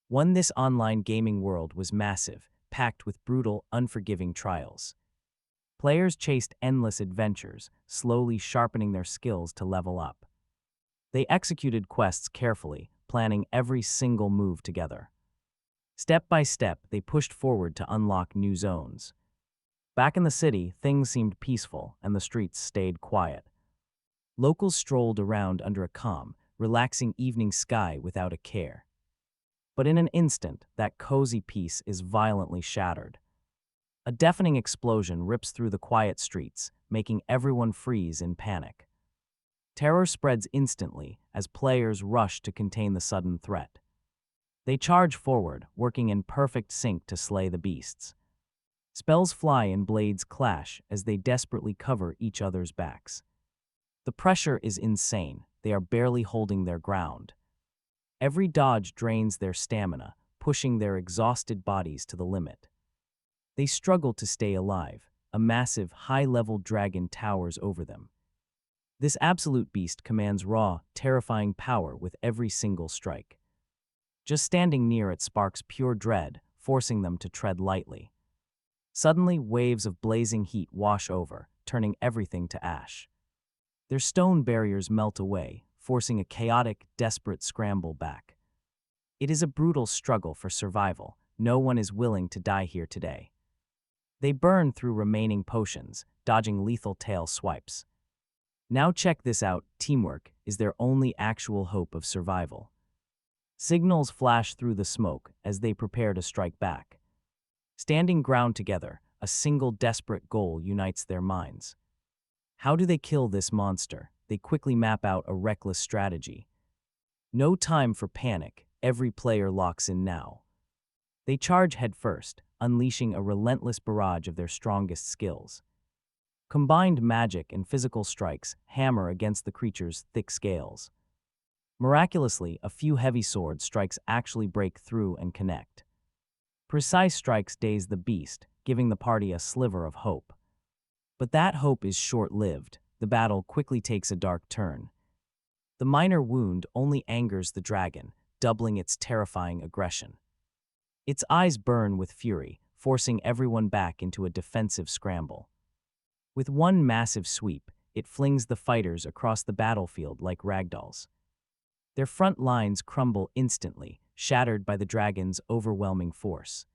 This online gaming world was massive, packed with brutal, unforgiving trials. Players chased endless adventures, slowly sharpening their skills to level up. They executed quests carefully, planning every single move together. Step by step, they pushed forward to unlock new zones. Back in the city, things seemed peaceful and the streets stayed quiet. Locals strolled around under a calm, relaxing evening sky without a care. But in an instant, that cozy peace is violently shattered. A deafening explosion rips through the quiet streets, making everyone freeze in panic. Terror spreads instantly as players rush to contain the sudden threat. They charge forward, working in perfect sync to slay the beasts. Spells fly and blades clash as they desperately cover each other's backs. The pressure is insane. They are barely holding their ground. Every dodge drains their stamina, pushing their exhausted bodies to the limit. They struggle to stay alive. A massive, high-level dragon towers over them. This absolute beast commands raw, terrifying power with every single strike. Just standing near it sparks pure dread, forcing them to tread lightly. Suddenly, waves of blazing heat wash over, turning everything to ash. Their stone barriers melt away, forcing a chaotic, desperate scramble back. It is a brutal struggle for survival. No one is willing to die here today. They burn through remaining potions, dodging lethal tail swipes. Now check this out, teamwork is their only actual hope of survival. Signals flash through the smoke as they prepare to strike back. Standing ground together, a single desperate goal unites their minds. How do they kill this monster? They quickly map out a reckless strategy. No time for panic, every player locks in now. They charge headfirst, unleashing a relentless barrage of their strongest skills. Combined magic and physical strikes hammer against the creature's thick scales. Miraculously, a few heavy sword strikes actually break through and connect. Precise strikes daze the beast, giving the party a sliver of hope. But that hope is short-lived. The battle quickly takes a dark turn. The minor wound only angers the dragon, doubling its terrifying aggression. Its eyes burn with fury, forcing everyone back into a defensive scramble. With one massive sweep, it flings the fighters across the battlefield like ragdolls. Their front lines crumble instantly, shattered by the dragon's overwhelming force.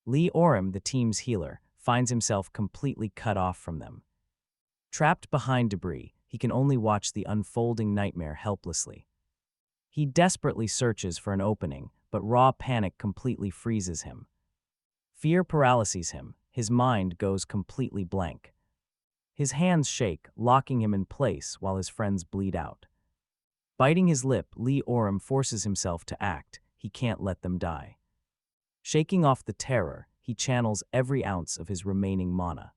Lee Orem, the team's healer, finds himself completely cut off from them. Trapped behind debris, he can only watch the unfolding nightmare helplessly. He desperately searches for an opening, but raw panic completely freezes him. Fear paralyses him, his mind goes completely blank. His hands shake, locking him in place while his friends bleed out. Biting his lip, Lee Orem forces himself to act. He can't let them die. Shaking off the terror, he channels every ounce of his remaining mana.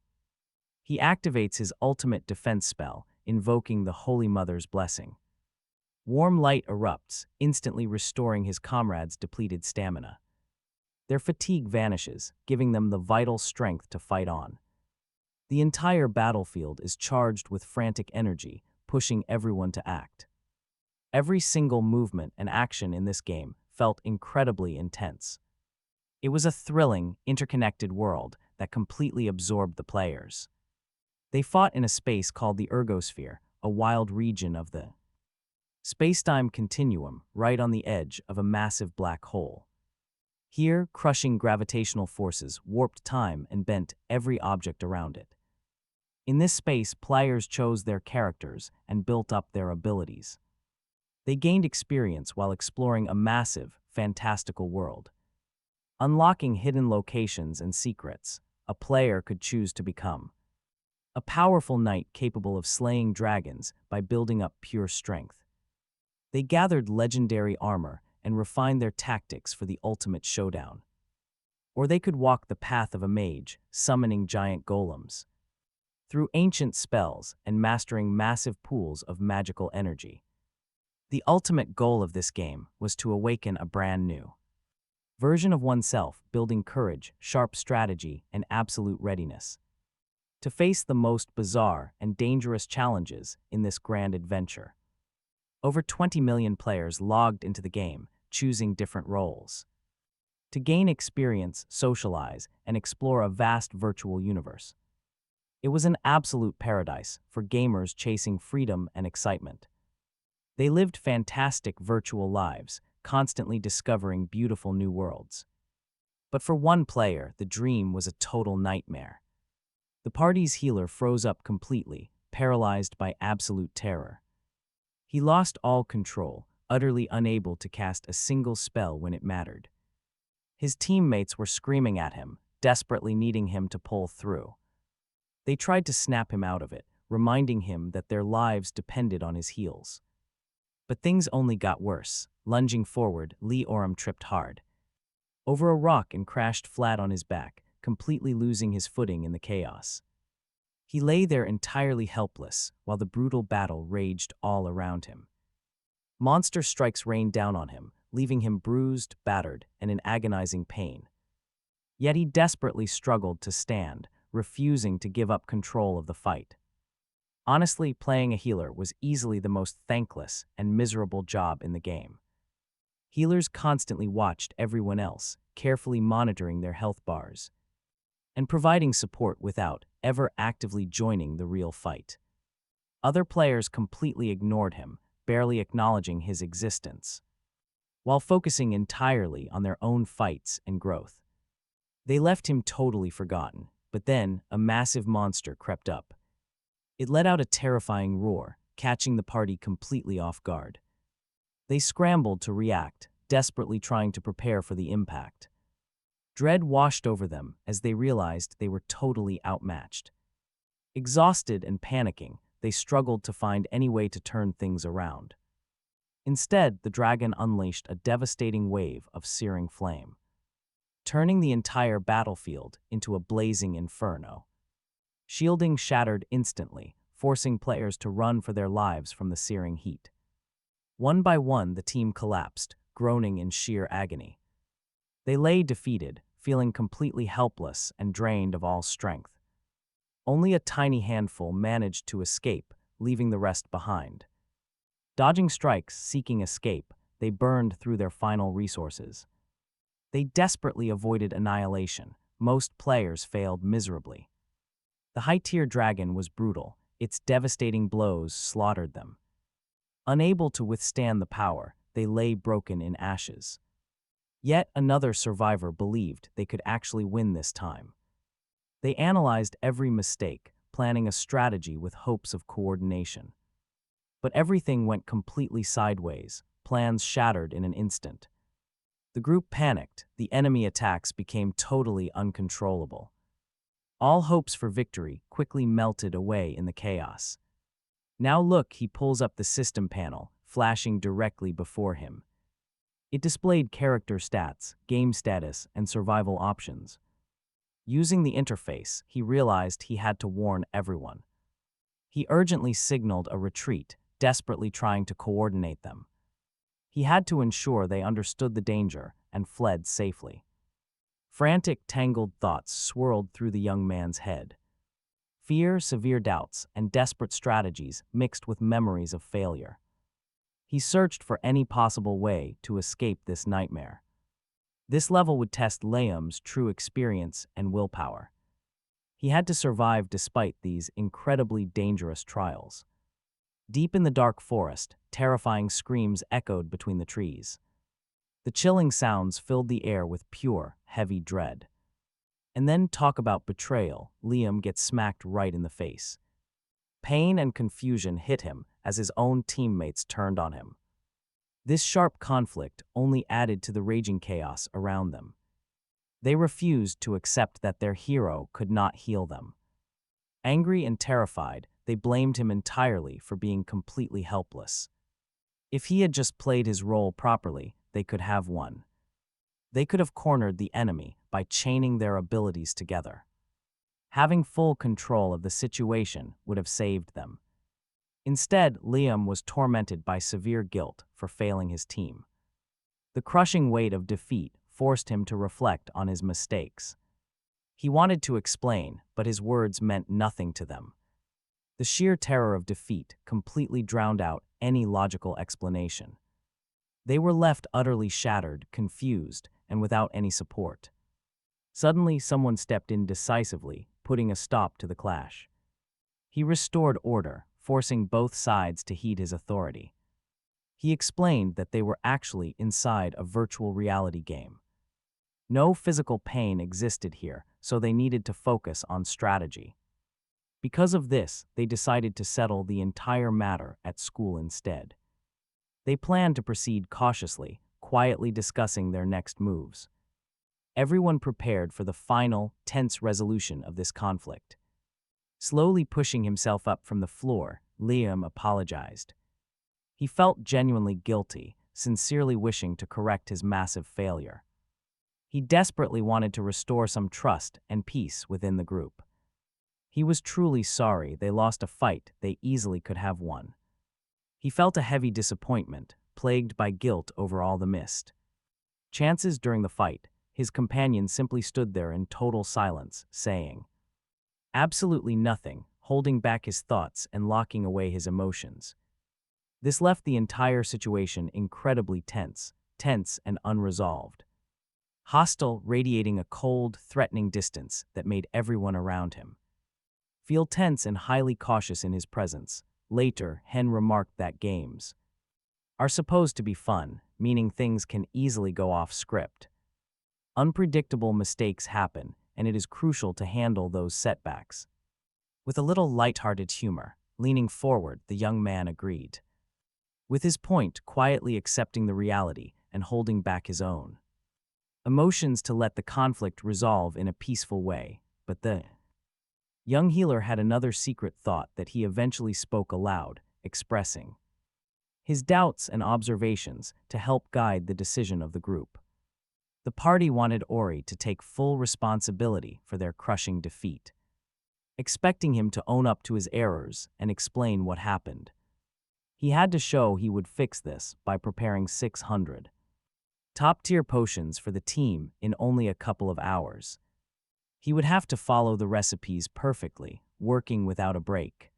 He activates his ultimate defense spell, invoking the Holy Mother's blessing. Warm light erupts, instantly restoring his comrades' depleted stamina. Their fatigue vanishes, giving them the vital strength to fight on. The entire battlefield is charged with frantic energy, pushing everyone to act. Every single movement and action in this game felt incredibly intense. It was a thrilling, interconnected world that completely absorbed the players. They fought in a space called the ergosphere, a wild region of the space-time continuum right on the edge of a massive black hole. Here, crushing gravitational forces warped time and bent every object around it. In this space, players chose their characters and built up their abilities. They gained experience while exploring a massive, fantastical world. Unlocking hidden locations and secrets, a player could choose to become a powerful knight capable of slaying dragons by building up pure strength. They gathered legendary armor and refined their tactics for the ultimate showdown. Or they could walk the path of a mage, summoning giant golems. Through ancient spells and mastering massive pools of magical energy. The ultimate goal of this game was to awaken a brand new version of oneself, building courage, sharp strategy, and absolute readiness to face the most bizarre and dangerous challenges in this grand adventure. Over 20 million players logged into the game, choosing different roles. To gain experience, socialize, and explore a vast virtual universe. It was an absolute paradise for gamers chasing freedom and excitement. They lived fantastic virtual lives, constantly discovering beautiful new worlds. But for one player, the dream was a total nightmare. The party's healer froze up completely, paralyzed by absolute terror. He lost all control, utterly unable to cast a single spell when it mattered. His teammates were screaming at him, desperately needing him to pull through. They tried to snap him out of it, reminding him that their lives depended on his heals. But things only got worse. Lunging forward, Lee Oram tripped hard over a rock and crashed flat on his back, completely losing his footing in the chaos. He lay there entirely helpless while the brutal battle raged all around him. Monster strikes rained down on him, leaving him bruised, battered, and in agonizing pain. Yet he desperately struggled to stand, refusing to give up control of the fight. Honestly, playing a healer was easily the most thankless and miserable job in the game. Healers constantly watched everyone else, carefully monitoring their health bars and providing support without ever actively joining the real fight. Other players completely ignored him, barely acknowledging his existence, while focusing entirely on their own fights and growth. They left him totally forgotten, but then a massive monster crept up. It let out a terrifying roar, catching the party completely off guard. They scrambled to react, desperately trying to prepare for the impact. Dread washed over them as they realized they were totally outmatched. Exhausted and panicking, they struggled to find any way to turn things around. Instead, the dragon unleashed a devastating wave of searing flame, turning the entire battlefield into a blazing inferno. Shielding shattered instantly, forcing players to run for their lives from the searing heat. One by one, the team collapsed, groaning in sheer agony. They lay defeated, feeling completely helpless and drained of all strength. Only a tiny handful managed to escape, leaving the rest behind. Dodging strikes, seeking escape, they burned through their final resources. They desperately avoided annihilation. Most players failed miserably. The high-tier dragon was brutal. Its devastating blows slaughtered them. Unable to withstand the power, they lay broken in ashes. Yet another survivor believed they could actually win this time. They analyzed every mistake, planning a strategy with hopes of coordination. But everything went completely sideways, plans shattered in an instant. The group panicked, the enemy attacks became totally uncontrollable. All hopes for victory quickly melted away in the chaos. Now look, he pulls up the system panel, flashing directly before him. It displayed character stats, game status, and survival options. Using the interface, he realized he had to warn everyone. He urgently signaled a retreat, desperately trying to coordinate them. He had to ensure they understood the danger and fled safely. Frantic, tangled thoughts swirled through the young man's head. Fear, severe doubts, and desperate strategies mixed with memories of failure. He searched for any possible way to escape this nightmare. This level would test Liam's true experience and willpower. He had to survive despite these incredibly dangerous trials. Deep in the dark forest, terrifying screams echoed between the trees. The chilling sounds filled the air with pure, heavy dread. And then talk about betrayal, Liam gets smacked right in the face. Pain and confusion hit him as his own teammates turned on him. This sharp conflict only added to the raging chaos around them. They refused to accept that their hero could not heal them. Angry and terrified, they blamed him entirely for being completely helpless. If he had just played his role properly, they could have won. They could have cornered the enemy by chaining their abilities together. Having full control of the situation would have saved them. Instead, Liam was tormented by severe guilt for failing his team. The crushing weight of defeat forced him to reflect on his mistakes. He wanted to explain, but his words meant nothing to them. The sheer terror of defeat completely drowned out any logical explanation. They were left utterly shattered, confused, and without any support. Suddenly, someone stepped in decisively, putting a stop to the clash. He restored order, forcing both sides to heed his authority. He explained that they were actually inside a virtual reality game. No physical pain existed here, so they needed to focus on strategy. Because of this, they decided to settle the entire matter at school instead. They planned to proceed cautiously, quietly discussing their next moves. Everyone prepared for the final, tense resolution of this conflict. Slowly pushing himself up from the floor, Liam apologized. He felt genuinely guilty, sincerely wishing to correct his massive failure. He desperately wanted to restore some trust and peace within the group. He was truly sorry they lost a fight they easily could have won. He felt a heavy disappointment, plagued by guilt over all the missed chances during the fight. His companion simply stood there in total silence, saying absolutely nothing, holding back his thoughts and locking away his emotions. This left the entire situation incredibly tense and unresolved. Hostile, radiating a cold, threatening distance that made everyone around him feel tense and highly cautious in his presence. Later, Hen remarked that games are supposed to be fun, meaning things can easily go off script. Unpredictable mistakes happen, and it is crucial to handle those setbacks. With a little light-hearted humor, leaning forward, the young man agreed, with his point quietly accepting the reality and holding back his own emotions to let the conflict resolve in a peaceful way. But the young healer had another secret thought that he eventually spoke aloud, expressing his doubts and observations to help guide the decision of the group. The party wanted Ori to take full responsibility for their crushing defeat, expecting him to own up to his errors and explain what happened. He had to show he would fix this by preparing 600 top-tier potions for the team in only a couple of hours. He would have to follow the recipes perfectly, working without a break,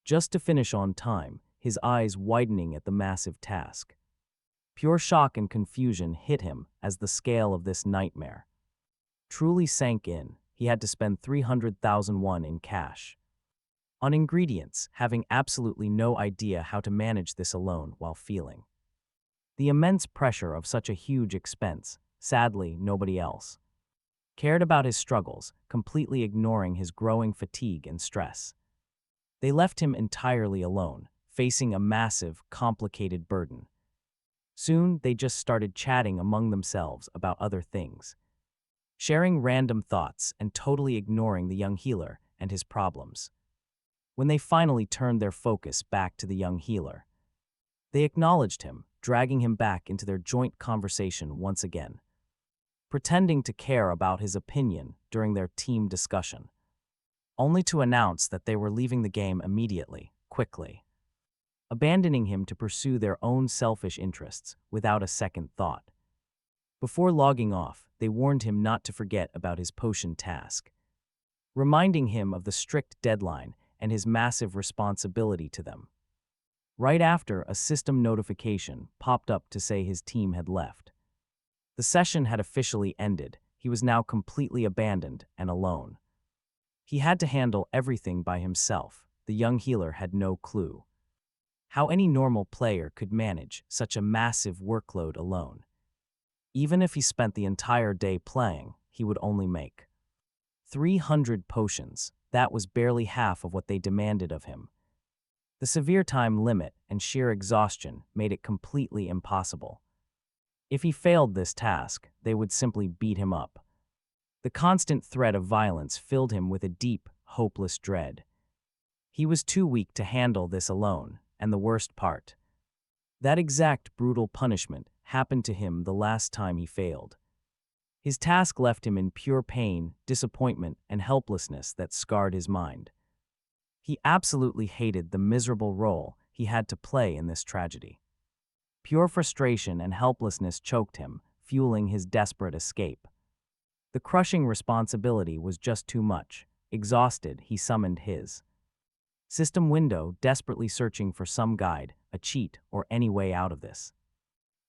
just to finish on time, his eyes widening at the massive task. Pure shock and confusion hit him as the scale of this nightmare truly sank in. He had to spend 300,000 won in cash on ingredients, having absolutely no idea how to manage this alone while feeling the immense pressure of such a huge expense. Sadly, nobody else cared about his struggles, completely ignoring his growing fatigue and stress. They left him entirely alone, facing a massive, complicated burden. Soon, they just started chatting among themselves about other things, sharing random thoughts and totally ignoring the young healer and his problems. When they finally turned their focus back to the young healer, they acknowledged him, dragging him back into their joint conversation once again, pretending to care about his opinion during their team discussion, only to announce that they were leaving the game immediately, quickly, abandoning him to pursue their own selfish interests without a second thought. Before logging off, they warned him not to forget about his potion task, reminding him of the strict deadline and his massive responsibility to them. Right after, a system notification popped up to say his team had left. The session had officially ended. He was now completely abandoned and alone. He had to handle everything by himself. The young healer had no clue how any normal player could manage such a massive workload alone. Even if he spent the entire day playing, he would only make 300 potions. That was barely half of what they demanded of him. The severe time limit and sheer exhaustion made it completely impossible. If he failed this task, they would simply beat him up. The constant threat of violence filled him with a deep, hopeless dread. He was too weak to handle this alone, and the worst part, that exact brutal punishment happened to him the last time he failed. His task left him in pure pain, disappointment, and helplessness that scarred his mind. He absolutely hated the miserable role he had to play in this tragedy. Pure frustration and helplessness choked him, fueling his desperate escape. The crushing responsibility was just too much. Exhausted, he summoned his system window, desperately searching for some guide, a cheat, or any way out of this.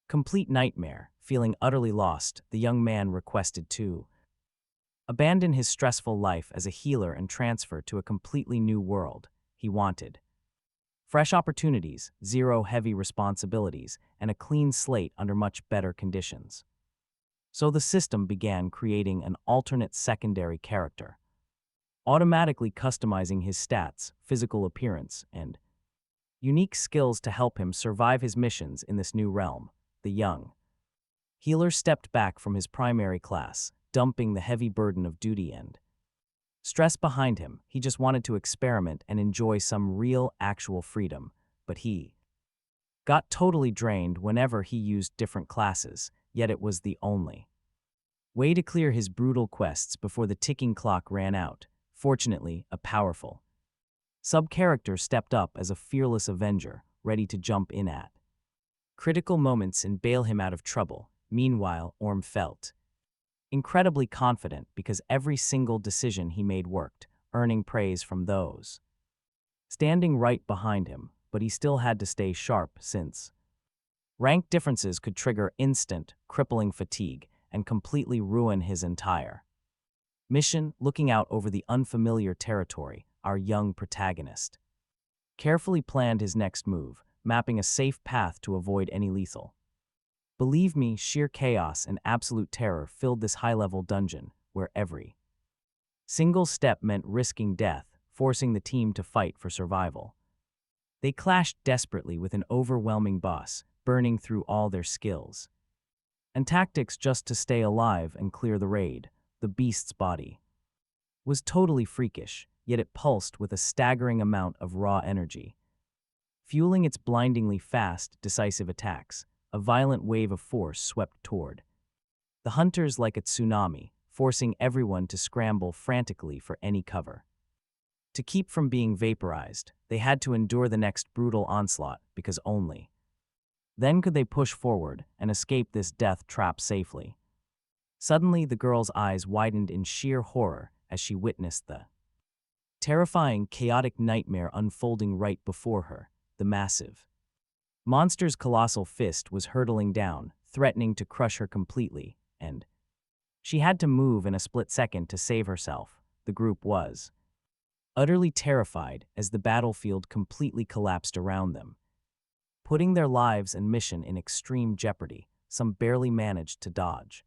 Complete nightmare, feeling utterly lost, the young man requested to abandon his stressful life as a healer and transfer to a completely new world. He wanted fresh opportunities, zero heavy responsibilities, and a clean slate under much better conditions. So the system began creating an alternate secondary character, automatically customizing his stats, physical appearance, and unique skills to help him survive his missions in this new realm. The young healer stepped back from his primary class, dumping the heavy burden of duty and stress behind him. He just wanted to experiment and enjoy some real, actual freedom, but he got totally drained whenever he used different classes, yet it was the only way to clear his brutal quests before the ticking clock ran out. Fortunately, a powerful sub-character stepped up as a fearless avenger, ready to jump in at critical moments and bail him out of trouble. Meanwhile, Orm felt incredibly confident because every single decision he made worked, earning praise from those standing right behind him, but he still had to stay sharp since rank differences could trigger instant, crippling fatigue and completely ruin his entire mission. Looking out over the unfamiliar territory, our young protagonist carefully planned his next move, mapping a safe path to avoid any lethal. Believe me, sheer chaos and absolute terror filled this high-level dungeon, where every single step meant risking death, forcing the team to fight for survival. They clashed desperately with an overwhelming boss, burning through all their skills and tactics just to stay alive and clear the raid. The beast's body was totally freakish, yet it pulsed with a staggering amount of raw energy, fueling its blindingly fast, decisive attacks. A violent wave of force swept toward the hunters like a tsunami, forcing everyone to scramble frantically for any cover. To keep from being vaporized, they had to endure the next brutal onslaught, because only then could they push forward and escape this death trap safely. Suddenly, the girl's eyes widened in sheer horror as she witnessed the terrifying, chaotic nightmare unfolding right before her. The massive monster's colossal fist was hurtling down, threatening to crush her completely, and she had to move in a split second to save herself. The group was utterly terrified as the battlefield completely collapsed around them, putting their lives and mission in extreme jeopardy. Some barely managed to dodge,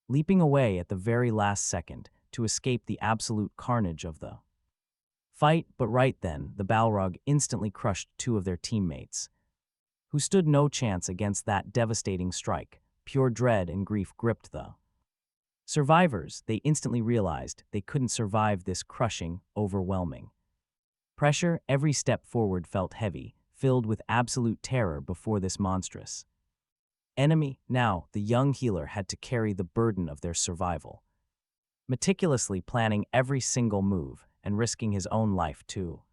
leaping away at the very last second to escape the absolute carnage of the fight. But right then, the Balrog instantly crushed two of their teammates, who stood no chance against that devastating strike. Pure dread and grief gripped the survivors. They instantly realized they couldn't survive this crushing, overwhelming pressure. Every step forward felt heavy, filled with absolute terror before this monstrous enemy. Now, the young healer had to carry the burden of their survival, meticulously planning every single move and risking his own life to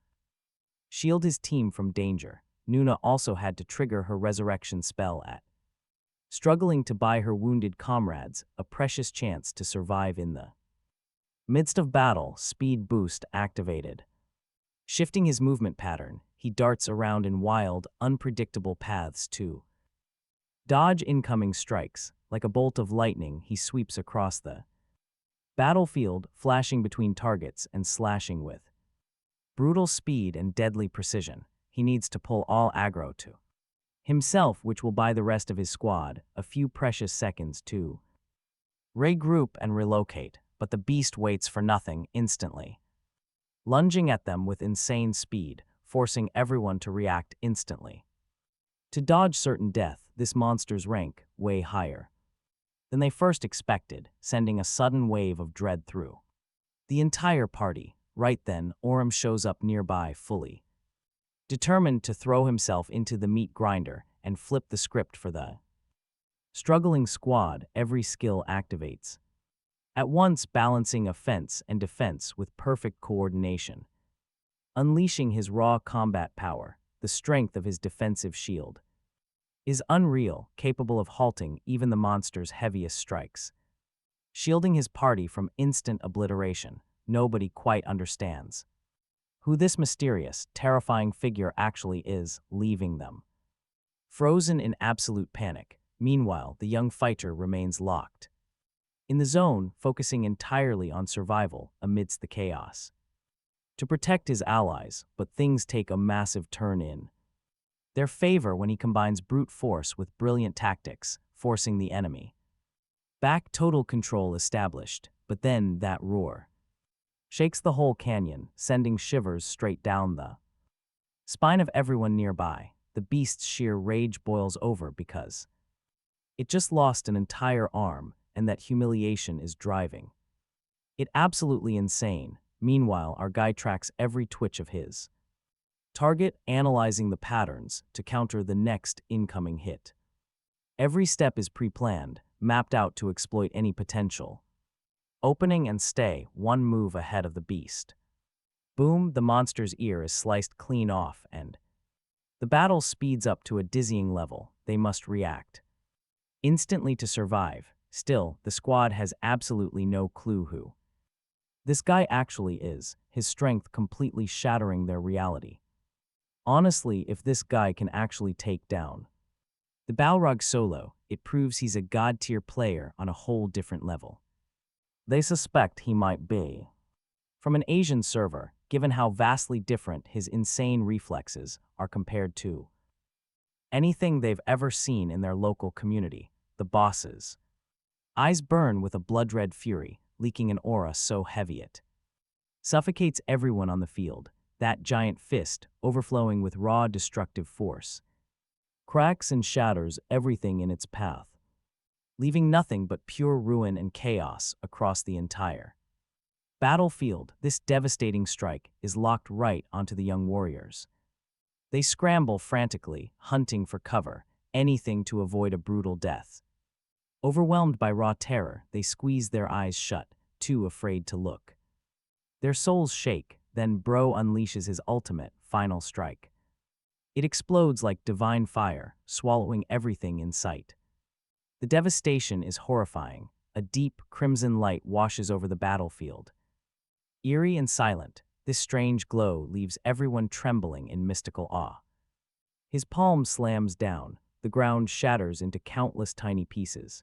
shield his team from danger. Nuna also had to trigger her resurrection spell at struggling to buy her wounded comrades a precious chance to survive in the midst of battle. Speed boost activated. Shifting his movement pattern, he darts around in wild, unpredictable paths to dodge incoming strikes. Like a bolt of lightning, he sweeps across the battlefield, flashing between targets and slashing with brutal speed and deadly precision. He needs to pull all aggro to himself, which will buy the rest of his squad a few precious seconds to regroup and relocate. But the beast waits for nothing, instantly lunging at them with insane speed, forcing everyone to react instantly to dodge certain death. This monster's rank way higher than they first expected, sending a sudden wave of dread through the entire party. Right then, Orm shows up nearby, fully determined to throw himself into the meat grinder and flip the script for the struggling squad. Every skill activates at once, balancing offense and defense with perfect coordination, unleashing his raw combat power. The strength of his defensive shield is unreal, capable of halting even the monster's heaviest strikes, shielding his party from instant obliteration. Nobody quite understands who this mysterious, terrifying figure actually is, leaving them frozen in absolute panic. Meanwhile, the young fighter remains locked in the zone, focusing entirely on survival amidst the chaos. To protect his allies, but things take a massive turn in their favor when he combines brute force with brilliant tactics, forcing the enemy back. Total control established, but then that roar shakes the whole canyon, sending shivers straight down the spine of everyone nearby. The beast's sheer rage boils over because it just lost an entire arm, and that humiliation is driving it absolutely insane. Meanwhile, our guy tracks every twitch of his target, analyzing the patterns to counter the next incoming hit. Every step is pre-planned, mapped out to exploit any potential opening and stay one move ahead of the beast. Boom, the monster's ear is sliced clean off, and the battle speeds up to a dizzying level. They must react instantly to survive. Still, the squad has absolutely no clue who this guy actually is, his strength completely shattering their reality. Honestly, if this guy can actually take down the Balrog solo, it proves he's a god-tier player on a whole different level. They suspect he might be from an Asian server, given how vastly different his insane reflexes are compared to anything they've ever seen in their local community. The boss's eyes burn with a blood-red fury, leaking an aura so heavy it suffocates everyone on the field. That giant fist, overflowing with raw destructive force, cracks and shatters everything in its path, leaving nothing but pure ruin and chaos across the entire battlefield. This devastating strike is locked right onto the young warriors. They scramble frantically, hunting for cover, anything to avoid a brutal death. Overwhelmed by raw terror, they squeeze their eyes shut, too afraid to look. Their souls shake. Then Bro unleashes his ultimate, final strike. It explodes like divine fire, swallowing everything in sight. The devastation is horrifying. A deep, crimson light washes over the battlefield. Eerie and silent, this strange glow leaves everyone trembling in mystical awe. His palm slams down, the ground shatters into countless tiny pieces.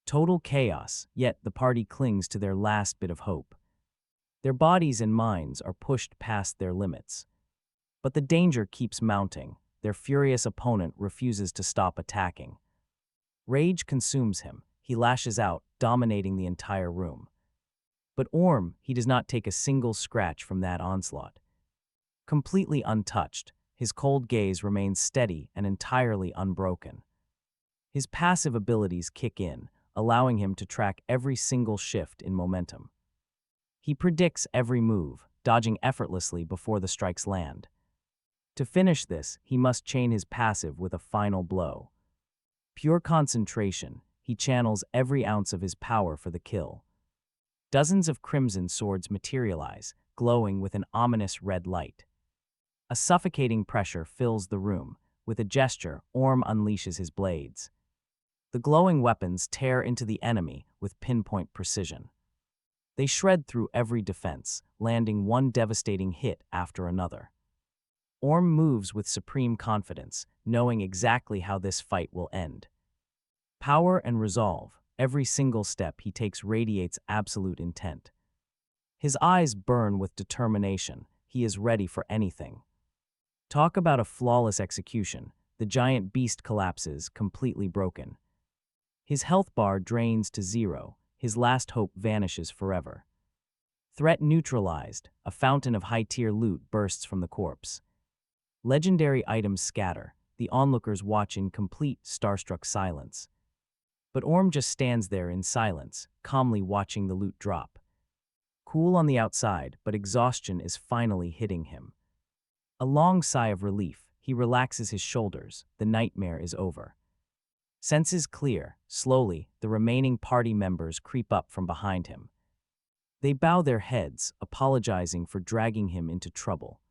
Total chaos, yet the party clings to their last bit of hope. Their bodies and minds are pushed past their limits. But the danger keeps mounting. Their furious opponent refuses to stop attacking. Rage consumes him. He lashes out, dominating the entire room. But Orm, he does not take a single scratch from that onslaught. Completely untouched, his cold gaze remains steady and entirely unbroken. His passive abilities kick in, allowing him to track every single shift in momentum. He predicts every move, dodging effortlessly before the strikes land. To finish this, he must chain his passive with a final blow. Pure concentration, he channels every ounce of his power for the kill. Dozens of crimson swords materialize, glowing with an ominous red light. A suffocating pressure fills the room. With a gesture, Orm unleashes his blades. The glowing weapons tear into the enemy with pinpoint precision. They shred through every defense, landing one devastating hit after another. Orm moves with supreme confidence, knowing exactly how this fight will end. Power and resolve, every single step he takes radiates absolute intent. His eyes burn with determination. He is ready for anything. Talk about a flawless execution. The giant beast collapses, completely broken. His health bar drains to zero. His last hope vanishes forever. Threat neutralized, a fountain of high-tier loot bursts from the corpse. Legendary items scatter, the onlookers watch in complete, starstruck silence. But Orm just stands there in silence, calmly watching the loot drop. Cool on the outside, but exhaustion is finally hitting him. A long sigh of relief, he relaxes his shoulders. The nightmare is over. Senses clear, slowly, the remaining party members creep up from behind him. They bow their heads, apologizing for dragging him into trouble.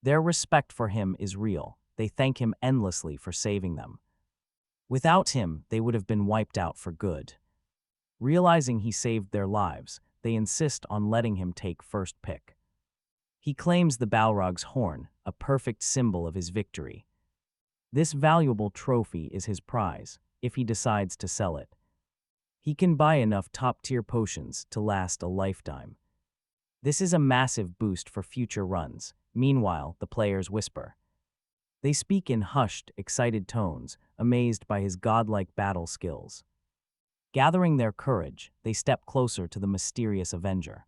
Their respect for him is real. They thank him endlessly for saving them. Without him, they would have been wiped out for good. Realizing he saved their lives, they insist on letting him take first pick. He claims the Balrog's horn, a perfect symbol of his victory. This valuable trophy is his prize. if he decides to sell it. He can buy enough top-tier potions to last a lifetime. This is a massive boost for future runs. Meanwhile, the players whisper. They speak in hushed, excited tones, amazed by his godlike battle skills. Gathering their courage, they step closer to the mysterious Avenger.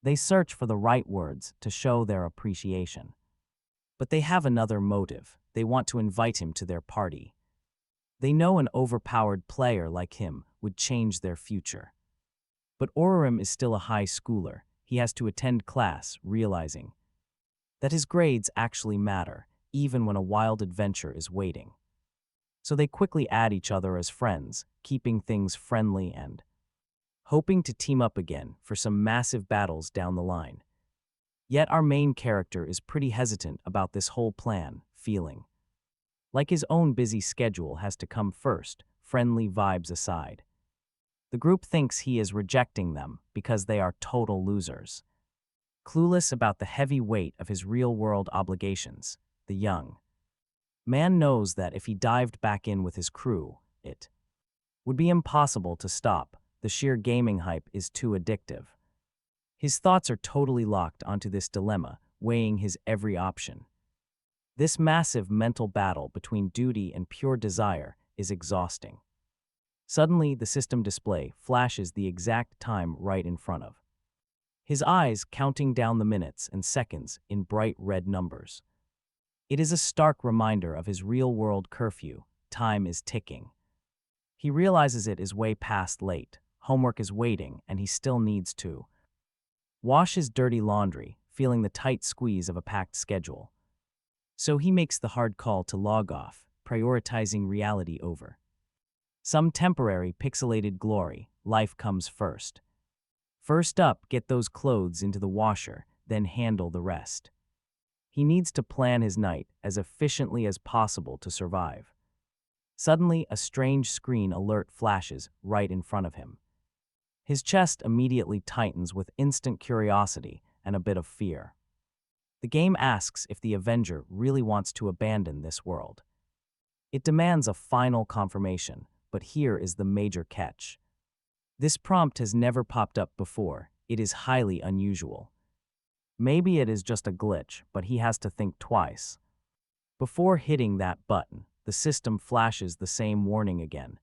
They search for the right words to show their appreciation. But they have another motive. They want to invite him to their party. They know an overpowered player like him would change their future. But Ororim is still a high schooler. He has to attend class, realizing that his grades actually matter, even when a wild adventure is waiting. So they quickly add each other as friends, keeping things friendly and hoping to team up again for some massive battles down the line. Yet our main character is pretty hesitant about this whole plan, feeling like his own busy schedule has to come first, friendly vibes aside. The group thinks he is rejecting them because they are total losers. Clueless about the heavy weight of his real-world obligations, the young man knows that if he dived back in with his crew, it would be impossible to stop. The sheer gaming hype is too addictive. His thoughts are totally locked onto this dilemma, weighing his every option. This massive mental battle between duty and pure desire is exhausting. Suddenly, the system display flashes the exact time right in front of his eyes, counting down the minutes and seconds in bright red numbers. It is a stark reminder of his real-world curfew. Time is ticking. He realizes it is way past late. Homework is waiting, and he still needs to wash his dirty laundry, feeling the tight squeeze of a packed schedule. So he makes the hard call to log off, prioritizing reality over some temporary pixelated glory. Life comes first. First up, get those clothes into the washer, then handle the rest. He needs to plan his night as efficiently as possible to survive. Suddenly, a strange screen alert flashes right in front of him. His chest immediately tightens with instant curiosity and a bit of fear. The game asks if the Avenger really wants to abandon this world. It demands a final confirmation, but here is the major catch. This prompt has never popped up before. It is highly unusual. Maybe it is just a glitch, but he has to think twice. Before hitting that button, the system flashes the same warning again,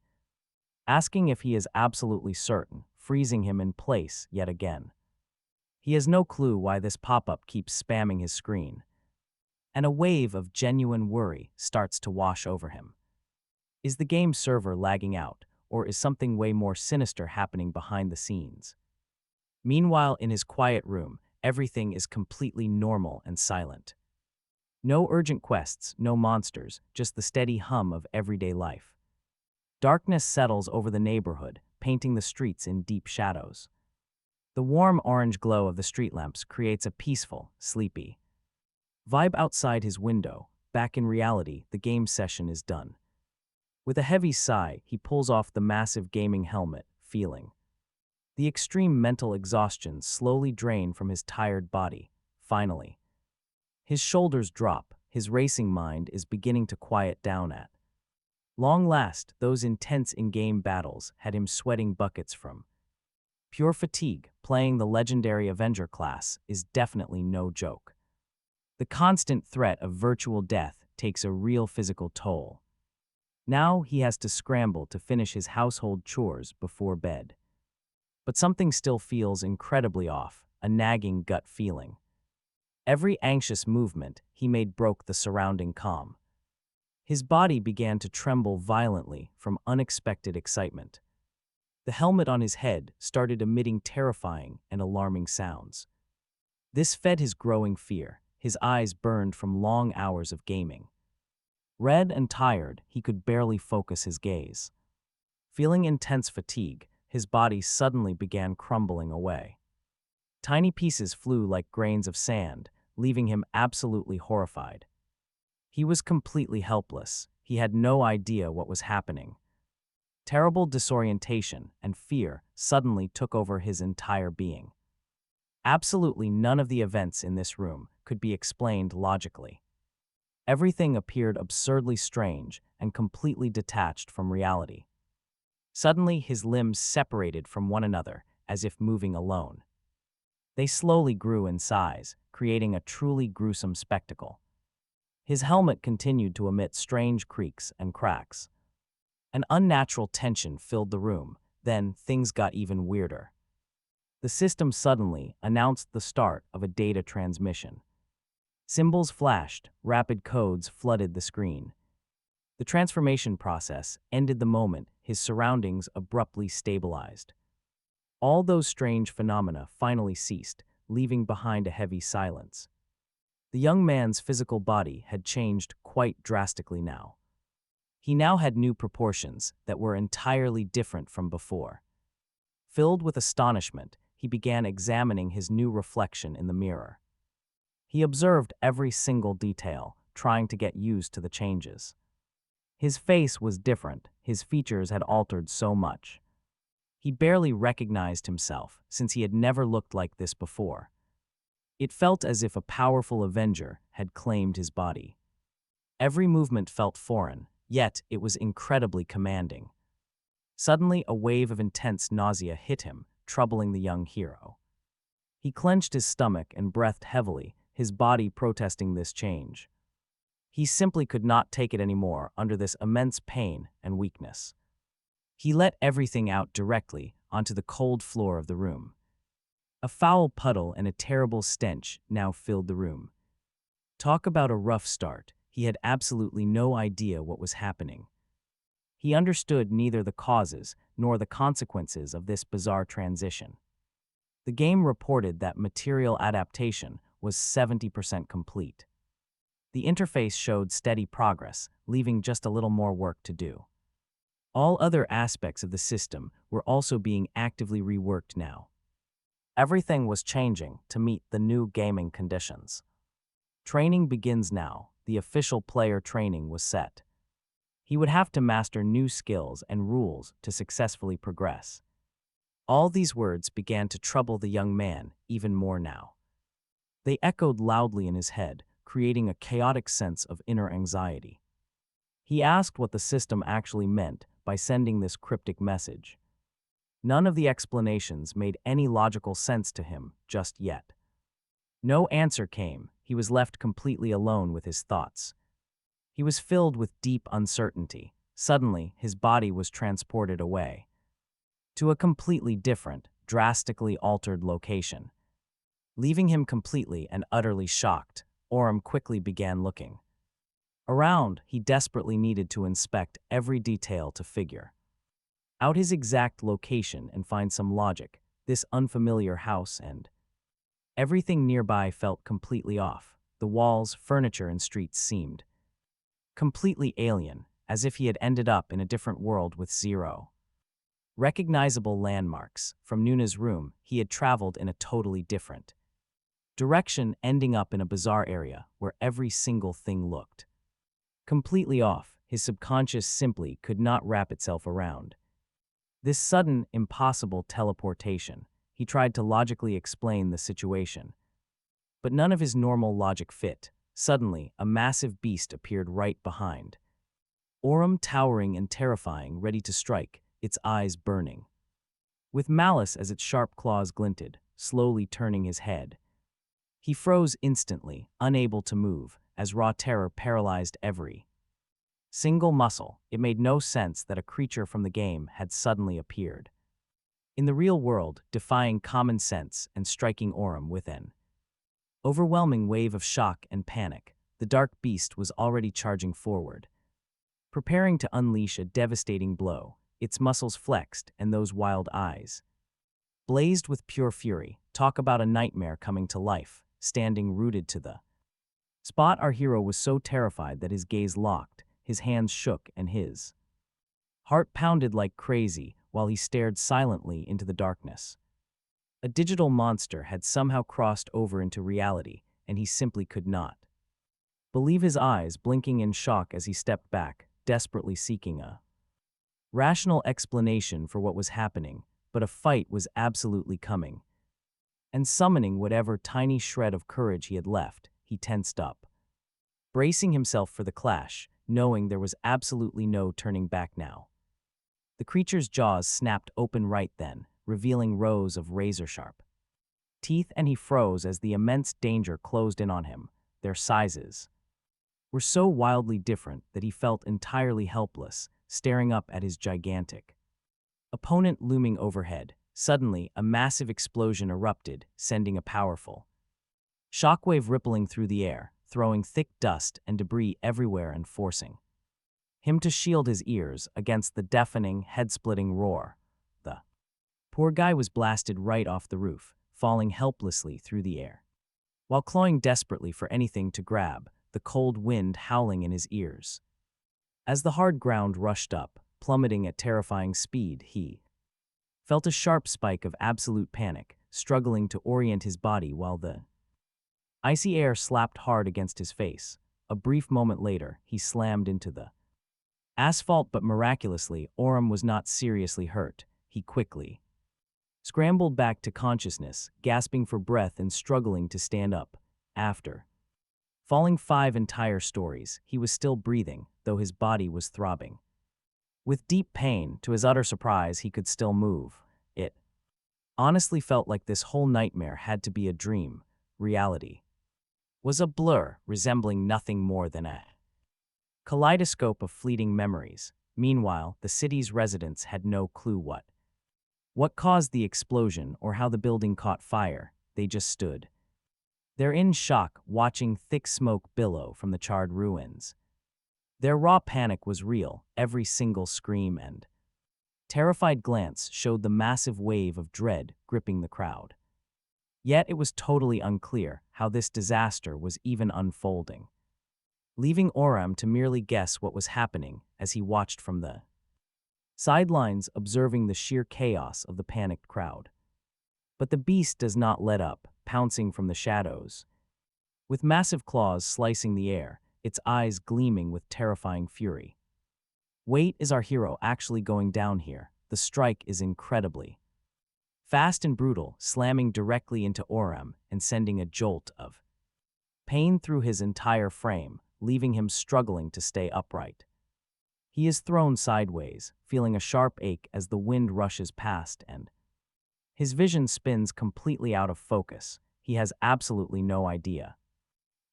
asking if he is absolutely certain, freezing him in place yet again. He has no clue why this pop-up keeps spamming his screen, and a wave of genuine worry starts to wash over him. Is the game server lagging out, or is something way more sinister happening behind the scenes? Meanwhile, in his quiet room, everything is completely normal and silent. No urgent quests, no monsters, just the steady hum of everyday life. Darkness settles over the neighborhood, painting the streets in deep shadows. The warm orange glow of the street lamps creates a peaceful, sleepy vibe outside his window. Back in reality, the game session is done. With a heavy sigh, he pulls off the massive gaming helmet, feeling the extreme mental exhaustion slowly drain from his tired body. Finally, his shoulders drop, his racing mind is beginning to quiet down at long last. Those intense in-game battles had him sweating buckets from pure fatigue. Playing the legendary Avenger class is definitely no joke. The constant threat of virtual death takes a real physical toll. Now he has to scramble to finish his household chores before bed. But something still feels incredibly off, a nagging gut feeling. Every anxious movement he made broke the surrounding calm. His body began to tremble violently from unexpected excitement. The helmet on his head started emitting terrifying and alarming sounds. This fed his growing fear. His eyes burned from long hours of gaming. Red and tired, he could barely focus his gaze. Feeling intense fatigue, his body suddenly began crumbling away. Tiny pieces flew like grains of sand, leaving him absolutely horrified. He was completely helpless. He had no idea what was happening. Terrible disorientation and fear suddenly took over his entire being. Absolutely none of the events in this room could be explained logically. Everything appeared absurdly strange and completely detached from reality. Suddenly, his limbs separated from one another, as if moving alone. They slowly grew in size, creating a truly gruesome spectacle. His helmet continued to emit strange creaks and cracks. An unnatural tension filled the room. Then things got even weirder. The system suddenly announced the start of a data transmission. Symbols flashed, rapid codes flooded the screen. The transformation process ended the moment his surroundings abruptly stabilized. All those strange phenomena finally ceased, leaving behind a heavy silence. The young man's physical body had changed quite drastically now. He now had new proportions that were entirely different from before. Filled with astonishment, he began examining his new reflection in the mirror. He observed every single detail, trying to get used to the changes. His face was different, his features had altered so much. He barely recognized himself, since he had never looked like this before. It felt as if a powerful avenger had claimed his body. Every movement felt foreign, yet it was incredibly commanding. Suddenly, a wave of intense nausea hit him, troubling the young hero. He clenched his stomach and breathed heavily, his body protesting this change. He simply could not take it anymore under this immense pain and weakness. He let everything out directly onto the cold floor of the room. A foul puddle and a terrible stench now filled the room. Talk about a rough start. He had absolutely no idea what was happening. He understood neither the causes nor the consequences of this bizarre transition. The game reported that material adaptation was 70% complete. The interface showed steady progress, leaving just a little more work to do. All other aspects of the system were also being actively reworked now. Everything was changing to meet the new gaming conditions. Training begins now. The official player training was set. He would have to master new skills and rules to successfully progress. All these words began to trouble the young man even more now. They echoed loudly in his head, creating a chaotic sense of inner anxiety. He asked what the system actually meant by sending this cryptic message. None of the explanations made any logical sense to him just yet. No answer came. He was left completely alone with his thoughts. He was filled with deep uncertainty. Suddenly, his body was transported away to a completely different, drastically altered location. Leaving him completely and utterly shocked, Orem quickly began looking around. He desperately needed to inspect every detail to figure out his exact location and find some logic. This unfamiliar house and everything nearby felt completely off. The walls, furniture, and streets seemed completely alien, as if he had ended up in a different world with zero recognizable landmarks. From Nuna's room, he had traveled in a totally different direction, ending up in a bizarre area where every single thing looked completely off. His subconscious simply could not wrap itself around this sudden, impossible teleportation. He tried to logically explain the situation, but none of his normal logic fit. Suddenly, a massive beast appeared right behind Orem, towering and terrifying, ready to strike, its eyes burning with malice as its sharp claws glinted, slowly turning his head. He froze instantly, unable to move, as raw terror paralyzed every single muscle. It made no sense that a creature from the game had suddenly appeared in the real world, defying common sense and striking Orem with an overwhelming wave of shock and panic. The dark beast was already charging forward, preparing to unleash a devastating blow. Its muscles flexed, and those wild eyes blazed with pure fury. Talk about a nightmare coming to life. Standing rooted to the spot, our hero was so terrified that his gaze locked, his hands shook, and his heart pounded like crazy while he stared silently into the darkness. A digital monster had somehow crossed over into reality, and he simply could not believe his eyes, blinking in shock as he stepped back, desperately seeking a rational explanation for what was happening. But a fight was absolutely coming, and summoning whatever tiny shred of courage he had left, he tensed up. bracing himself for the clash, knowing there was absolutely no turning back now. The creature's jaws snapped open right then, revealing rows of razor-sharp teeth, and he froze as the immense danger closed in on him. Their sizes were so wildly different that he felt entirely helpless, staring up at his gigantic opponent looming overhead. Suddenly, a massive explosion erupted, sending a powerful shockwave rippling through the air, throwing thick dust and debris everywhere and forcing him to shield his ears against the deafening, head-splitting roar. The poor guy was blasted right off the roof, falling helplessly through the air. While clawing desperately for anything to grab, the cold wind howling in his ears. As the hard ground rushed up, plummeting at terrifying speed, he felt a sharp spike of absolute panic, struggling to orient his body while the icy air slapped hard against his face. A brief moment later, he slammed into the asphalt, but miraculously, Oram was not seriously hurt. He quickly scrambled back to consciousness, gasping for breath and struggling to stand up. After falling 5 entire stories, he was still breathing, though his body was throbbing with deep pain. To his utter surprise, he could still move. It honestly felt like this whole nightmare had to be a dream. Reality was a blur, resembling nothing more than a kaleidoscope of fleeting memories. Meanwhile, the city's residents had no clue what caused the explosion or how the building caught fire. They just stood there in shock, watching thick smoke billow from the charred ruins. Their raw panic was real. Every single scream and terrified glance showed the massive wave of dread gripping the crowd. Yet it was totally unclear how this disaster was even unfolding, leaving Oram to merely guess what was happening as he watched from the sidelines, observing the sheer chaos of the panicked crowd. But the beast does not let up, pouncing from the shadows, with massive claws slicing the air, its eyes gleaming with terrifying fury. Wait, is our hero actually going down here? The strike is incredibly fast and brutal, slamming directly into Oram and sending a jolt of pain through his entire frame, leaving him struggling to stay upright. He is thrown sideways, feeling a sharp ache as the wind rushes past, and his vision spins completely out of focus. He has absolutely no idea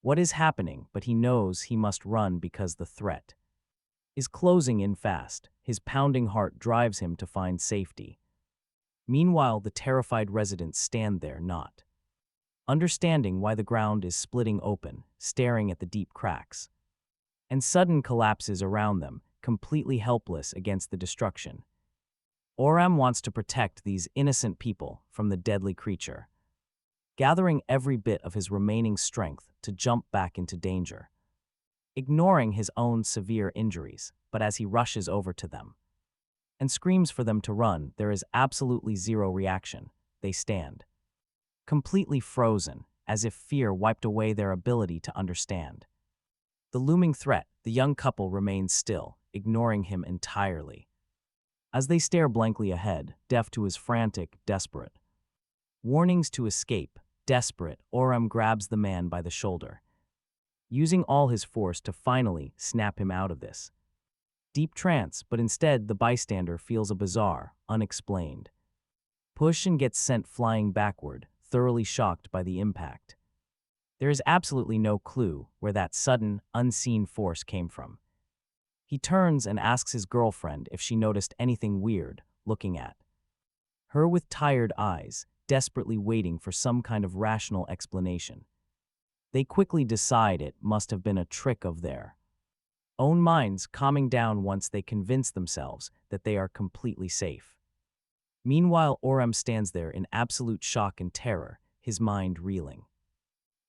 what is happening, but he knows he must run because the threat is closing in fast. His pounding heart drives him to find safety. Meanwhile, the terrified residents stand there, not understanding why the ground is splitting open, staring at the deep cracks and sudden collapses around them, completely helpless against the destruction. Oram wants to protect these innocent people from the deadly creature, gathering every bit of his remaining strength to jump back into danger, ignoring his own severe injuries. But as he rushes over to them and screams for them to run, there is absolutely zero reaction. They stand completely frozen, as if fear wiped away their ability to understand the looming threat. The young couple remains still, ignoring him entirely. As they stare blankly ahead, deaf to his frantic, desperate warnings to escape. Desperate, Oram grabs the man by the shoulder, using all his force to finally snap him out of this deep trance. But instead, the bystander feels a bizarre, unexplained push and gets sent flying backward, thoroughly shocked by the impact. There is absolutely no clue where that sudden, unseen force came from. He turns and asks his girlfriend if she noticed anything weird, looking at her with tired eyes, desperately waiting for some kind of rational explanation. They quickly decide it must have been a trick of their own minds, calming down once they convince themselves that they are completely safe. Meanwhile, Oram stands there in absolute shock and terror, his mind reeling.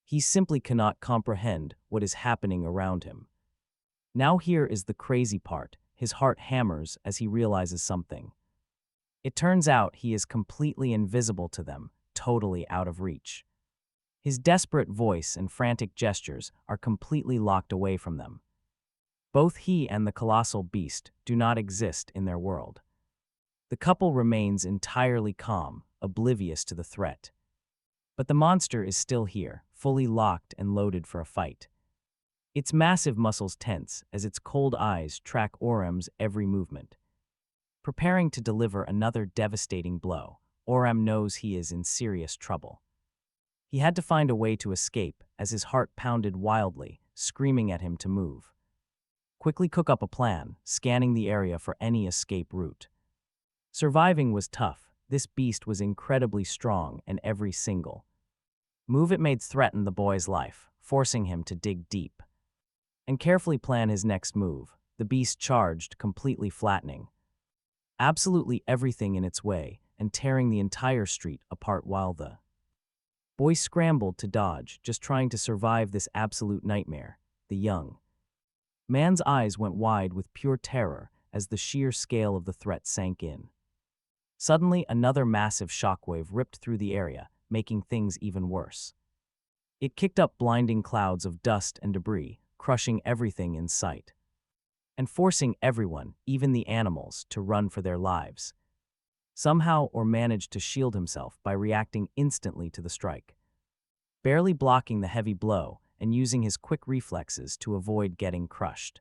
He simply cannot comprehend what is happening around him. Now here is the crazy part. His heart hammers as he realizes something. It turns out he is completely invisible to them, totally out of reach. His desperate voice and frantic gestures are completely locked away from them. Both he and the colossal beast do not exist in their world. The couple remains entirely calm, oblivious to the threat. But the monster is still here, fully locked and loaded for a fight. Its massive muscles tense as its cold eyes track Orem's every movement. Preparing to deliver another devastating blow, Orem knows he is in serious trouble. He had to find a way to escape as his heart pounded wildly, screaming at him to move. Quickly cook up a plan, scanning the area for any escape route. Surviving was tough. This beast was incredibly strong, and every single move it made threatened the boy's life, forcing him to dig deep and carefully plan his next move. The beast charged, completely flattening absolutely everything in its way and tearing the entire street apart while the boy scrambled to dodge, just trying to survive this absolute nightmare. The young man's eyes went wide with pure terror as the sheer scale of the threat sank in. Suddenly, another massive shockwave ripped through the area, making things even worse. It kicked up blinding clouds of dust and debris, crushing everything in sight and forcing everyone, even the animals, to run for their lives. Somehow, Or managed to shield himself by reacting instantly to the strike, barely blocking the heavy blow and using his quick reflexes to avoid getting crushed.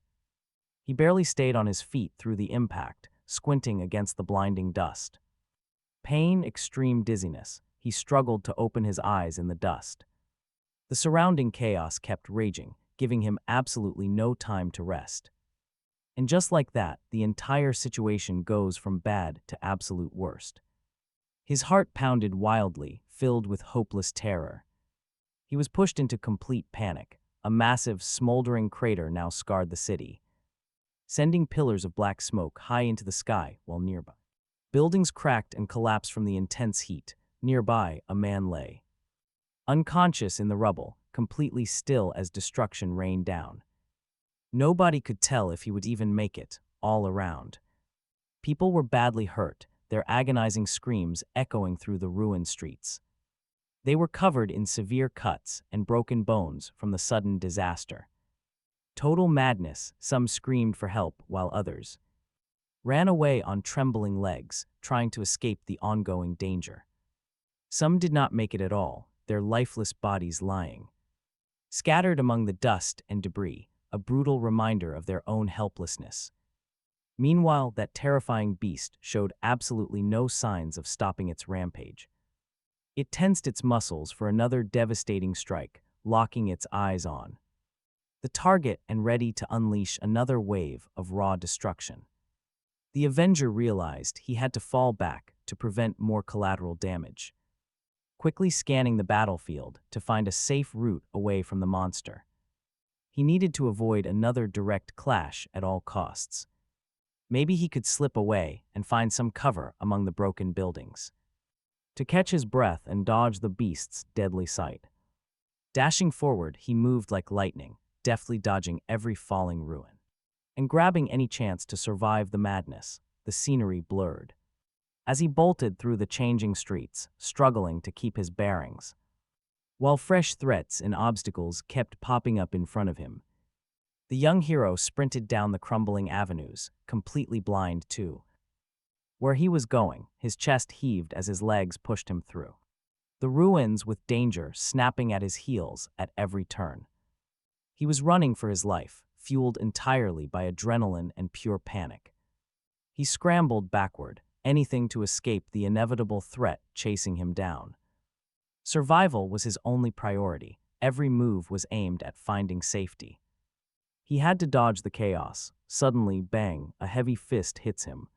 He barely stayed on his feet through the impact, squinting against the blinding dust. Pain, extreme dizziness, he struggled to open his eyes in the dust. The surrounding chaos kept raging, giving him absolutely no time to rest. And just like that, the entire situation goes from bad to absolute worst. His heart pounded wildly, filled with hopeless terror. He was pushed into complete panic. A massive, smoldering crater now scarred the city, sending pillars of black smoke high into the sky while nearby buildings cracked and collapsed from the intense heat. Nearby, a man lay unconscious in the rubble, completely still as destruction rained down. Nobody could tell if he would even make it. All around, people were badly hurt, their agonizing screams echoing through the ruined streets. They were covered in severe cuts and broken bones from the sudden disaster. Total madness. Some screamed for help while others ran away on trembling legs, trying to escape the ongoing danger. Some did not make it at all, their lifeless bodies lying scattered among the dust and debris, a brutal reminder of their own helplessness. Meanwhile, that terrifying beast showed absolutely no signs of stopping its rampage. It tensed its muscles for another devastating strike, locking its eyes on the target and ready to unleash another wave of raw destruction. The Avenger realized he had to fall back to prevent more collateral damage, quickly scanning the battlefield to find a safe route away from the monster. He needed to avoid another direct clash at all costs. Maybe he could slip away and find some cover among the broken buildings to catch his breath and dodge the beast's deadly sight. Dashing forward, he moved like lightning, deftly dodging every falling ruin and grabbing any chance to survive the madness. The scenery blurred as he bolted through the changing streets, struggling to keep his bearings, while fresh threats and obstacles kept popping up in front of him. The young hero sprinted down the crumbling avenues, completely blind too. Where he was going, his chest heaved as his legs pushed him through the ruins with danger snapping at his heels at every turn. He was running for his life, fueled entirely by adrenaline and pure panic. He scrambled backward, anything to escape the inevitable threat chasing him down. Survival was his only priority. Every move was aimed at finding safety. He had to dodge the chaos. Suddenly, bang, a heavy fist hits him.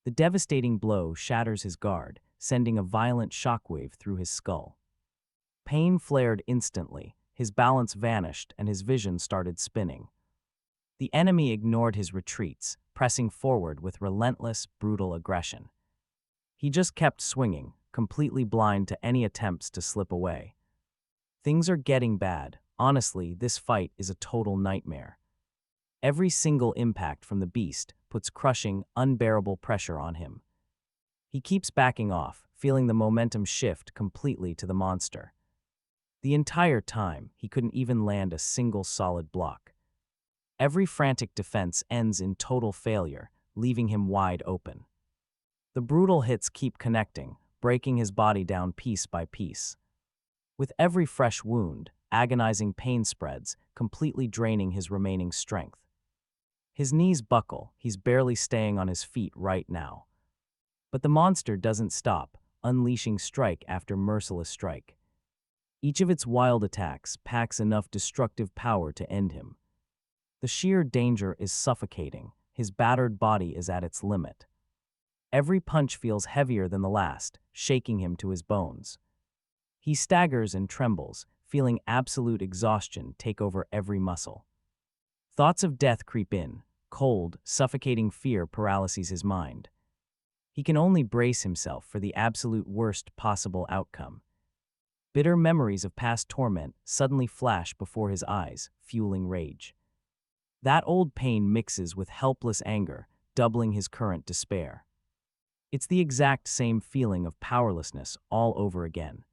The devastating blow shatters his guard, sending a violent shockwave through his skull. Pain flared instantly, his balance vanished, and his vision started spinning. The enemy ignored his retreats, pressing forward with relentless, brutal aggression. He just kept swinging, completely blind to any attempts to slip away. Things are getting bad. Honestly, this fight is a total nightmare. Every single impact from the beast puts crushing, unbearable pressure on him. He keeps backing off, feeling the momentum shift completely to the monster. The entire time, he couldn't even land a single solid block. Every frantic defense ends in total failure, leaving him wide open. The brutal hits keep connecting, breaking his body down piece by piece. With every fresh wound, agonizing pain spreads, completely draining his remaining strength. His knees buckle, he's barely staying on his feet right now. But the monster doesn't stop, unleashing strike after merciless strike. Each of its wild attacks packs enough destructive power to end him. The sheer danger is suffocating, his battered body is at its limit. Every punch feels heavier than the last, shaking him to his bones. He staggers and trembles, feeling absolute exhaustion take over every muscle. Thoughts of death creep in, cold, suffocating fear paralyzes his mind. He can only brace himself for the absolute worst possible outcome. Bitter memories of past torment suddenly flash before his eyes, fueling rage. That old pain mixes with helpless anger, doubling his current despair. It's the exact same feeling of powerlessness all over again.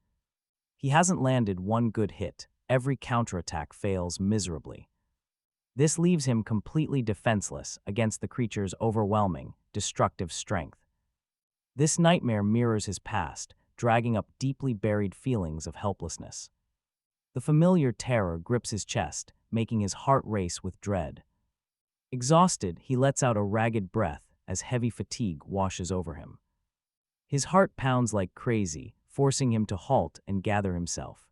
He hasn't landed one good hit, every counterattack fails miserably. This leaves him completely defenseless against the creature's overwhelming, destructive strength. This nightmare mirrors his past, dragging up deeply buried feelings of helplessness. The familiar terror grips his chest, making his heart race with dread. Exhausted, he lets out a ragged breath as heavy fatigue washes over him. His heart pounds like crazy, forcing him to halt and gather himself.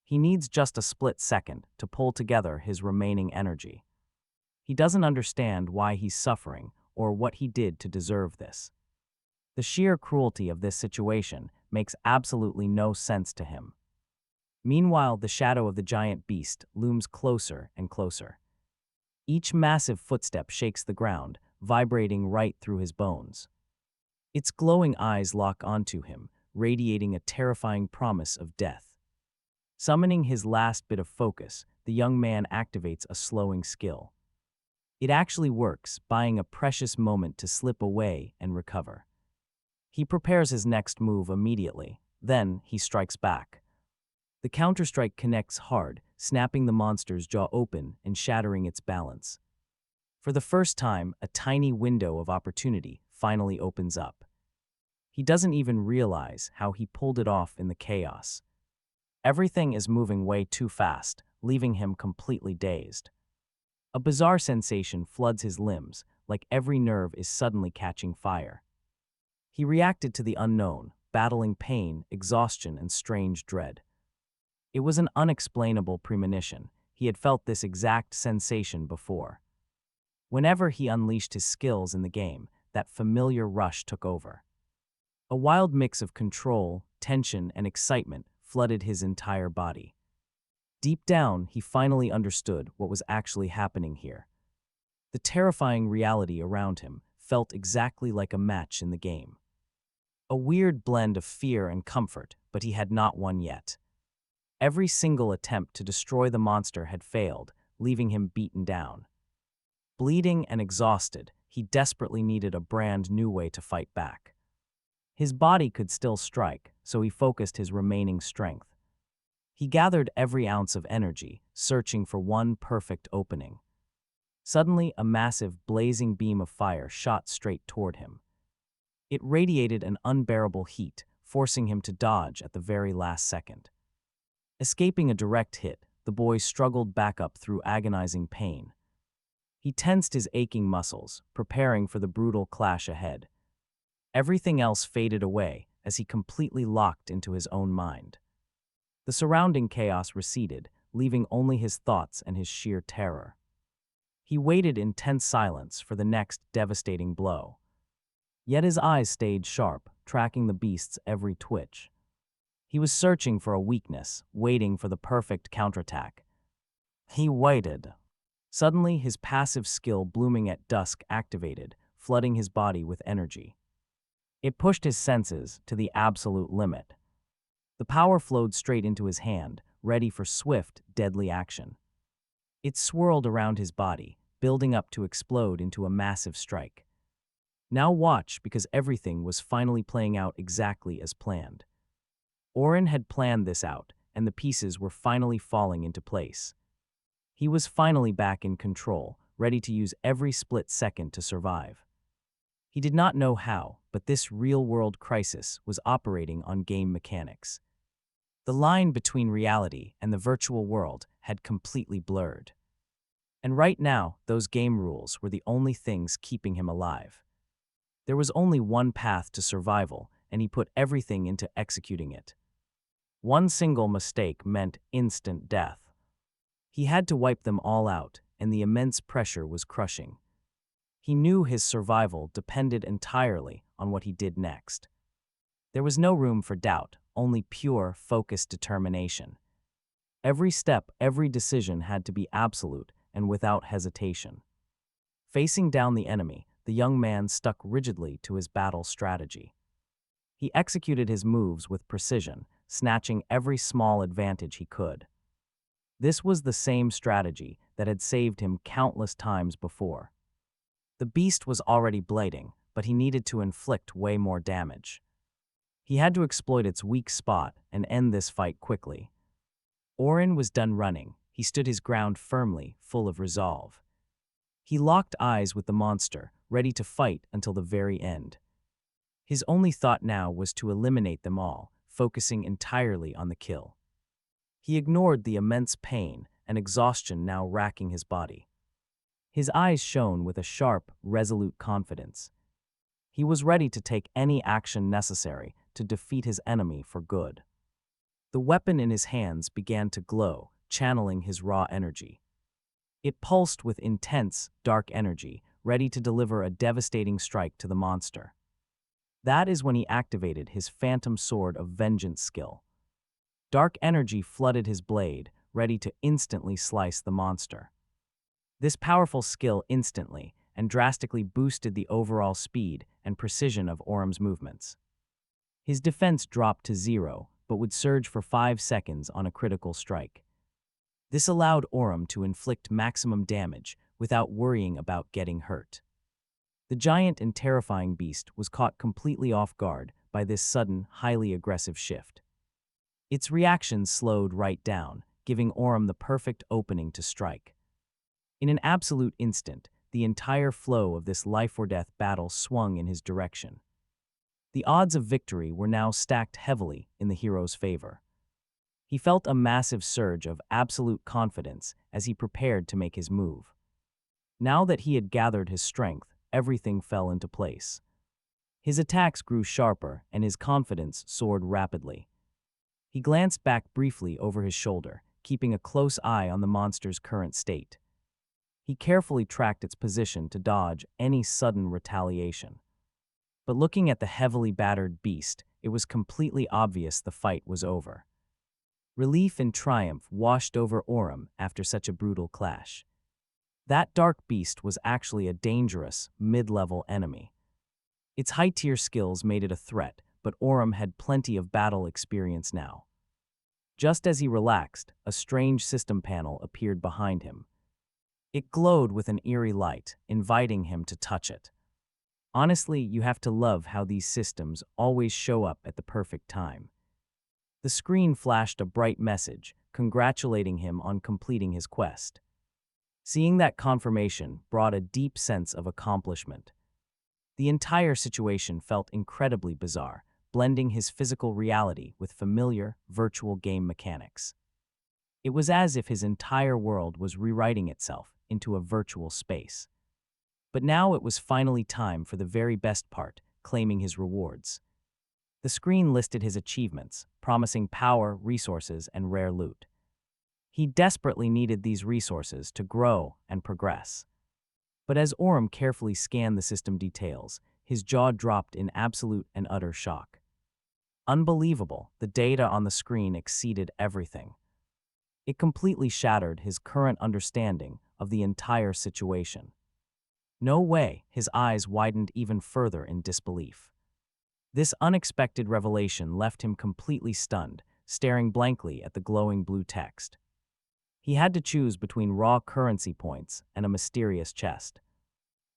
He needs just a split second to pull together his remaining energy. He doesn't understand why he's suffering or what he did to deserve this. The sheer cruelty of this situation makes absolutely no sense to him. Meanwhile, the shadow of the giant beast looms closer and closer. Each massive footstep shakes the ground, vibrating right through his bones. Its glowing eyes lock onto him, radiating a terrifying promise of death. Summoning his last bit of focus, the young man activates a slowing skill. It actually works, buying a precious moment to slip away and recover. He prepares his next move immediately, then he strikes back. The counterstrike connects hard, snapping the monster's jaw open and shattering its balance. For the first time, a tiny window of opportunity finally opens up. He doesn't even realize how he pulled it off in the chaos. Everything is moving way too fast, leaving him completely dazed. A bizarre sensation floods his limbs, like every nerve is suddenly catching fire. He reacted to the unknown, battling pain, exhaustion, and strange dread. It was an unexplainable premonition. He had felt this exact sensation before. Whenever he unleashed his skills in the game, that familiar rush took over. A wild mix of control, tension, and excitement flooded his entire body. Deep down, he finally understood what was actually happening here. The terrifying reality around him felt exactly like a match in the game. A weird blend of fear and comfort, but he had not won yet. Every single attempt to destroy the monster had failed, leaving him beaten down. Bleeding and exhausted, he desperately needed a brand new way to fight back. His body could still strike, so he focused his remaining strength. He gathered every ounce of energy, searching for one perfect opening. Suddenly, a massive, blazing beam of fire shot straight toward him. It radiated an unbearable heat, forcing him to dodge at the very last second. Escaping a direct hit, the boy struggled back up through agonizing pain. He tensed his aching muscles, preparing for the brutal clash ahead. Everything else faded away as he completely locked into his own mind. The surrounding chaos receded, leaving only his thoughts and his sheer terror. He waited in tense silence for the next devastating blow. Yet his eyes stayed sharp, tracking the beast's every twitch. He was searching for a weakness, waiting for the perfect counterattack. He waited. Suddenly, his passive skill blooming at dusk activated, flooding his body with energy. It pushed his senses to the absolute limit. The power flowed straight into his hand, ready for swift, deadly action. It swirled around his body, building up to explode into a massive strike. Now watch, because everything was finally playing out exactly as planned. Orin had planned this out, and the pieces were finally falling into place. He was finally back in control, ready to use every split second to survive. He did not know how, but this real-world crisis was operating on game mechanics. The line between reality and the virtual world had completely blurred. And right now, those game rules were the only things keeping him alive. There was only one path to survival, and he put everything into executing it. One single mistake meant instant death. He had to wipe them all out, and the immense pressure was crushing. He knew his survival depended entirely on what he did next. There was no room for doubt, only pure, focused determination. Every step, every decision had to be absolute and without hesitation. Facing down the enemy, the young man stuck rigidly to his battle strategy. He executed his moves with precision, snatching every small advantage he could. This was the same strategy that had saved him countless times before. The beast was already bleeding, but he needed to inflict way more damage. He had to exploit its weak spot and end this fight quickly. Orin was done running. He stood his ground firmly, full of resolve. He locked eyes with the monster, ready to fight until the very end. His only thought now was to eliminate them all, focusing entirely on the kill. He ignored the immense pain and exhaustion now racking his body. His eyes shone with a sharp, resolute confidence. He was ready to take any action necessary to defeat his enemy for good. The weapon in his hands began to glow, channeling his raw energy. It pulsed with intense, dark energy, ready to deliver a devastating strike to the monster. That is when he activated his Phantom Sword of Vengeance skill. Dark energy flooded his blade, ready to instantly slice the monster. This powerful skill instantly and drastically boosted the overall speed and precision of Orm's movements. His defense dropped to 0, but would surge for 5 seconds on a critical strike. This allowed Orm to inflict maximum damage without worrying about getting hurt. The giant and terrifying beast was caught completely off guard by this sudden, highly aggressive shift. Its reaction slowed right down, giving Orm the perfect opening to strike. In an absolute instant, the entire flow of this life-or-death battle swung in his direction. The odds of victory were now stacked heavily in the hero's favor. He felt a massive surge of absolute confidence as he prepared to make his move. Now that he had gathered his strength, everything fell into place. His attacks grew sharper and his confidence soared rapidly. He glanced back briefly over his shoulder, keeping a close eye on the monster's current state. He carefully tracked its position to dodge any sudden retaliation. But looking at the heavily battered beast, it was completely obvious the fight was over. Relief and triumph washed over Orm after such a brutal clash. That dark beast was actually a dangerous, mid-level enemy. Its high-tier skills made it a threat, but Orm had plenty of battle experience now. Just as he relaxed, a strange system panel appeared behind him. It glowed with an eerie light, inviting him to touch it. Honestly, you have to love how these systems always show up at the perfect time. The screen flashed a bright message, congratulating him on completing his quest. Seeing that confirmation brought a deep sense of accomplishment. The entire situation felt incredibly bizarre, blending his physical reality with familiar, virtual game mechanics. It was as if his entire world was rewriting itself into a virtual space. But now it was finally time for the very best part, claiming his rewards. The screen listed his achievements, promising power, resources, and rare loot. He desperately needed these resources to grow and progress. But as Orm carefully scanned the system details, his jaw dropped in absolute and utter shock. Unbelievable, the data on the screen exceeded everything. It completely shattered his current understanding of the entire situation. No way, his eyes widened even further in disbelief. This unexpected revelation left him completely stunned, staring blankly at the glowing blue text. He had to choose between raw currency points and a mysterious chest.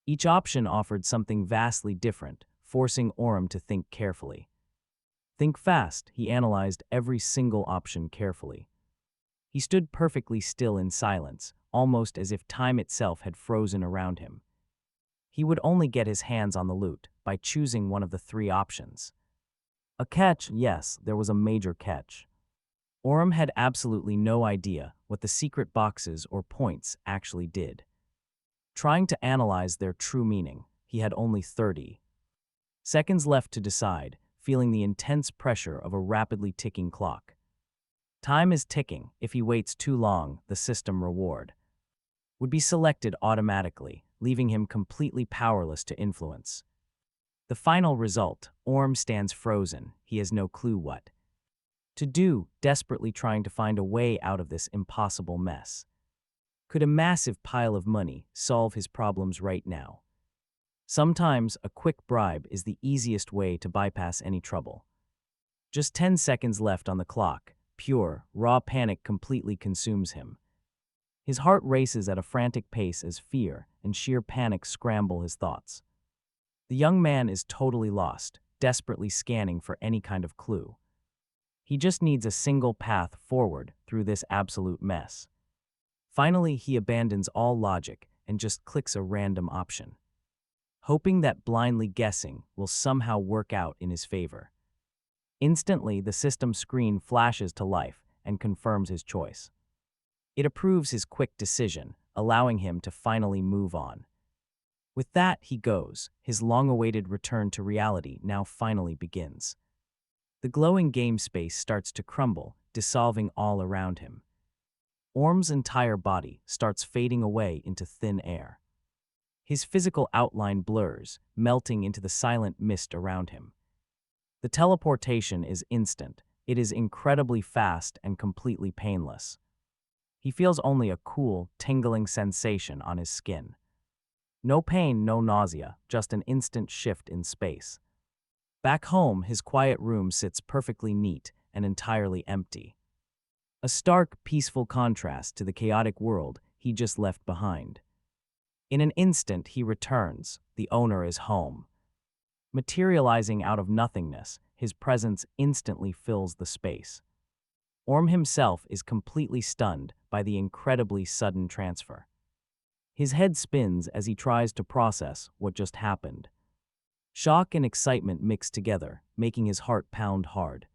Each option offered something vastly different, forcing Orm to think carefully. Think fast, he analyzed every single option carefully. He stood perfectly still in silence, almost as if time itself had frozen around him. He would only get his hands on the loot by choosing one of the 3 options. A catch, yes, there was a major catch. Orm had absolutely no idea what the secret boxes or points actually did. Trying to analyze their true meaning, he had only 30 seconds left to decide, feeling the intense pressure of a rapidly ticking clock. Time is ticking. If he waits too long, the system reward would be selected automatically, leaving him completely powerless to influence. The final result, Orm stands frozen. He has no clue what to do, desperately trying to find a way out of this impossible mess. Could a massive pile of money solve his problems right now? Sometimes a quick bribe is the easiest way to bypass any trouble. Just 10 seconds left on the clock. Pure, raw panic completely consumes him. His heart races at a frantic pace as fear and sheer panic scramble his thoughts. The young man is totally lost, desperately scanning for any kind of clue. He just needs a single path forward through this absolute mess. Finally, he abandons all logic and just clicks a random option, hoping that blindly guessing will somehow work out in his favor. Instantly, the system screen flashes to life and confirms his choice. It approves his quick decision, allowing him to finally move on. With that, he goes. His long-awaited return to reality now finally begins. The glowing game space starts to crumble, dissolving all around him. Orm's entire body starts fading away into thin air. His physical outline blurs, melting into the silent mist around him. The teleportation is instant. It is incredibly fast and completely painless. He feels only a cool, tingling sensation on his skin. No pain, no nausea, just an instant shift in space. Back home, his quiet room sits perfectly neat and entirely empty. A stark, peaceful contrast to the chaotic world he just left behind. In an instant, he returns. The owner is home. Materializing out of nothingness, his presence instantly fills the space. Orm himself is completely stunned by the incredibly sudden transfer. His head spins as he tries to process what just happened. Shock and excitement mix together, making his heart pound hard.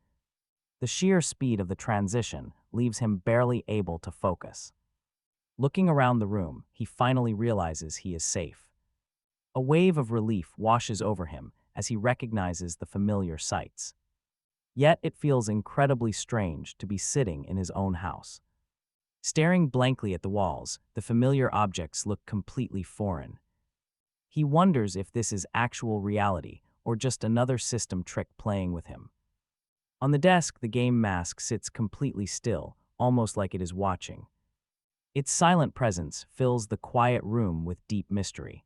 The sheer speed of the transition leaves him barely able to focus. Looking around the room, he finally realizes he is safe. A wave of relief washes over him as he recognizes the familiar sights. Yet it feels incredibly strange to be sitting in his own house. Staring blankly at the walls, the familiar objects look completely foreign. He wonders if this is actual reality or just another system trick playing with him. On the desk, the game mask sits completely still, almost like it is watching. Its silent presence fills the quiet room with deep mystery.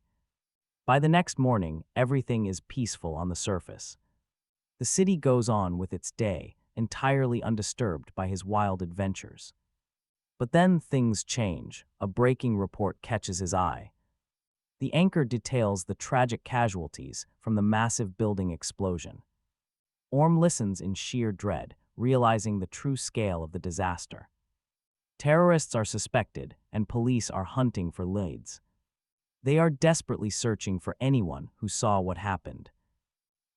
By the next morning, everything is peaceful on the surface. The city goes on with its day, entirely undisturbed by his wild adventures. But then things change. A breaking report catches his eye. The anchor details the tragic casualties from the massive building explosion. Orm listens in sheer dread, realizing the true scale of the disaster. Terrorists are suspected, and police are hunting for leads. They are desperately searching for anyone who saw what happened.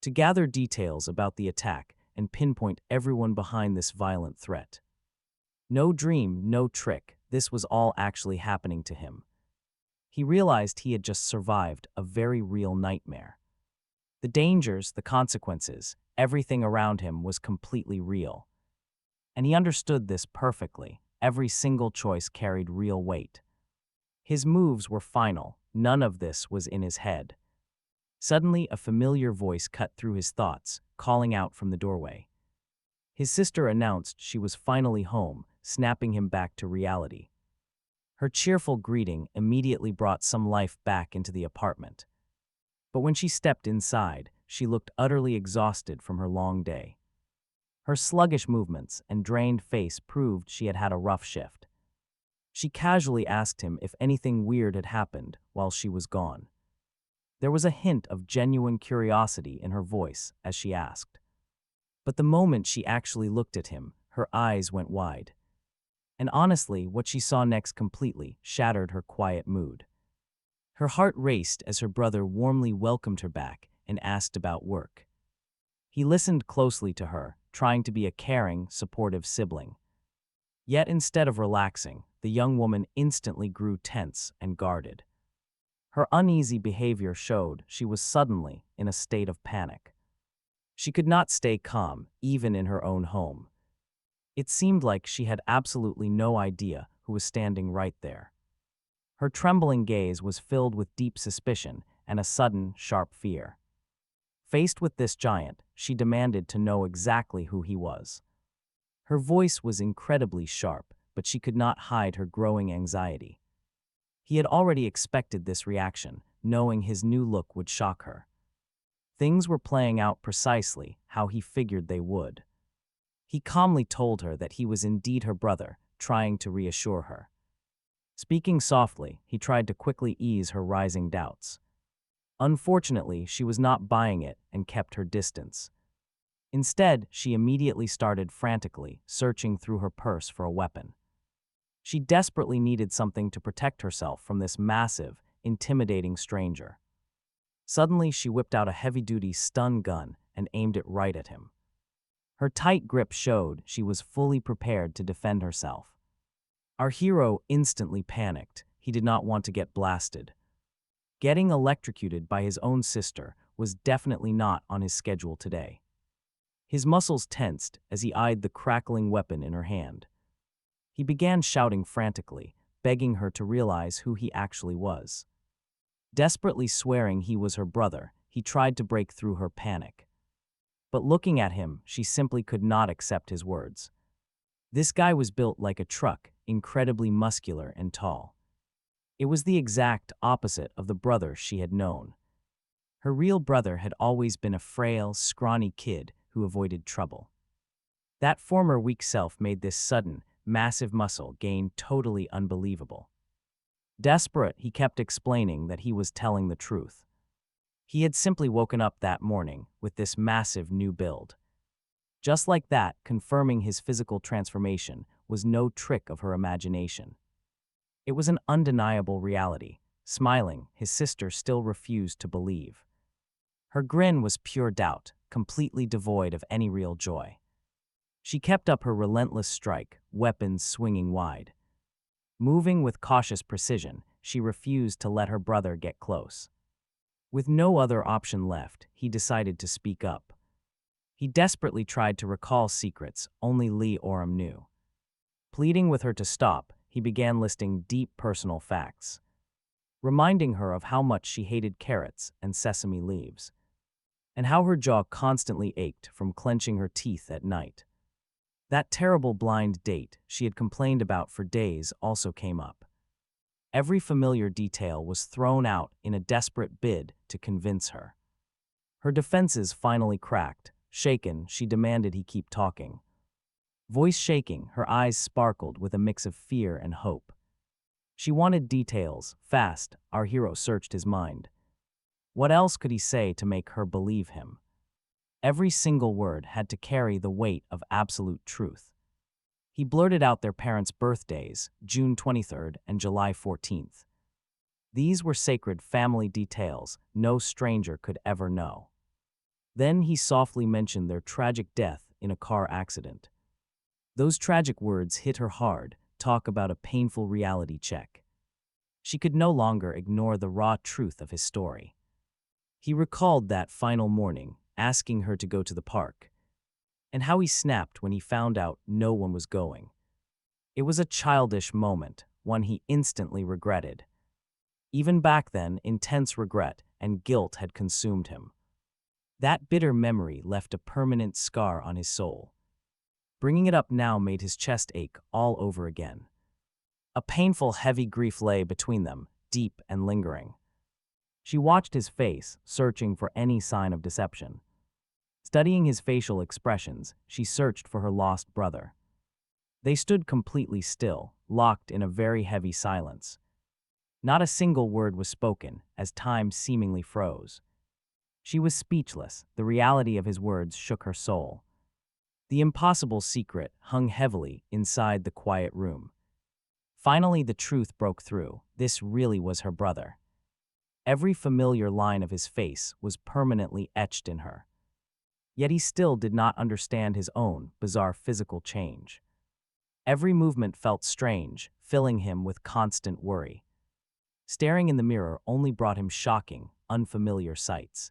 To gather details about the attack and pinpoint everyone behind this violent threat. No dream, no trick, this was all actually happening to him. He realized he had just survived a very real nightmare. The dangers, the consequences, everything around him was completely real. And he understood this perfectly. Every single choice carried real weight. His moves were final. None of this was in his head. Suddenly, a familiar voice cut through his thoughts, calling out from the doorway. His sister announced she was finally home, snapping him back to reality. Her cheerful greeting immediately brought some life back into the apartment. But when she stepped inside, she looked utterly exhausted from her long day. Her sluggish movements and drained face proved she had had a rough shift. She casually asked him if anything weird had happened while she was gone. There was a hint of genuine curiosity in her voice as she asked. But the moment she actually looked at him, her eyes went wide. And honestly, what she saw next completely shattered her quiet mood. Her heart raced as her brother warmly welcomed her back and asked about work. He listened closely to her, trying to be a caring, supportive sibling. Yet instead of relaxing, the young woman instantly grew tense and guarded. Her uneasy behavior showed she was suddenly in a state of panic. She could not stay calm, even in her own home. It seemed like she had absolutely no idea who was standing right there. Her trembling gaze was filled with deep suspicion and a sudden, sharp fear. Faced with this giant, she demanded to know exactly who he was. Her voice was incredibly sharp, but she could not hide her growing anxiety. He had already expected this reaction, knowing his new look would shock her. Things were playing out precisely how he figured they would. He calmly told her that he was indeed her brother, trying to reassure her. Speaking softly, he tried to quickly ease her rising doubts. Unfortunately, she was not buying it and kept her distance. Instead, she immediately started frantically searching through her purse for a weapon. She desperately needed something to protect herself from this massive, intimidating stranger. Suddenly, she whipped out a heavy-duty stun gun and aimed it right at him. Her tight grip showed she was fully prepared to defend herself. Our hero instantly panicked. He did not want to get blasted. Getting electrocuted by his own sister was definitely not on his schedule today. His muscles tensed as he eyed the crackling weapon in her hand. He began shouting frantically, begging her to realize who he actually was. Desperately swearing he was her brother, he tried to break through her panic. But looking at him, she simply could not accept his words. This guy was built like a truck, incredibly muscular and tall. It was the exact opposite of the brother she had known. Her real brother had always been a frail, scrawny kid who avoided trouble. That former weak self made this sudden, massive muscle gain totally unbelievable. Desperate, he kept explaining that he was telling the truth. He had simply woken up that morning with this massive new build. Just like that, confirming his physical transformation was no trick of her imagination. It was an undeniable reality. Smiling, his sister still refused to believe. Her grin was pure doubt, completely devoid of any real joy. She kept up her relentless strike, weapons swinging wide. Moving with cautious precision, she refused to let her brother get close. With no other option left, he decided to speak up. He desperately tried to recall secrets only Lee Orem knew. Pleading with her to stop, he began listing deep personal facts, reminding her of how much she hated carrots and sesame leaves, and how her jaw constantly ached from clenching her teeth at night. That terrible blind date she had complained about for days also came up. Every familiar detail was thrown out in a desperate bid to convince her. Her defenses finally cracked. Shaken, she demanded he keep talking. Voice shaking, her eyes sparkled with a mix of fear and hope. She wanted details. Fast, our hero searched his mind. What else could he say to make her believe him? Every single word had to carry the weight of absolute truth. He blurted out their parents' birthdays, June 23rd and July 14th. These were sacred family details no stranger could ever know. Then he softly mentioned their tragic death in a car accident. Those tragic words hit her hard. Talk about a painful reality check. She could no longer ignore the raw truth of his story. He recalled that final morning, asking her to go to the park, and how he snapped when he found out no one was going. It was a childish moment, one he instantly regretted. Even back then, intense regret and guilt had consumed him. That bitter memory left a permanent scar on his soul. Bringing it up now made his chest ache all over again. A painful, heavy grief lay between them, deep and lingering. She watched his face, searching for any sign of deception. Studying his facial expressions, she searched for her lost brother. They stood completely still, locked in a very heavy silence. Not a single word was spoken, as time seemingly froze. She was speechless. The reality of his words shook her soul. The impossible secret hung heavily inside the quiet room. Finally, the truth broke through. This really was her brother. Every familiar line of his face was permanently etched in her. Yet he still did not understand his own bizarre physical change. Every movement felt strange, filling him with constant worry. Staring in the mirror only brought him shocking, unfamiliar sights.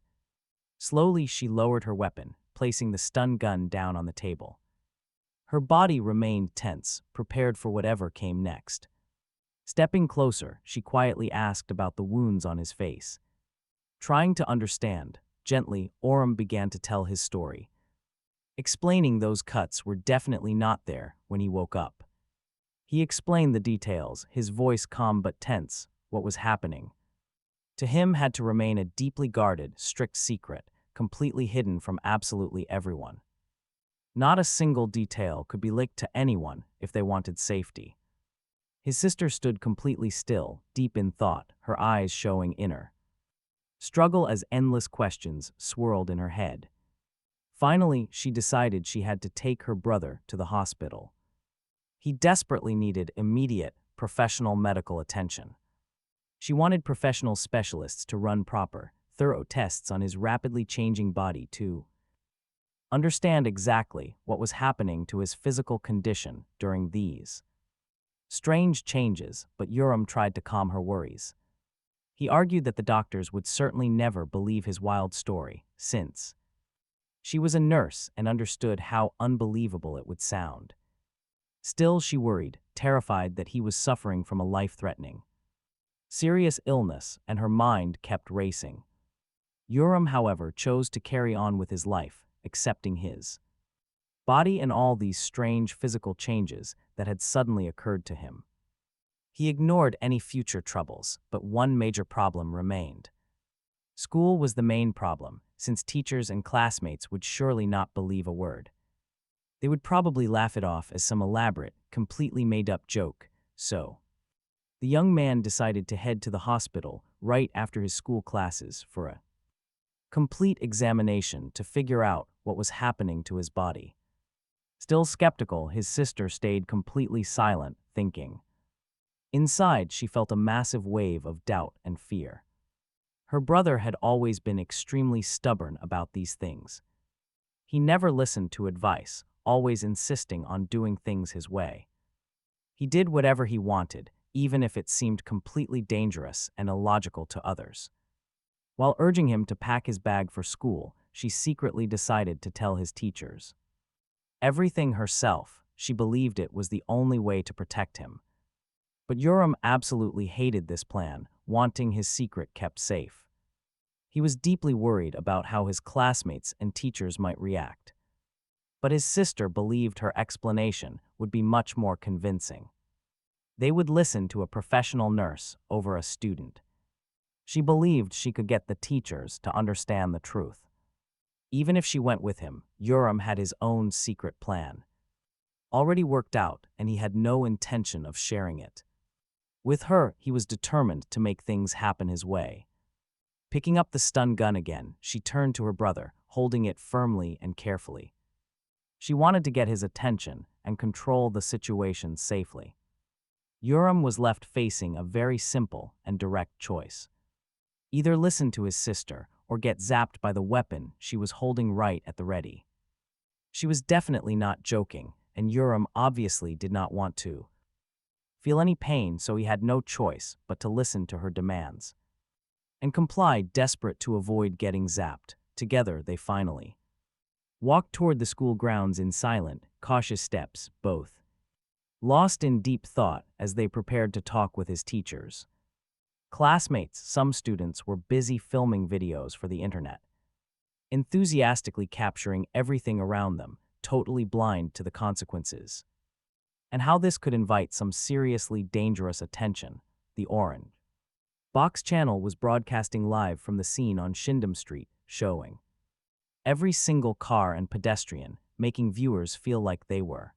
Slowly, she lowered her weapon, placing the stun gun down on the table. Her body remained tense, prepared for whatever came next. Stepping closer, she quietly asked about the wounds on his face. Trying to understand, gently, Orem began to tell his story, explaining those cuts were definitely not there when he woke up. He explained the details, his voice calm but tense. What was happening to him had to remain a deeply guarded, strict secret, completely hidden from absolutely everyone. Not a single detail could be leaked to anyone if they wanted safety. His sister stood completely still, deep in thought, her eyes showing inner struggle as endless questions swirled in her head. Finally, she decided she had to take her brother to the hospital. He desperately needed immediate, professional medical attention. She wanted professional specialists to run proper, thorough tests on his rapidly changing body to understand exactly what was happening to his physical condition during these strange changes, but Urim tried to calm her worries. He argued that the doctors would certainly never believe his wild story, since she was a nurse and understood how unbelievable it would sound. Still, she worried, terrified that he was suffering from a life-threatening serious illness, and her mind kept racing. Urim, however, chose to carry on with his life, accepting his body and all these strange physical changes that had suddenly occurred to him. He ignored any future troubles, but one major problem remained. School was the main problem, since teachers and classmates would surely not believe a word. They would probably laugh it off as some elaborate, completely made-up joke, so the young man decided to head to the hospital right after his school classes for a complete examination to figure out what was happening to his body. Still skeptical, his sister stayed completely silent, thinking. Inside, she felt a massive wave of doubt and fear. Her brother had always been extremely stubborn about these things. He never listened to advice, always insisting on doing things his way. He did whatever he wanted, even if it seemed completely dangerous and illogical to others. While urging him to pack his bag for school, she secretly decided to tell his teachers everything herself. She believed it was the only way to protect him. But Urim absolutely hated this plan, wanting his secret kept safe. He was deeply worried about how his classmates and teachers might react. But his sister believed her explanation would be much more convincing. They would listen to a professional nurse over a student. She believed she could get the teachers to understand the truth. Even if she went with him, Urim had his own secret plan, already worked out, and he had no intention of sharing it. With her, he was determined to make things happen his way. Picking up the stun gun again, she turned to her brother, holding it firmly and carefully. She wanted to get his attention and control the situation safely. Urim was left facing a very simple and direct choice. Either listen to his sister or get zapped by the weapon she was holding right at the ready. She was definitely not joking, and Urim obviously did not want to feel any pain, so he had no choice but to listen to her demands and comply, desperate to avoid getting zapped. Together, they finally walked toward the school grounds in silent, cautious steps, both lost in deep thought as they prepared to talk with his teachers. Classmates, some students, were busy filming videos for the internet, enthusiastically capturing everything around them, totally blind to the consequences and how this could invite some seriously dangerous attention. The Orange Box channel was broadcasting live from the scene on Shindam Street, showing every single car and pedestrian, making viewers feel like they were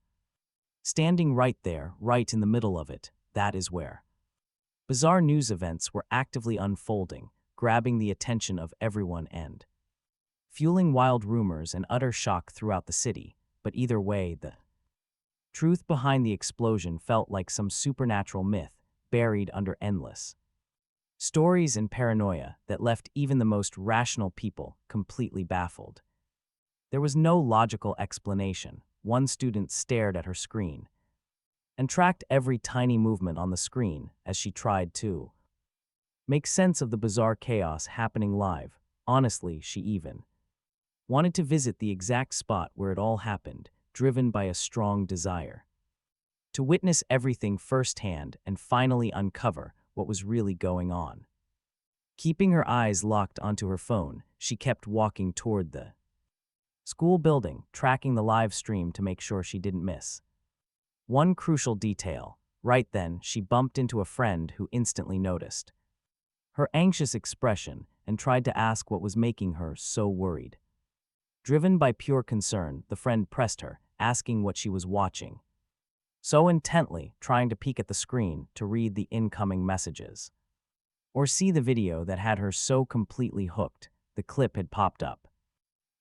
standing right there, right in the middle of it. That is where bizarre news events were actively unfolding, grabbing the attention of everyone and fueling wild rumors and utter shock throughout the city. But either way, the truth behind the explosion felt like some supernatural myth buried under endless stories and paranoia that left even the most rational people completely baffled. There was no logical explanation. One student stared at her screen, and tracked every tiny movement on the screen as she tried to make sense of the bizarre chaos happening live. Honestly, she even wanted to visit the exact spot where it all happened, driven by a strong desire to witness everything firsthand and finally uncover what was really going on. Keeping her eyes locked onto her phone, she kept walking toward the school building, tracking the live stream to make sure she didn't miss one crucial detail. Right then, she bumped into a friend who instantly noticed her anxious expression and tried to ask what was making her so worried. Driven by pure concern, the friend pressed her, asking what she was watching so intently, trying to peek at the screen to read the incoming messages or see the video that had her so completely hooked. The clip had popped up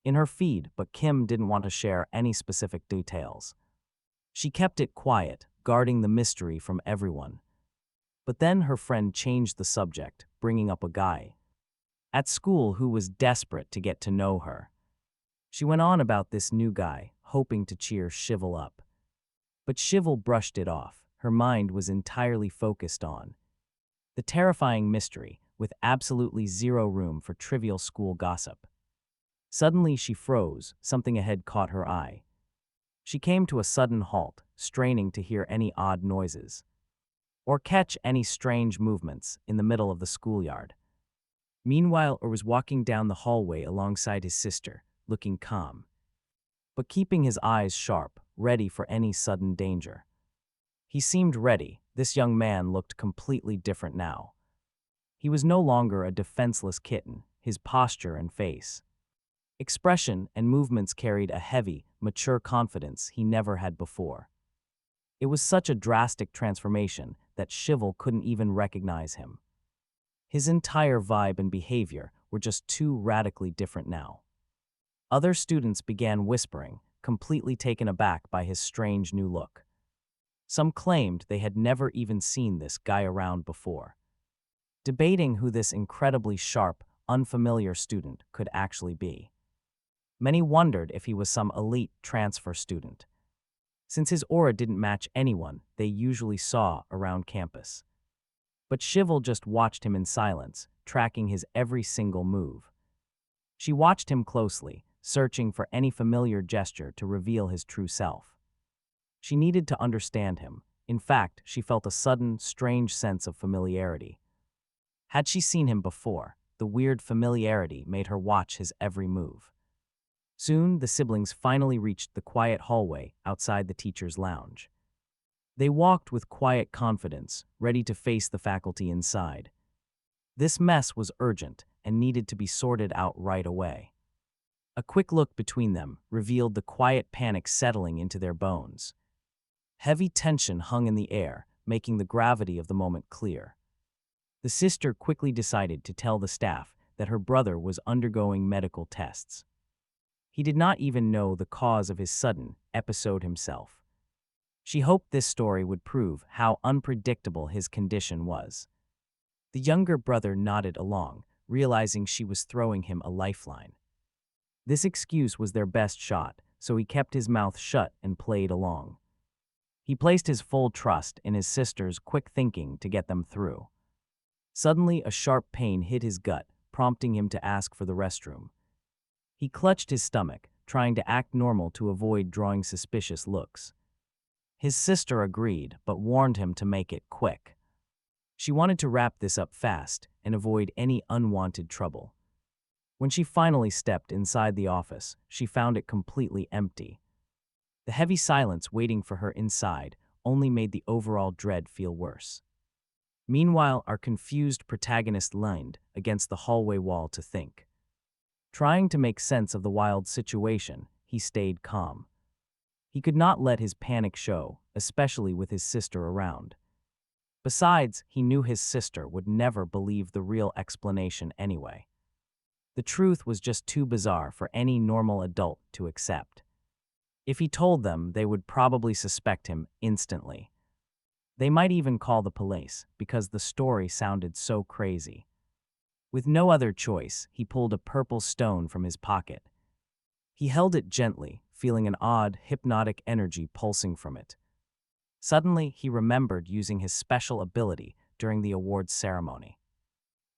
in her feed, but Kim didn't want to share any specific details. She kept it quiet, guarding the mystery from everyone. But then her friend changed the subject, bringing up a guy at school who was desperate to get to know her. She went on about this new guy, hoping to cheer Shivel up. But Shivel brushed it off. Her mind was entirely focused on the terrifying mystery, with absolutely zero room for trivial school gossip. Suddenly she froze, something ahead caught her eye. She came to a sudden halt, straining to hear any odd noises or catch any strange movements in the middle of the schoolyard. Meanwhile, was walking down the hallway alongside his sister, looking calm, but keeping his eyes sharp, ready for any sudden danger. He seemed ready. This young man looked completely different now. He was no longer a defenseless kitten. His posture and face expression and movements carried a heavy, mature confidence he never had before. It was such a drastic transformation that Shivel couldn't even recognize him. His entire vibe and behavior were just too radically different now. Other students began whispering, completely taken aback by his strange new look. Some claimed they had never even seen this guy around before, debating who this incredibly sharp, unfamiliar student could actually be. Many wondered if he was some elite transfer student, since his aura didn't match anyone they usually saw around campus. But Shivel just watched him in silence, tracking his every single move. She watched him closely, searching for any familiar gesture to reveal his true self. She needed to understand him. In fact, she felt a sudden, strange sense of familiarity. Had she seen him before? The weird familiarity made her watch his every move. Soon, the siblings finally reached the quiet hallway outside the teacher's lounge. They walked with quiet confidence, ready to face the faculty inside. This mess was urgent and needed to be sorted out right away. A quick look between them revealed the quiet panic settling into their bones. Heavy tension hung in the air, making the gravity of the moment clear. The sister quickly decided to tell the staff that her brother was undergoing medical tests. He did not even know the cause of his sudden episode himself. She hoped this story would prove how unpredictable his condition was. The younger brother nodded along, realizing she was throwing him a lifeline. This excuse was their best shot, so he kept his mouth shut and played along. He placed his full trust in his sister's quick thinking to get them through. Suddenly, a sharp pain hit his gut, prompting him to ask for the restroom. He clutched his stomach, trying to act normal to avoid drawing suspicious looks. His sister agreed, but warned him to make it quick. She wanted to wrap this up fast and avoid any unwanted trouble. When she finally stepped inside the office, she found it completely empty. The heavy silence waiting for her inside only made the overall dread feel worse. Meanwhile, our confused protagonist leaned against the hallway wall to think. Trying to make sense of the wild situation, he stayed calm. He could not let his panic show, especially with his sister around. Besides, he knew his sister would never believe the real explanation anyway. The truth was just too bizarre for any normal adult to accept. If he told them, they would probably suspect him instantly. They might even call the police because the story sounded so crazy. With no other choice, he pulled a purple stone from his pocket. He held it gently, feeling an odd, hypnotic energy pulsing from it. Suddenly, he remembered using his special ability during the awards ceremony.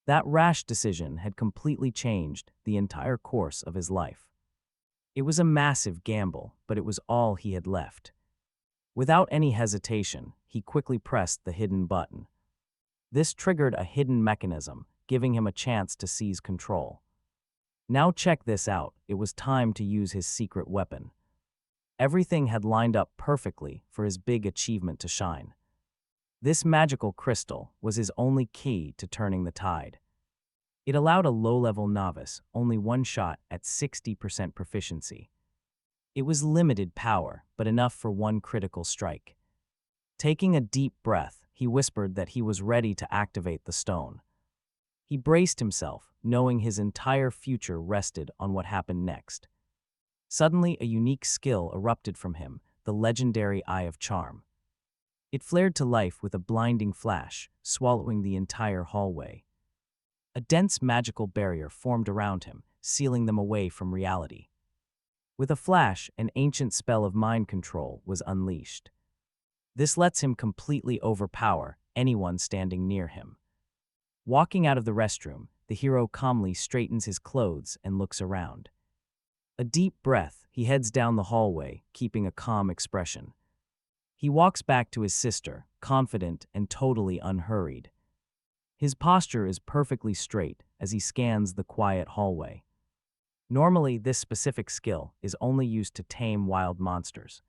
That rash decision had completely changed the entire course of his life. It was a massive gamble, but it was all he had left. Without any hesitation, he quickly pressed the hidden button. This triggered a hidden mechanism, giving him a chance to seize control. Now check this out, it was time to use his secret weapon. Everything had lined up perfectly for his big achievement to shine. This magical crystal was his only key to turning the tide. It allowed a low-level novice only one shot at 60% proficiency. It was limited power, but enough for one critical strike. Taking a deep breath, he whispered that he was ready to activate the stone. He braced himself, knowing his entire future rested on what happened next. Suddenly, a unique skill erupted from him, the legendary Eye of Charm. It flared to life with a blinding flash, swallowing the entire hallway. A dense magical barrier formed around him, sealing them away from reality. With a flash, an ancient spell of mind control was unleashed. This lets him completely overpower anyone standing near him. Walking out of the restroom, the hero calmly straightens his clothes and looks around. A deep breath, he heads down the hallway, keeping a calm expression. He walks back to his sister, confident and totally unhurried. His posture is perfectly straight as he scans the quiet hallway. Normally, this specific skill is only used to tame wild monsters.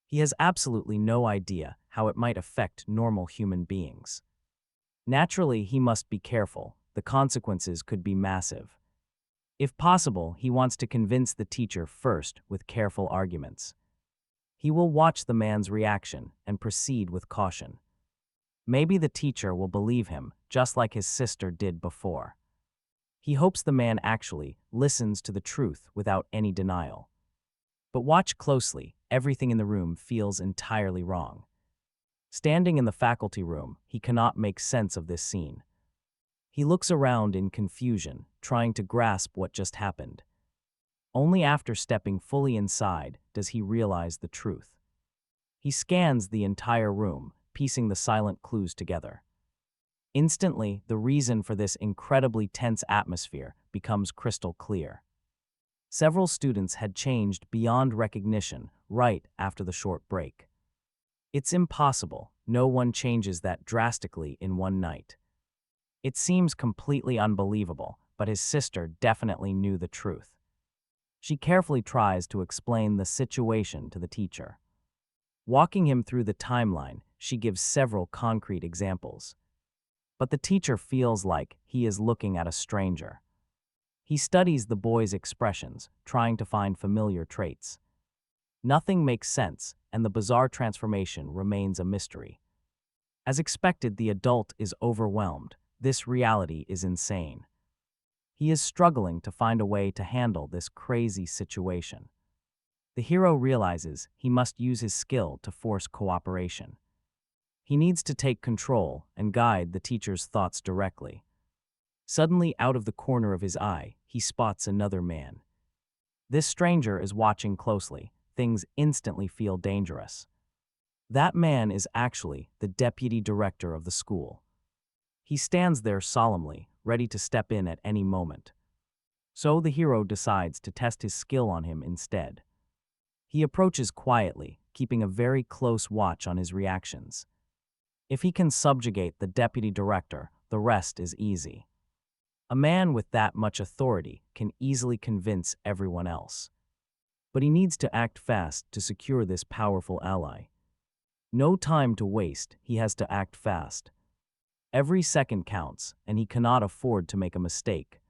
He has absolutely no idea how it might affect normal human beings. Naturally, he must be careful. The consequences could be massive. If possible, he wants to convince the teacher first with careful arguments. He will watch the man's reaction and proceed with caution. Maybe the teacher will believe him, just like his sister did before. He hopes the man actually listens to the truth without any denial. But watch closely, everything in the room feels entirely wrong. Standing in the faculty room, he cannot make sense of this scene. He looks around in confusion, trying to grasp what just happened. Only after stepping fully inside does he realize the truth. He scans the entire room, piecing the silent clues together. Instantly, the reason for this incredibly tense atmosphere becomes crystal clear. Several students had changed beyond recognition right after the short break. It's impossible. No one changes that drastically in one night. It seems completely unbelievable, but his sister definitely knew the truth. She carefully tries to explain the situation to the teacher. Walking him through the timeline, she gives several concrete examples. But the teacher feels like he is looking at a stranger. He studies the boy's expressions, trying to find familiar traits. Nothing makes sense, and the bizarre transformation remains a mystery. As expected, the adult is overwhelmed. This reality is insane. He is struggling to find a way to handle this crazy situation. The hero realizes he must use his skill to force cooperation. He needs to take control and guide the teacher's thoughts directly. Suddenly, out of the corner of his eye, he spots another man. This stranger is watching closely. Things instantly feel dangerous. That man is actually the deputy director of the school. He stands there solemnly, ready to step in at any moment. So the hero decides to test his skill on him instead. He approaches quietly, keeping a very close watch on his reactions. If he can subjugate the deputy director, the rest is easy. A man with that much authority can easily convince everyone else. But he needs to act fast to secure this powerful ally. No time to waste, he has to act fast. Every second counts, and he cannot afford to make a mistake.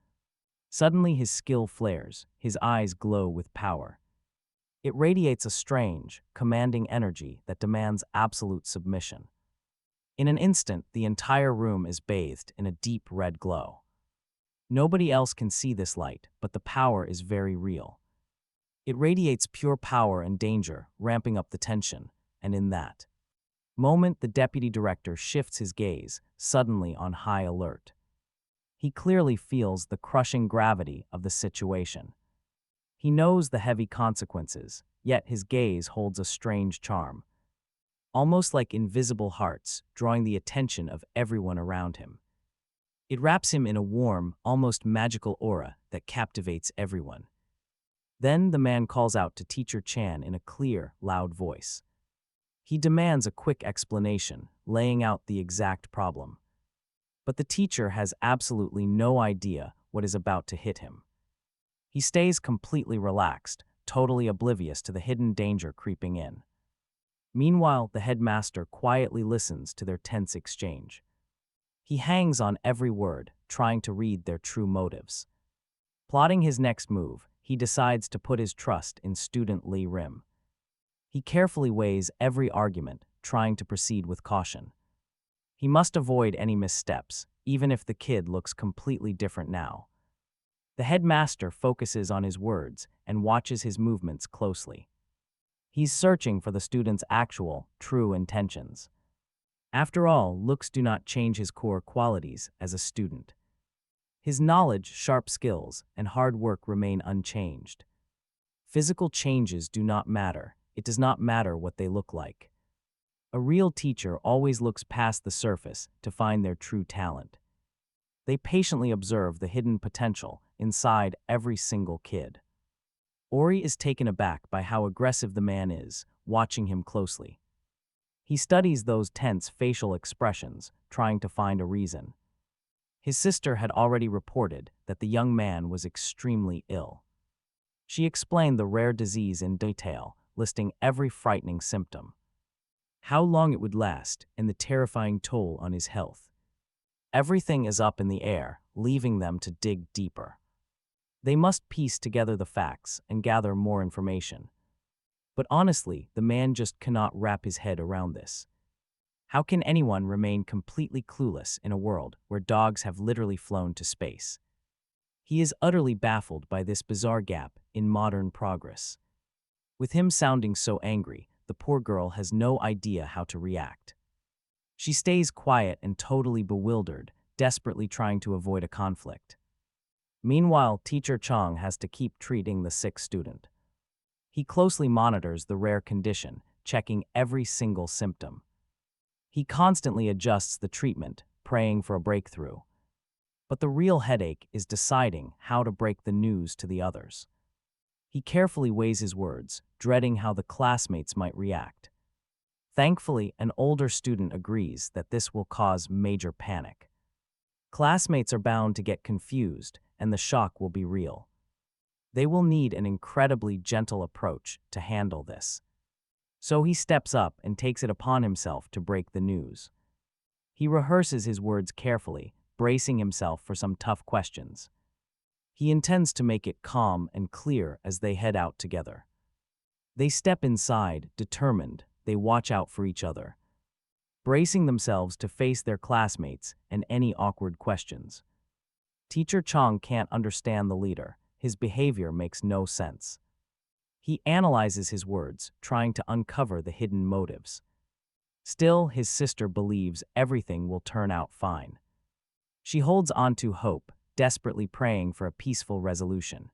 Suddenly his skill flares, his eyes glow with power. It radiates a strange, commanding energy that demands absolute submission. In an instant, the entire room is bathed in a deep red glow. Nobody else can see this light, but the power is very real. It radiates pure power and danger, ramping up the tension, and in that moment, the deputy director shifts his gaze, suddenly on high alert. He clearly feels the crushing gravity of the situation. He knows the heavy consequences, yet his gaze holds a strange charm. almost like invisible hearts, drawing the attention of everyone around him. It wraps him in a warm, almost magical aura that captivates everyone. Then the man calls out to Teacher Chan in a clear, loud voice. He demands a quick explanation, laying out the exact problem. But the teacher has absolutely no idea what is about to hit him. He stays completely relaxed, totally oblivious to the hidden danger creeping in. Meanwhile, the headmaster quietly listens to their tense exchange. He hangs on every word, trying to read their true motives. Plotting his next move, he decides to put his trust in student Lee Rim. He carefully weighs every argument, trying to proceed with caution. He must avoid any missteps, even if the kid looks completely different now. The headmaster focuses on his words and watches his movements closely. He's searching for the student's actual, true intentions. After all, looks do not change his core qualities as a student. His knowledge, sharp skills, and hard work remain unchanged. Physical changes do not matter. It does not matter what they look like. A real teacher always looks past the surface to find their true talent. They patiently observe the hidden potential inside every single kid. Ori is taken aback by how aggressive the man is, watching him closely. He studies those tense facial expressions, trying to find a reason. His sister had already reported that the young man was extremely ill. She explained the rare disease in detail, listing every frightening symptom, how long it would last, and the terrifying toll on his health. Everything is up in the air, leaving them to dig deeper. They must piece together the facts and gather more information. But honestly, the man just cannot wrap his head around this. How can anyone remain completely clueless in a world where dogs have literally flown to space? He is utterly baffled by this bizarre gap in modern progress. With him sounding so angry, the poor girl has no idea how to react. She stays quiet and totally bewildered, desperately trying to avoid a conflict. Meanwhile, Teacher Chong has to keep treating the sick student. He closely monitors the rare condition, checking every single symptom. He constantly adjusts the treatment, praying for a breakthrough. But the real headache is deciding how to break the news to the others. He carefully weighs his words, dreading how the classmates might react. Thankfully, an older student agrees that this will cause major panic. Classmates are bound to get confused, and the shock will be real. They will need an incredibly gentle approach to handle this. So he steps up and takes it upon himself to break the news. He rehearses his words carefully, bracing himself for some tough questions. He intends to make it calm and clear as they head out together. They step inside, determined. They watch out for each other, bracing themselves to face their classmates and any awkward questions. Teacher Chong can't understand the leader. His behavior makes no sense. He analyzes his words, trying to uncover the hidden motives. Still, his sister believes everything will turn out fine. She holds on to hope, desperately praying for a peaceful resolution.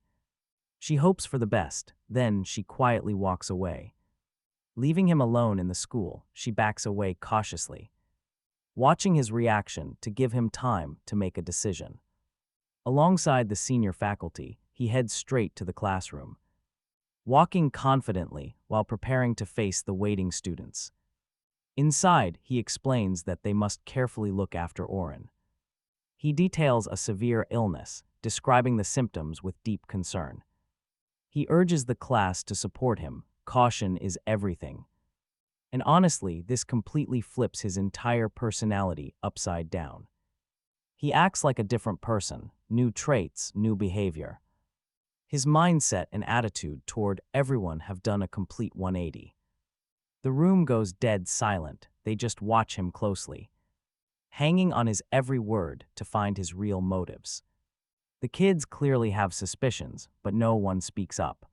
She hopes for the best, then she quietly walks away. Leaving him alone in the school, she backs away cautiously, watching his reaction to give him time to make a decision. Alongside the senior faculty, he heads straight to the classroom, walking confidently while preparing to face the waiting students. Inside, he explains that they must carefully look after Oren. He details a severe illness, describing the symptoms with deep concern. He urges the class to support him. Caution is everything. And honestly, this completely flips his entire personality upside down. He acts like a different person, new traits, new behavior. His mindset and attitude toward everyone have done a complete 180. The room goes dead silent. They just watch him closely, hanging on his every word to find his real motives. The kids clearly have suspicions, but no one speaks up.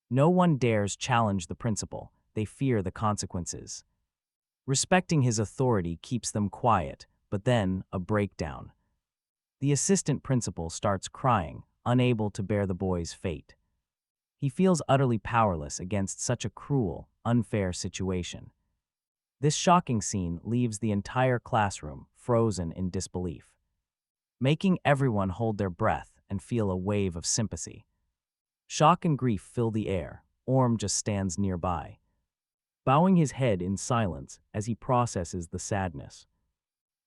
No one dares challenge the principal. They fear the consequences. Respecting his authority keeps them quiet, but then a breakdown. The assistant principal starts crying, unable to bear the boy's fate. He feels utterly powerless against such a cruel, unfair situation. This shocking scene leaves the entire classroom frozen in disbelief, making everyone hold their breath and feel a wave of sympathy. Shock and grief fill the air. Orm just stands nearby, bowing his head in silence as he processes the sadness.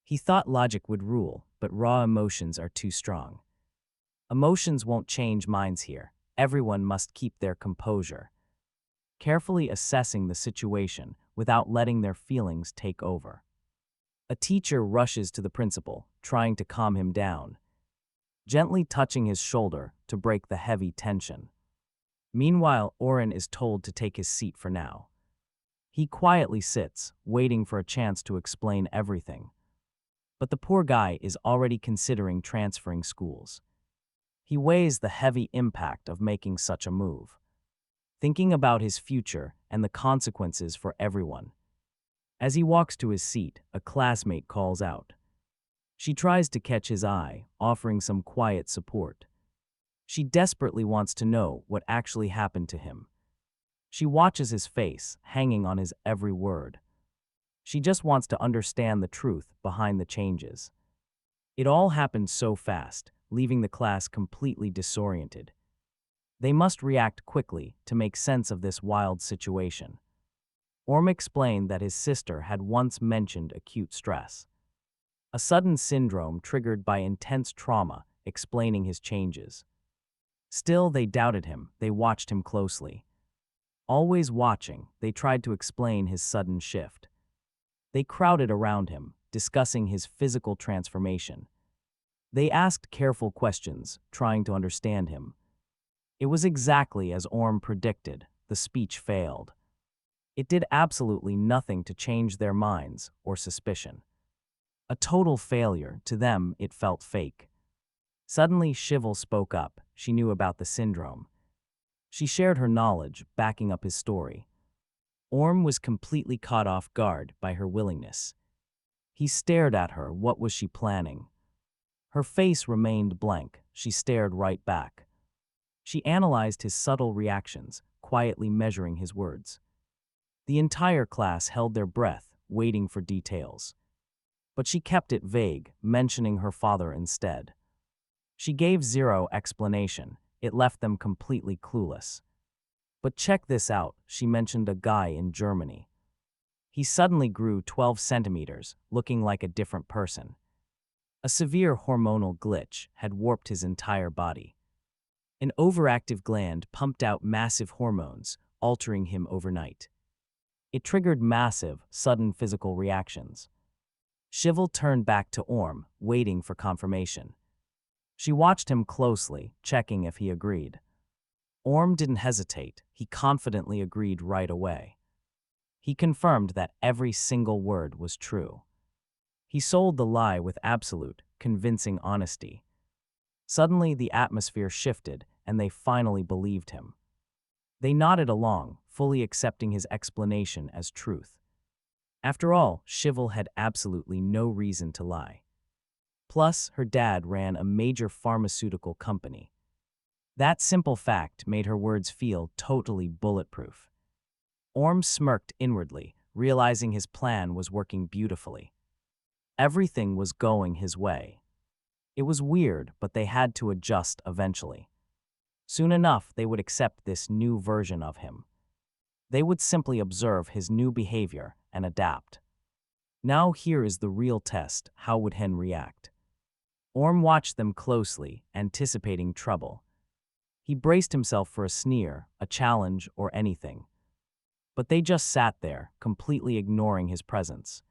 He thought logic would rule, but raw emotions are too strong. Emotions won't change minds here. Everyone must keep their composure, carefully assessing the situation without letting their feelings take over. A teacher rushes to the principal, trying to calm him down, gently touching his shoulder to break the heavy tension. Meanwhile, Oren is told to take his seat for now. He quietly sits, waiting for a chance to explain everything. But the poor guy is already considering transferring schools. He weighs the heavy impact of making such a move, thinking about his future and the consequences for everyone. As he walks to his seat, a classmate calls out. She tries to catch his eye, offering some quiet support. She desperately wants to know what actually happened to him. She watches his face, hanging on his every word. She just wants to understand the truth behind the changes. It all happened so fast, leaving the class completely disoriented. They must react quickly to make sense of this wild situation. Orm explained that his sister had once mentioned acute stress, a sudden syndrome triggered by intense trauma, explaining his changes. Still, they doubted him. They watched him closely. Always watching, they tried to explain his sudden shift. They crowded around him, discussing his physical transformation. They asked careful questions, trying to understand him. It was exactly as Orm predicted. The speech failed. It did absolutely nothing to change their minds or suspicion. A total failure. To them, it felt fake. Suddenly, Shivel spoke up. She knew about the syndrome. She shared her knowledge, backing up his story. Orm was completely caught off guard by her willingness. He stared at her. What was she planning? Her face remained blank. She stared right back. She analyzed his subtle reactions, quietly measuring his words. The entire class held their breath, waiting for details. But she kept it vague, mentioning her father instead. She gave zero explanation. It left them completely clueless. But check this out, she mentioned a guy in Germany. He suddenly grew 12 centimeters, looking like a different person. A severe hormonal glitch had warped his entire body. An overactive gland pumped out massive hormones, altering him overnight. It triggered massive, sudden physical reactions. Shivel turned back to Orm, waiting for confirmation. She watched him closely, checking if he agreed. Orm didn't hesitate. He confidently agreed right away. He confirmed that every single word was true. He sold the lie with absolute, convincing honesty. Suddenly, the atmosphere shifted, and they finally believed him. They nodded along, fully accepting his explanation as truth. After all, Shivel had absolutely no reason to lie. Plus, her dad ran a major pharmaceutical company. That simple fact made her words feel totally bulletproof. Orm smirked inwardly, realizing his plan was working beautifully. Everything was going his way. It was weird, but they had to adjust eventually. Soon enough, they would accept this new version of him. They would simply observe his new behavior and adapt. Now here is the real test. How would Hen react? Orm watched them closely, anticipating trouble. He braced himself for a sneer, a challenge, or anything. But they just sat there, completely ignoring his presence.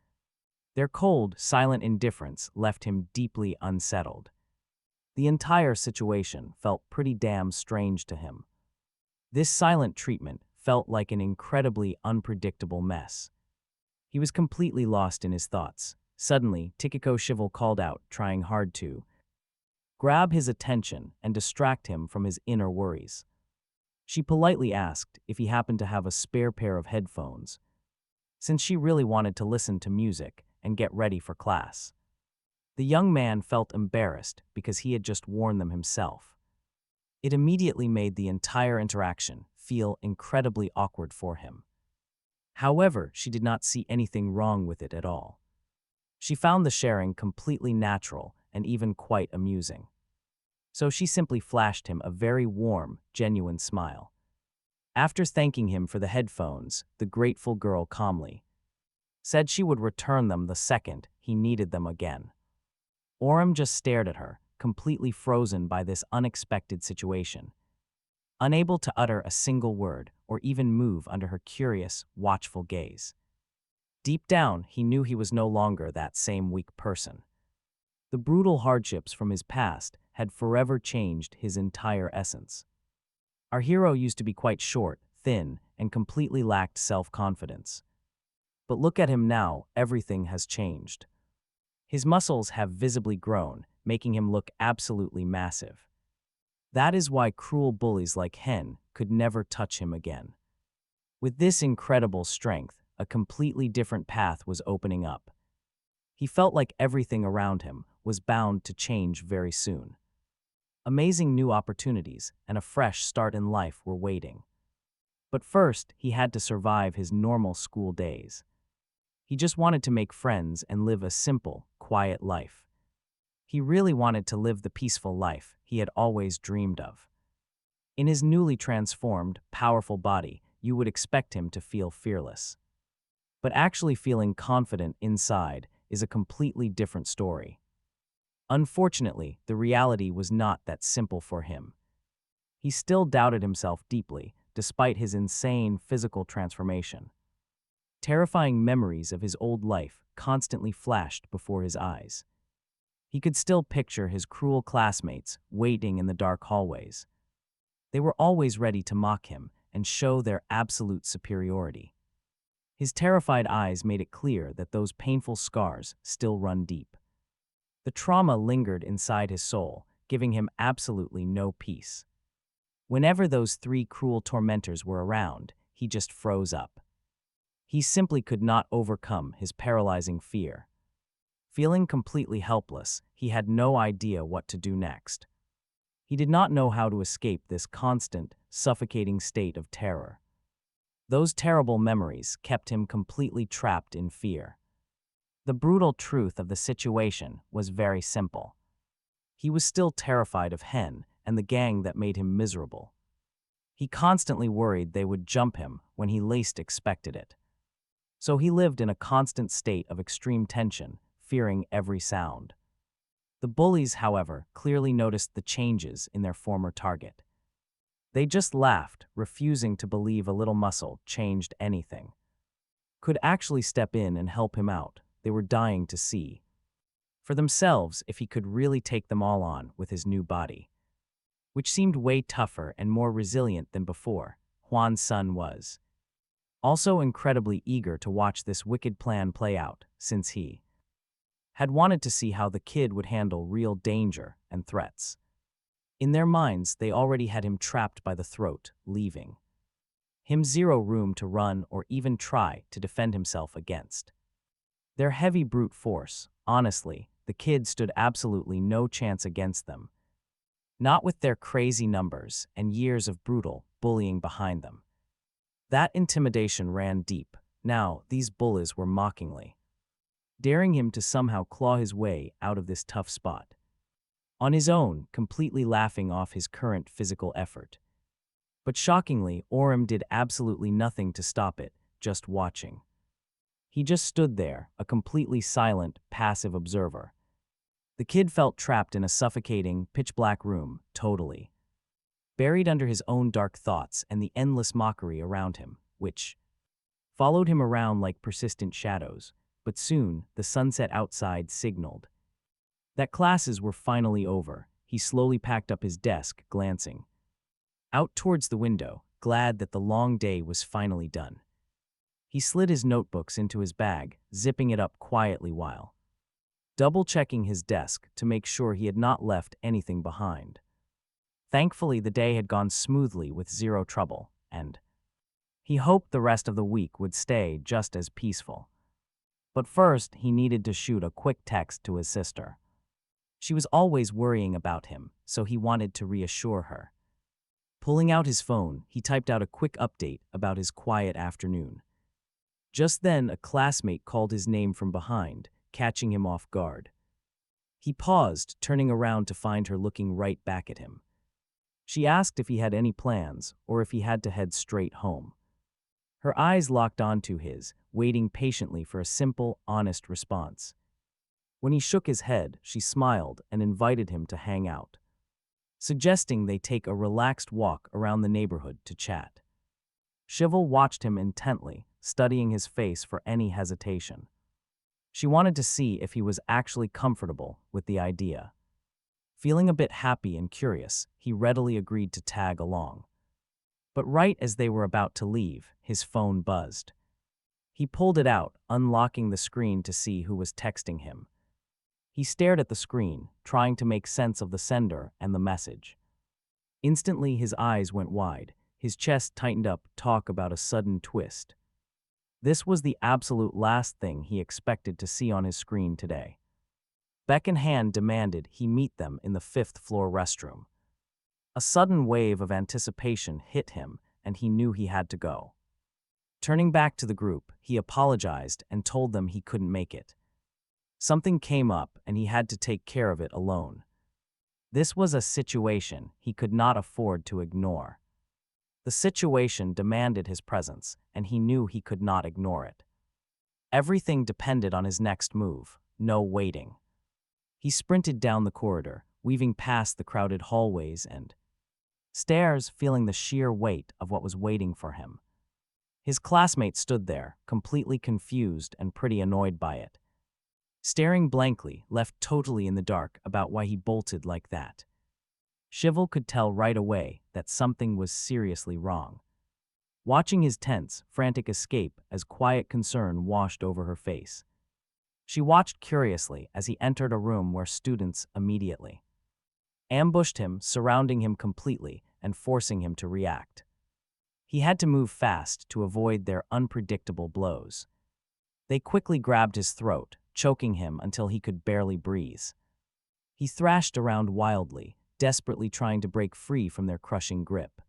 Their cold, silent indifference left him deeply unsettled. The entire situation felt pretty damn strange to him. This silent treatment felt like an incredibly unpredictable mess. He was completely lost in his thoughts. Suddenly, Tikiko Shivel called out, trying hard to grab his attention and distract him from his inner worries. She politely asked if he happened to have a spare pair of headphones, since she really wanted to listen to music and get ready for class. The young man felt embarrassed because he had just worn them himself. It immediately made the entire interaction feel incredibly awkward for him. However, she did not see anything wrong with it at all. She found the sharing completely natural and even quite amusing. So she simply flashed him a very warm, genuine smile. After thanking him for the headphones, the grateful girl calmly said she would return them the second he needed them again. Orem just stared at her, completely frozen by this unexpected situation, unable to utter a single word or even move under her curious, watchful gaze. Deep down, he knew he was no longer that same weak person. The brutal hardships from his past had forever changed his entire essence. Our hero used to be quite short, thin, and completely lacked self-confidence. But look at him now, everything has changed. His muscles have visibly grown, making him look absolutely massive. That is why cruel bullies like Hen could never touch him again. With this incredible strength, a completely different path was opening up. He felt like everything around him was bound to change very soon. Amazing new opportunities and a fresh start in life were waiting. But first, he had to survive his normal school days. He just wanted to make friends and live a simple, quiet life. He really wanted to live the peaceful life he had always dreamed of. In his newly transformed, powerful body, you would expect him to feel fearless. But actually feeling confident inside is a completely different story. Unfortunately, the reality was not that simple for him. He still doubted himself deeply, despite his insane physical transformation. Terrifying memories of his old life constantly flashed before his eyes. He could still picture his cruel classmates waiting in the dark hallways. They were always ready to mock him and show their absolute superiority. His terrified eyes made it clear that those painful scars still run deep. The trauma lingered inside his soul, giving him absolutely no peace. Whenever those three cruel tormentors were around, he just froze up. He simply could not overcome his paralyzing fear. Feeling completely helpless, he had no idea what to do next. He did not know how to escape this constant, suffocating state of terror. Those terrible memories kept him completely trapped in fear. The brutal truth of the situation was very simple. He was still terrified of Hen and the gang that made him miserable. He constantly worried they would jump him when he least expected it. So he lived in a constant state of extreme tension, fearing every sound. The bullies, however, clearly noticed the changes in their former target. They just laughed, refusing to believe a little muscle changed anything. Could actually step in and help him out. They were dying to see for themselves if he could really take them all on with his new body, which seemed way tougher and more resilient than before. Huan's son was also incredibly eager to watch this wicked plan play out, since he had wanted to see how the kid would handle real danger and threats. In their minds, they already had him trapped by the throat, leaving him zero room to run or even try to defend himself against their heavy brute force. Honestly, the kid stood absolutely no chance against them. Not with their crazy numbers and years of brutal bullying behind them. That intimidation ran deep. Now, these bullies were mockingly daring him to somehow claw his way out of this tough spot. On his own, completely laughing off his current physical effort. But shockingly, Orem did absolutely nothing to stop it, just watching. He just stood there, a completely silent, passive observer. The kid felt trapped in a suffocating, pitch-black room, totally buried under his own dark thoughts and the endless mockery around him, which followed him around like persistent shadows. But soon, the sunset outside signaled that classes were finally over. He slowly packed up his desk, glancing out towards the window, glad that the long day was finally done. He slid his notebooks into his bag, zipping it up quietly while double-checking his desk to make sure he had not left anything behind. Thankfully, the day had gone smoothly with zero trouble, and he hoped the rest of the week would stay just as peaceful. But first, he needed to shoot a quick text to his sister. She was always worrying about him, so he wanted to reassure her. Pulling out his phone, he typed out a quick update about his quiet afternoon. Just then, a classmate called his name from behind, catching him off guard. He paused, turning around to find her looking right back at him. She asked if he had any plans, or if he had to head straight home. Her eyes locked onto his, waiting patiently for a simple, honest response. When he shook his head, she smiled and invited him to hang out, suggesting they take a relaxed walk around the neighborhood to chat. Shivel watched him intently, studying his face for any hesitation. She wanted to see if he was actually comfortable with the idea. Feeling a bit happy and curious, he readily agreed to tag along. But right as they were about to leave, his phone buzzed. He pulled it out, unlocking the screen to see who was texting him. He stared at the screen, trying to make sense of the sender and the message. Instantly, his eyes went wide, his chest tightened up, talk about a sudden twist. This was the absolute last thing he expected to see on his screen today. Beck in hand demanded he meet them in the 5th-floor restroom. A sudden wave of anticipation hit him, and he knew he had to go. Turning back to the group, he apologized and told them he couldn't make it. Something came up, and he had to take care of it alone. This was a situation he could not afford to ignore. The situation demanded his presence, and he knew he could not ignore it. Everything depended on his next move, no waiting. He sprinted down the corridor, weaving past the crowded hallways and stairs, feeling the sheer weight of what was waiting for him. His classmate stood there, completely confused and pretty annoyed by it. Staring blankly, left totally in the dark about why he bolted like that. Shivel could tell right away that something was seriously wrong. Watching his tense, frantic escape as quiet concern washed over her face. She watched curiously as he entered a room where students immediately ambushed him, surrounding him completely and forcing him to react. He had to move fast to avoid their unpredictable blows. They quickly grabbed his throat, choking him until he could barely breathe. He thrashed around wildly, desperately trying to break free from their crushing grip.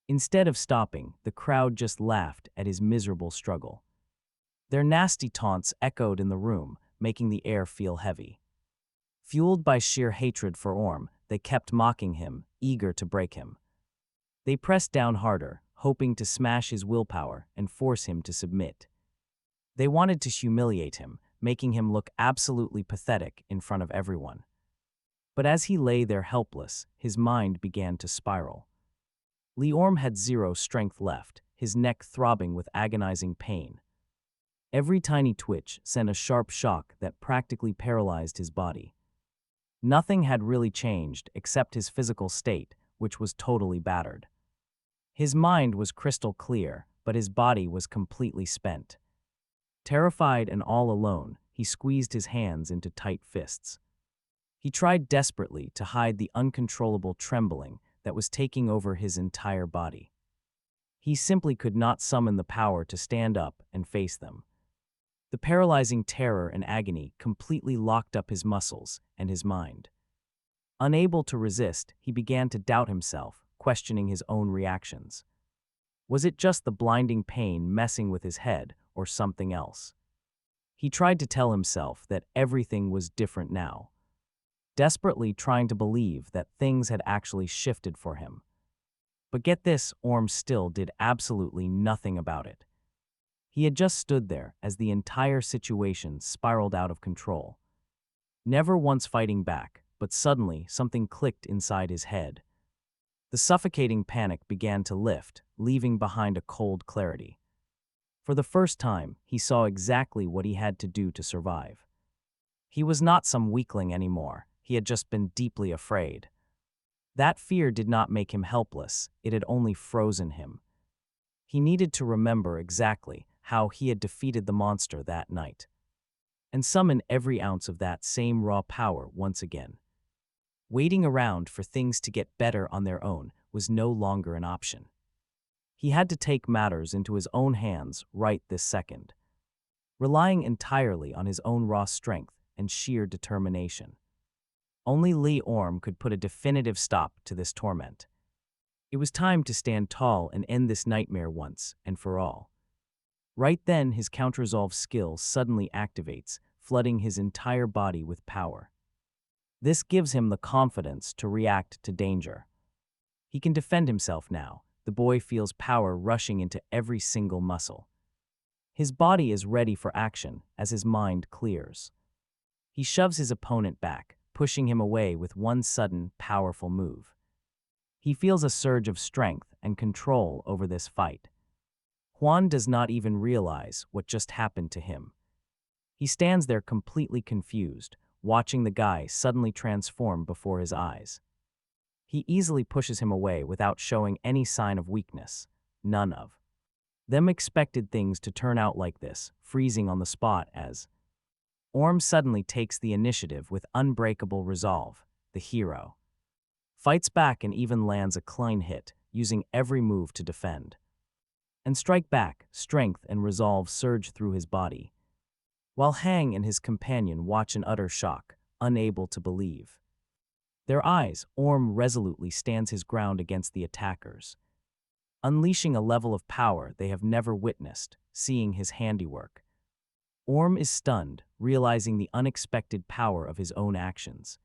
Instead of stopping, the crowd just laughed at his miserable struggle. Their nasty taunts echoed in the room, making the air feel heavy. Fueled by sheer hatred for Orm, they kept mocking him, eager to break him. They pressed down harder, hoping to smash his willpower and force him to submit. They wanted to humiliate him, making him look absolutely pathetic in front of everyone. But as he lay there helpless, his mind began to spiral. Orm had zero strength left, his neck throbbing with agonizing pain. Every tiny twitch sent a sharp shock that practically paralyzed his body. Nothing had really changed except his physical state, which was totally battered. His mind was crystal clear, but his body was completely spent. Terrified and all alone, he squeezed his hands into tight fists. He tried desperately to hide the uncontrollable trembling that was taking over his entire body. He simply could not summon the power to stand up and face them. The paralyzing terror and agony completely locked up his muscles and his mind. Unable to resist, he began to doubt himself, questioning his own reactions. Was it just the blinding pain messing with his head, or something else? He tried to tell himself that everything was different now, desperately trying to believe that things had actually shifted for him. But get this, Orm still did absolutely nothing about it. He had just stood there as the entire situation spiraled out of control. Never once fighting back, but suddenly something clicked inside his head. The suffocating panic began to lift, leaving behind a cold clarity. For the first time, he saw exactly what he had to do to survive. He was not some weakling anymore, he had just been deeply afraid. That fear did not make him helpless, it had only frozen him. He needed to remember exactly how he had defeated the monster that night, and summon every ounce of that same raw power once again. Waiting around for things to get better on their own was no longer an option. He had to take matters into his own hands right this second, relying entirely on his own raw strength and sheer determination. Only Orm could put a definitive stop to this torment. It was time to stand tall and end this nightmare once and for all. Right then, his counter-resolve skill suddenly activates, flooding his entire body with power. This gives him the confidence to react to danger. He can defend himself now. The boy feels power rushing into every single muscle. His body is ready for action as his mind clears. He shoves his opponent back, pushing him away with one sudden, powerful move. He feels a surge of strength and control over this fight. Juan does not even realize what just happened to him. He stands there completely confused, watching the guy suddenly transform before his eyes. He easily pushes him away without showing any sign of weakness. None of them expected things to turn out like this, freezing on the spot as Orm suddenly takes the initiative with unbreakable resolve. The hero fights back and even lands a clean hit, using every move to defend. And strike back, strength and resolve surge through his body, while Hang and his companion watch in utter shock, unable to believe their eyes. Orm resolutely stands his ground against the attackers, unleashing a level of power they have never witnessed. Seeing his handiwork, Orm is stunned, realizing the unexpected power of his own actions,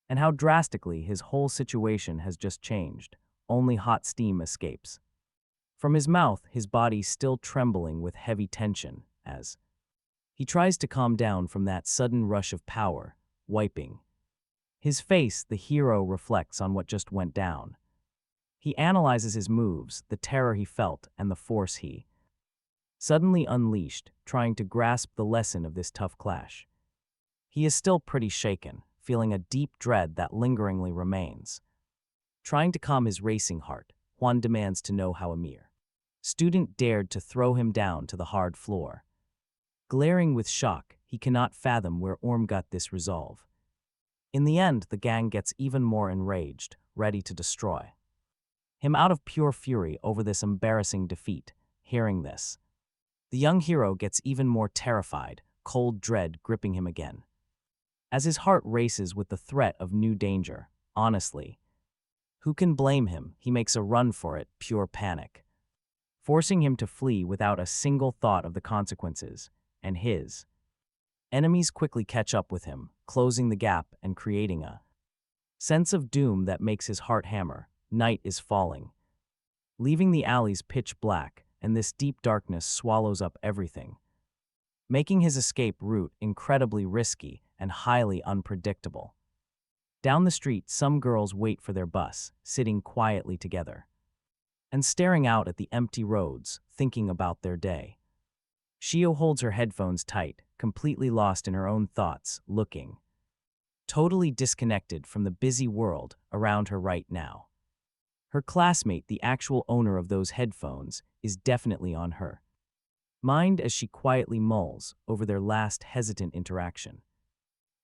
and how drastically his whole situation has just changed. Only hot steam escapes from his mouth, his body still trembling with heavy tension, as he tries to calm down from that sudden rush of power, wiping his face. The hero reflects on what just went down. He analyzes his moves, the terror he felt, and the force he suddenly unleashed, trying to grasp the lesson of this tough clash. He is still pretty shaken, feeling a deep dread that lingeringly remains. Trying to calm his racing heart, Juan demands to know how a mere student dared to throw him down to the hard floor. Glaring with shock, he cannot fathom where Orm got this resolve. In the end, the gang gets even more enraged, ready to destroy him out of pure fury over this embarrassing defeat. Hearing this, the young hero gets even more terrified, cold dread gripping him again, as his heart races with the threat of new danger. Honestly, who can blame him? He makes a run for it, pure panic, forcing him to flee without a single thought of the consequences, and his enemies quickly catch up with him, closing the gap and creating a sense of doom that makes his heart hammer. Night is falling, leaving the alleys pitch black, and this deep darkness swallows up everything, making his escape route incredibly risky and highly unpredictable. Down the street, some girls wait for their bus, sitting quietly together and staring out at the empty roads, thinking about their day. Shio holds her headphones tight, completely lost in her own thoughts, looking totally disconnected from the busy world around her right now. Her classmate, the actual owner of those headphones, is definitely on her mind as she quietly mulls over their last hesitant interaction.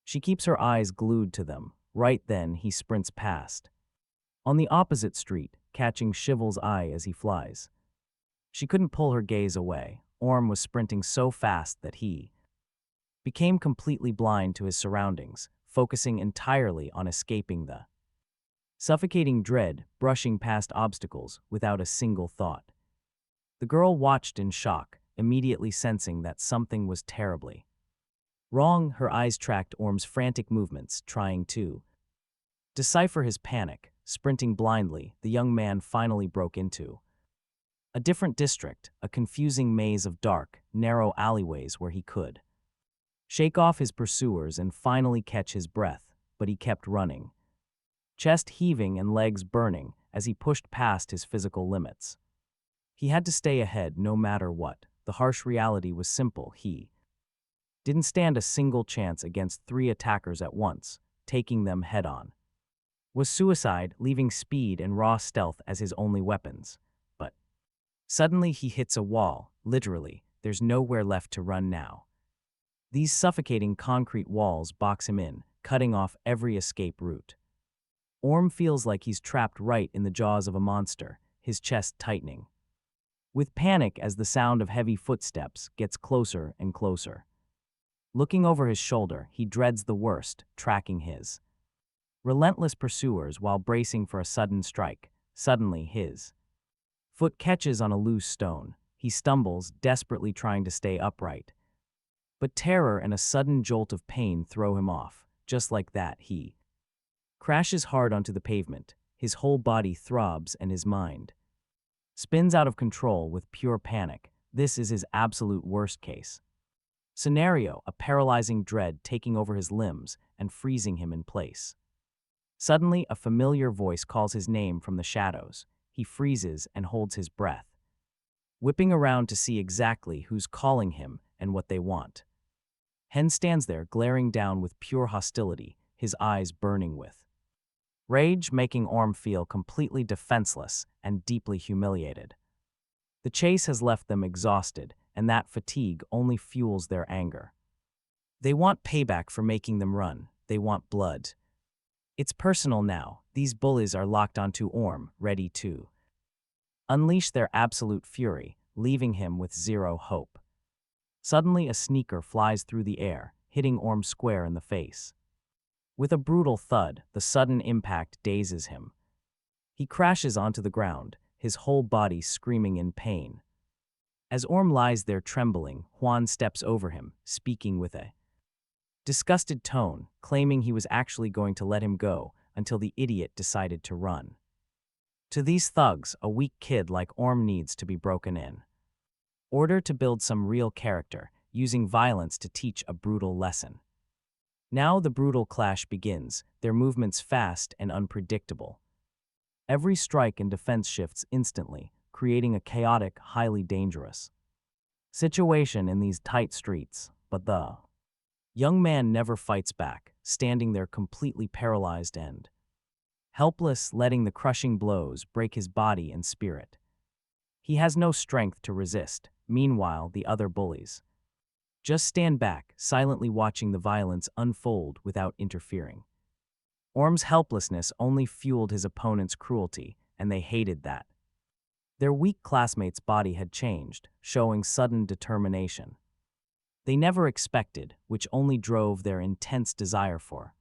She keeps her eyes glued to them. Right then, he sprints past, on the opposite street, catching Shivel's eye as he flies. She couldn't pull her gaze away. Orm was sprinting so fast that he became completely blind to his surroundings, focusing entirely on escaping the suffocating dread, brushing past obstacles without a single thought. The girl watched in shock, immediately sensing that something was terribly wrong. Her eyes tracked Orm's frantic movements, trying to decipher his panic. Sprinting blindly, the young man finally broke into a different district, a confusing maze of dark, narrow alleyways where he could shake off his pursuers and finally catch his breath, but he kept running, chest heaving and legs burning as he pushed past his physical limits. He had to stay ahead no matter what. The harsh reality was simple. He didn't stand a single chance against 3 attackers at once. Taking them head-on was suicide, leaving speed and raw stealth as his only weapons. But suddenly he hits a wall. Literally, there's nowhere left to run now. These suffocating concrete walls box him in, cutting off every escape route. Orm feels like he's trapped right in the jaws of a monster, his chest tightening with panic as the sound of heavy footsteps gets closer and closer. Looking over his shoulder, he dreads the worst, tracking his relentless pursuers while bracing for a sudden strike. Suddenly, his foot catches on a loose stone. He stumbles, desperately trying to stay upright. But terror and a sudden jolt of pain throw him off. Just like that, he crashes hard onto the pavement. His whole body throbs and his mind spins out of control with pure panic. This is his absolute worst case scenario, a paralyzing dread taking over his limbs and freezing him in place. Suddenly, a familiar voice calls his name from the shadows. He freezes and holds his breath, whipping around to see exactly who's calling him and what they want. Hen stands there, glaring down with pure hostility, his eyes burning with rage, making Orm feel completely defenseless and deeply humiliated. The chase has left them exhausted, and that fatigue only fuels their anger. They want payback for making them run. They want blood. It's personal now. These bullies are locked onto Orm, ready to unleash their absolute fury, leaving him with zero hope. Suddenly, a sneaker flies through the air, hitting Orm square in the face. With a brutal thud, the sudden impact dazes him. He crashes onto the ground, his whole body screaming in pain. As Orm lies there trembling, Juan steps over him, speaking with a disgusted tone, claiming he was actually going to let him go until the idiot decided to run. To these thugs, a weak kid like Orm needs to be broken in order to build some real character, using violence to teach a brutal lesson. Now the brutal clash begins, their movements fast and unpredictable. Every strike and defense shifts instantly, creating a chaotic, highly dangerous situation in these tight streets, but the young man never fights back, standing there completely paralyzed and helpless, letting the crushing blows break his body and spirit. He has no strength to resist. Meanwhile, the other bullies just stand back, silently watching the violence unfold without interfering. Orm's helplessness only fueled his opponent's cruelty, and they hated that. Their weak classmate's body had changed, showing sudden determination they never expected, which only drove their intense desire for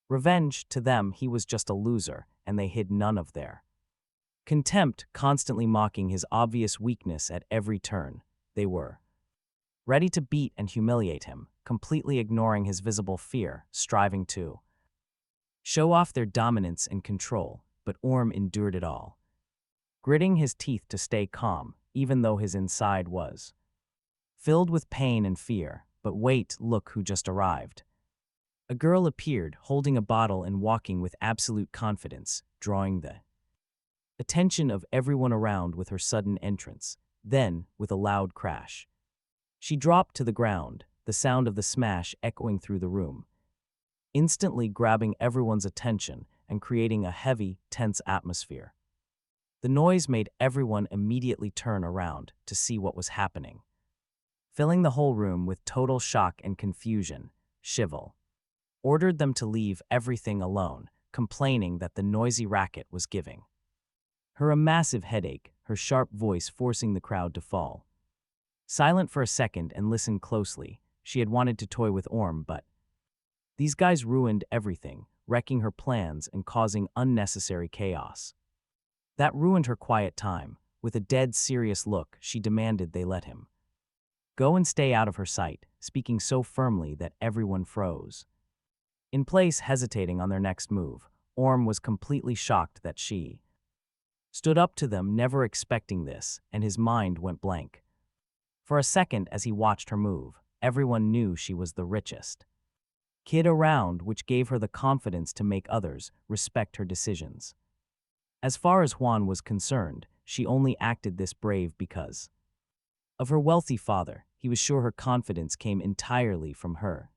revenge. To them, he was just a loser, and they hid none of their contempt, constantly mocking his obvious weakness at every turn. They were ready to beat and humiliate him, completely ignoring his visible fear, striving to show off their dominance and control, but Orm endured it all, gritting his teeth to stay calm, even though his inside was filled with pain and fear. But wait, look who just arrived. A girl appeared, holding a bottle and walking with absolute confidence, drawing the attention of everyone around with her sudden entrance. Then, with a loud crash, she dropped to the ground, the sound of the smash echoing through the room, instantly grabbing everyone's attention and creating a heavy, tense atmosphere. The noise made everyone immediately turn around to see what was happening. Filling the whole room with total shock and confusion, Shivel ordered them to leave everything alone, complaining that the noisy racket was giving her a massive headache, her sharp voice forcing the crowd to fall silent for a second and listen closely. She had wanted to toy with Orm, but these guys ruined everything, wrecking her plans and causing unnecessary chaos. That ruined her quiet time. With a dead serious look, she demanded they let him go and stay out of her sight, speaking so firmly that everyone froze in place, hesitating on their next move. Orm was completely shocked that she stood up to them, never expecting this, and his mind went blank. For a second, as he watched her move, everyone knew she was the richest kid around, which gave her the confidence to make others respect her decisions. As far as Juan was concerned, she only acted this brave because of her wealthy father. He was sure her confidence came entirely from her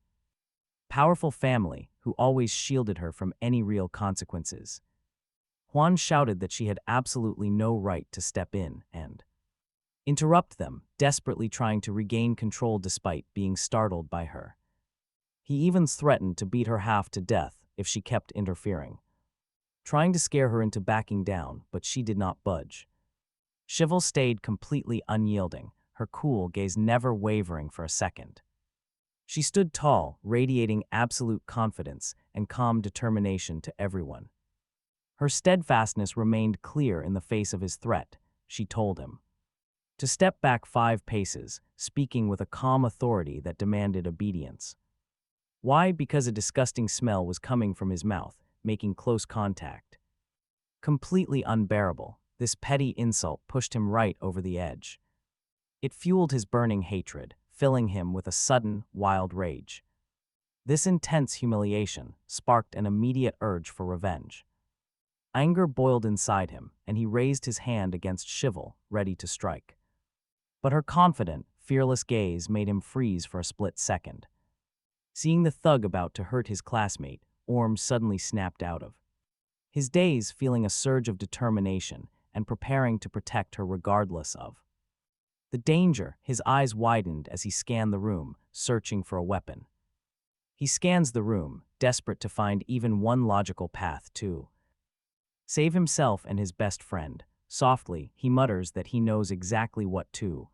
powerful family, who always shielded her from any real consequences. Juan shouted that she had absolutely no right to step in and interrupt them, desperately trying to regain control despite being startled by her. He even threatened to beat her half to death if she kept interfering, trying to scare her into backing down, but she did not budge. Shivel stayed completely unyielding, her cool gaze never wavering for a second. She stood tall, radiating absolute confidence and calm determination to everyone. Her steadfastness remained clear in the face of his threat. She told him to step back 5 paces, speaking with a calm authority that demanded obedience. Why? Because a disgusting smell was coming from his mouth, making close contact. Completely unbearable, this petty insult pushed him right over the edge. It fueled his burning hatred, filling him with a sudden, wild rage. This intense humiliation sparked an immediate urge for revenge. Anger boiled inside him, and he raised his hand against Shivel, ready to strike. But her confident, fearless gaze made him freeze for a split second. Seeing the thug about to hurt his classmate, Orm suddenly snapped out of his daze, feeling a surge of determination and preparing to protect her regardless of the danger. His eyes widened as he scanned the room, searching for a weapon. He scans the room, desperate to find even one logical path to save himself and his best friend. Softly, he mutters that he knows exactly what to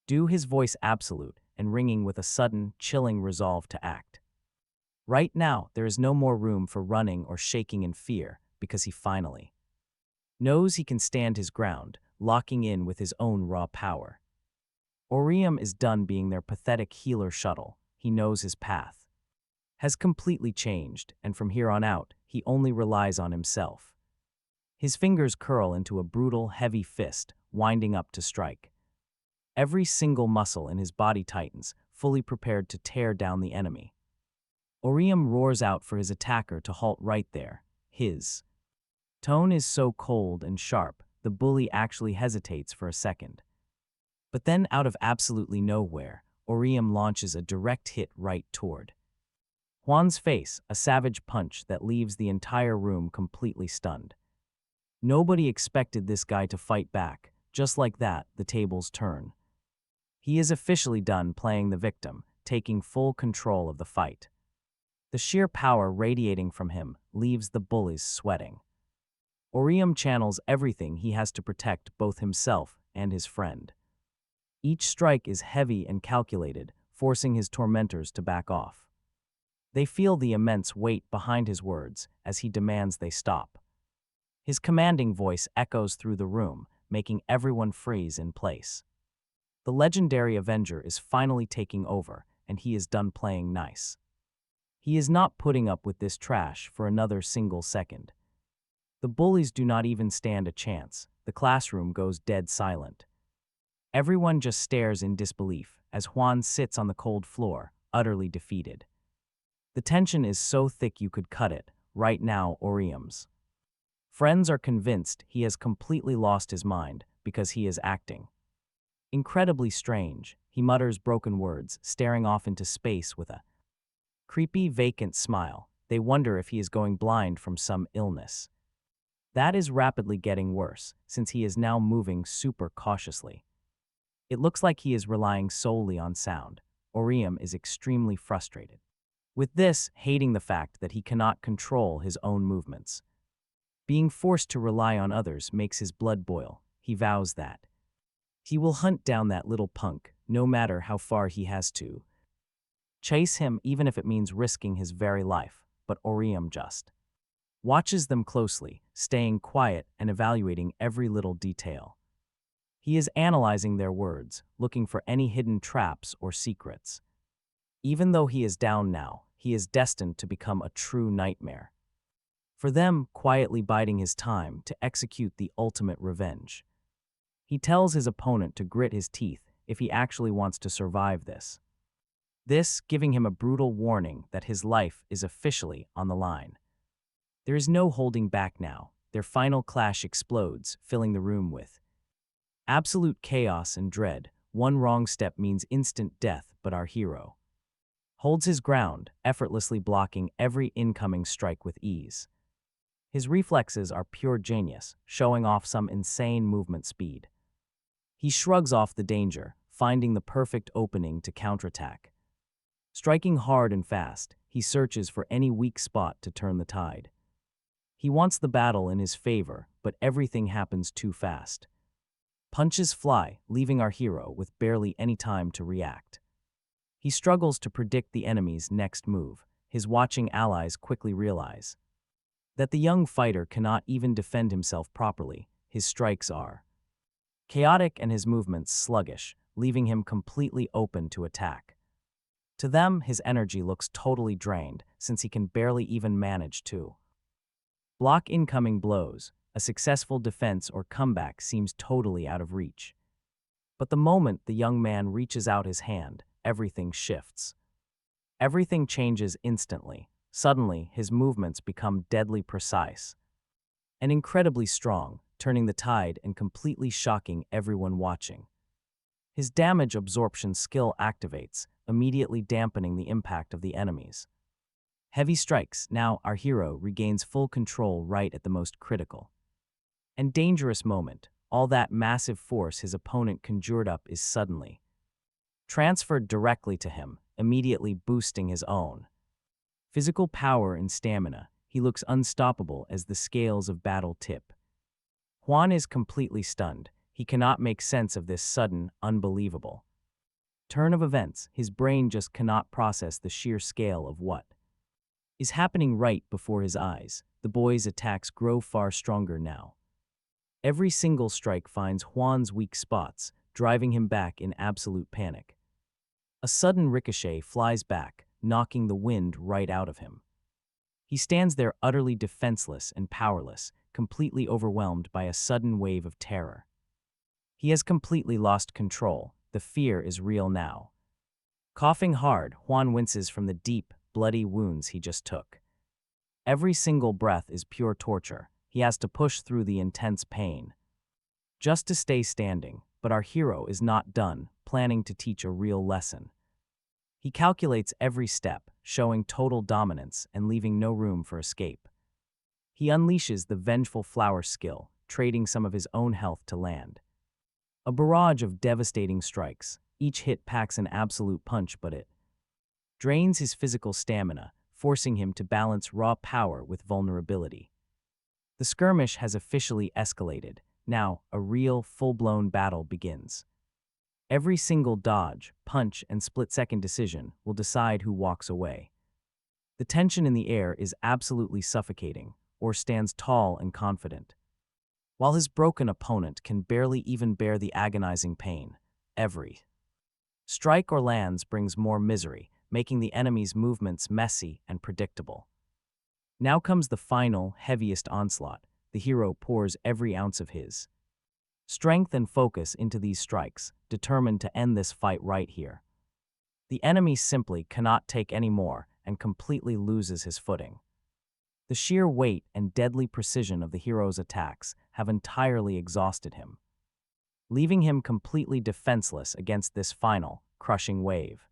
do, his voice absolute and ringing with a sudden, chilling resolve to act. Right now, there is no more room for running or shaking in fear, because he finally knows he can stand his ground, locking in with his own raw power. Orium is done being their pathetic healer shuttle. He knows his path has completely changed, and from here on out, he only relies on himself. His fingers curl into a brutal, heavy fist, winding up to strike. Every single muscle in his body tightens, fully prepared to tear down the enemy. Orium roars out for his attacker to halt right there. His tone is so cold and sharp, the bully actually hesitates for a second. But then, out of absolutely nowhere, Orium launches a direct hit right toward Juan's face, a savage punch that leaves the entire room completely stunned. Nobody expected this guy to fight back. Just like that, the tables turn. He is officially done playing the victim, taking full control of the fight. The sheer power radiating from him leaves the bullies sweating. Orium channels everything he has to protect both himself and his friend. Each strike is heavy and calculated, forcing his tormentors to back off. They feel the immense weight behind his words as he demands they stop. His commanding voice echoes through the room, making everyone freeze in place. The legendary Avenger is finally taking over, and he is done playing nice. He is not putting up with this trash for another single second. The bullies do not even stand a chance. The classroom goes dead silent. Everyone just stares in disbelief as Juan sits on the cold floor, utterly defeated. The tension is so thick you could cut it. Right now, Orium's friends are convinced he has completely lost his mind because he is acting incredibly strange. He mutters broken words, staring off into space with a creepy, vacant smile. They wonder if he is going blind from some illness. That is rapidly getting worse, since he is now moving super cautiously. It looks like he is relying solely on sound. Orium is extremely frustrated with this, hating the fact that he cannot control his own movements. Being forced to rely on others makes his blood boil. He vows that he will hunt down that little punk, no matter how far he has to chase him, even if it means risking his very life. But Orium just watches them closely, staying quiet and evaluating every little detail. He is analyzing their words, looking for any hidden traps or secrets. Even though he is down now, he is destined to become a true nightmare for them, quietly biding his time to execute the ultimate revenge. He tells his opponent to grit his teeth if he actually wants to survive this. This giving him a brutal warning that his life is officially on the line. There is no holding back now. Their final clash explodes, filling the room with absolute chaos and dread. One wrong step means instant death, but our hero holds his ground, effortlessly blocking every incoming strike with ease. His reflexes are pure genius, showing off some insane movement speed. He shrugs off the danger, finding the perfect opening to counterattack. Striking hard and fast, he searches for any weak spot to turn the tide. He wants the battle in his favor, but everything happens too fast. Punches fly, leaving our hero with barely any time to react. He struggles to predict the enemy's next move. His watching allies quickly realize that the young fighter cannot even defend himself properly. His strikes are chaotic and his movements sluggish, leaving him completely open to attack. To them, his energy looks totally drained, since he can barely even manage to block incoming blows. A successful defense or comeback seems totally out of reach. But the moment the young man reaches out his hand, everything shifts. Everything changes instantly. Suddenly, his movements become deadly precise and incredibly strong, turning the tide and completely shocking everyone watching. His damage absorption skill activates, immediately dampening the impact of the enemies. Heavy strikes. Now our hero regains full control right at the most critical and dangerous moment. All that massive force his opponent conjured up is suddenly transferred directly to him, immediately boosting his own physical power and stamina. He looks unstoppable as the scales of battle tip. Juan is completely stunned. He cannot make sense of this sudden, unbelievable turn of events. His brain just cannot process the sheer scale of what is happening right before his eyes. The boy's attacks grow far stronger now. Every single strike finds Juan's weak spots, driving him back in absolute panic. A sudden ricochet flies back, knocking the wind right out of him. He stands there utterly defenseless and powerless, completely overwhelmed by a sudden wave of terror. He has completely lost control. The fear is real now. Coughing hard, Juan winces from the deep, bloody wounds he just took. Every single breath is pure torture. He has to push through the intense pain just to stay standing, but our hero is not done, planning to teach a real lesson. He calculates every step, showing total dominance and leaving no room for escape. He unleashes the vengeful flower skill, trading some of his own health to land. A barrage of devastating strikes. Each hit packs an absolute punch, but it drains his physical stamina, forcing him to balance raw power with vulnerability. The skirmish has officially escalated. Now, a real, full-blown battle begins. Every single dodge, punch, and split-second decision will decide who walks away. The tension in the air is absolutely suffocating, or stands tall and confident. While his broken opponent can barely even bear the agonizing pain, every strike or lands brings more misery, making the enemy's movements messy and predictable. Now comes the final, heaviest onslaught. The hero pours every ounce of his strength and focus into these strikes, determined to end this fight right here. The enemy simply cannot take any more and completely loses his footing. The sheer weight and deadly precision of the hero's attacks have entirely exhausted him, leaving him completely defenseless against this final, crushing wave.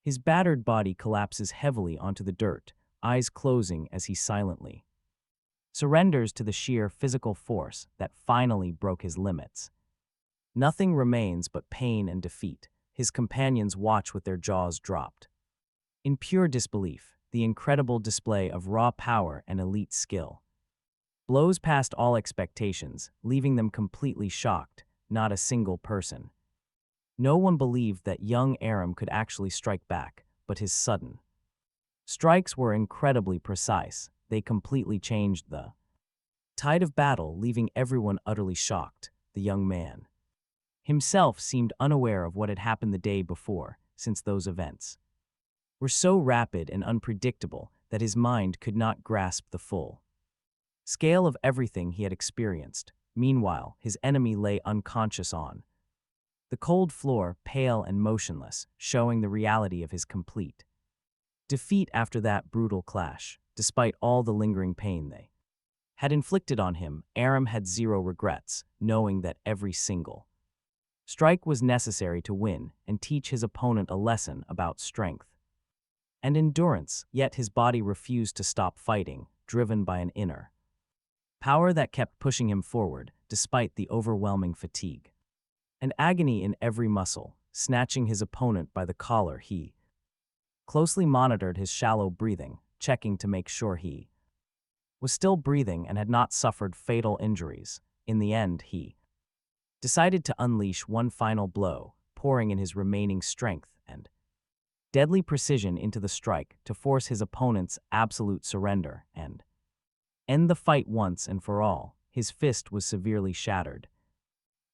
His battered body collapses heavily onto the dirt, eyes closing as he silently surrenders to the sheer physical force that finally broke his limits. Nothing remains but pain and defeat. His companions watch with their jaws dropped in pure disbelief. The incredible display of raw power and elite skill blows past all expectations, leaving them completely shocked. Not a single person. No one believed that young Aram could actually strike back, but his sudden strikes were incredibly precise. They completely changed the tide of battle, leaving everyone utterly shocked. The young man himself seemed unaware of what had happened the day before, since those events were so rapid and unpredictable that his mind could not grasp the full scale of everything he had experienced. Meanwhile, his enemy lay unconscious on the cold floor, pale and motionless, showing the reality of his complete defeat after that brutal clash. Despite all the lingering pain they had inflicted on him, Aram had zero regrets, knowing that every single strike was necessary to win and teach his opponent a lesson about strength and endurance. Yet his body refused to stop fighting, driven by an inner power that kept pushing him forward, despite the overwhelming fatigue and agony in every muscle. Snatching his opponent by the collar, he closely monitored his shallow breathing, checking to make sure he was still breathing and had not suffered fatal injuries. In the end, he decided to unleash one final blow, pouring in his remaining strength and deadly precision into the strike to force his opponent's absolute surrender and end the fight once and for all. His fist was severely shattered,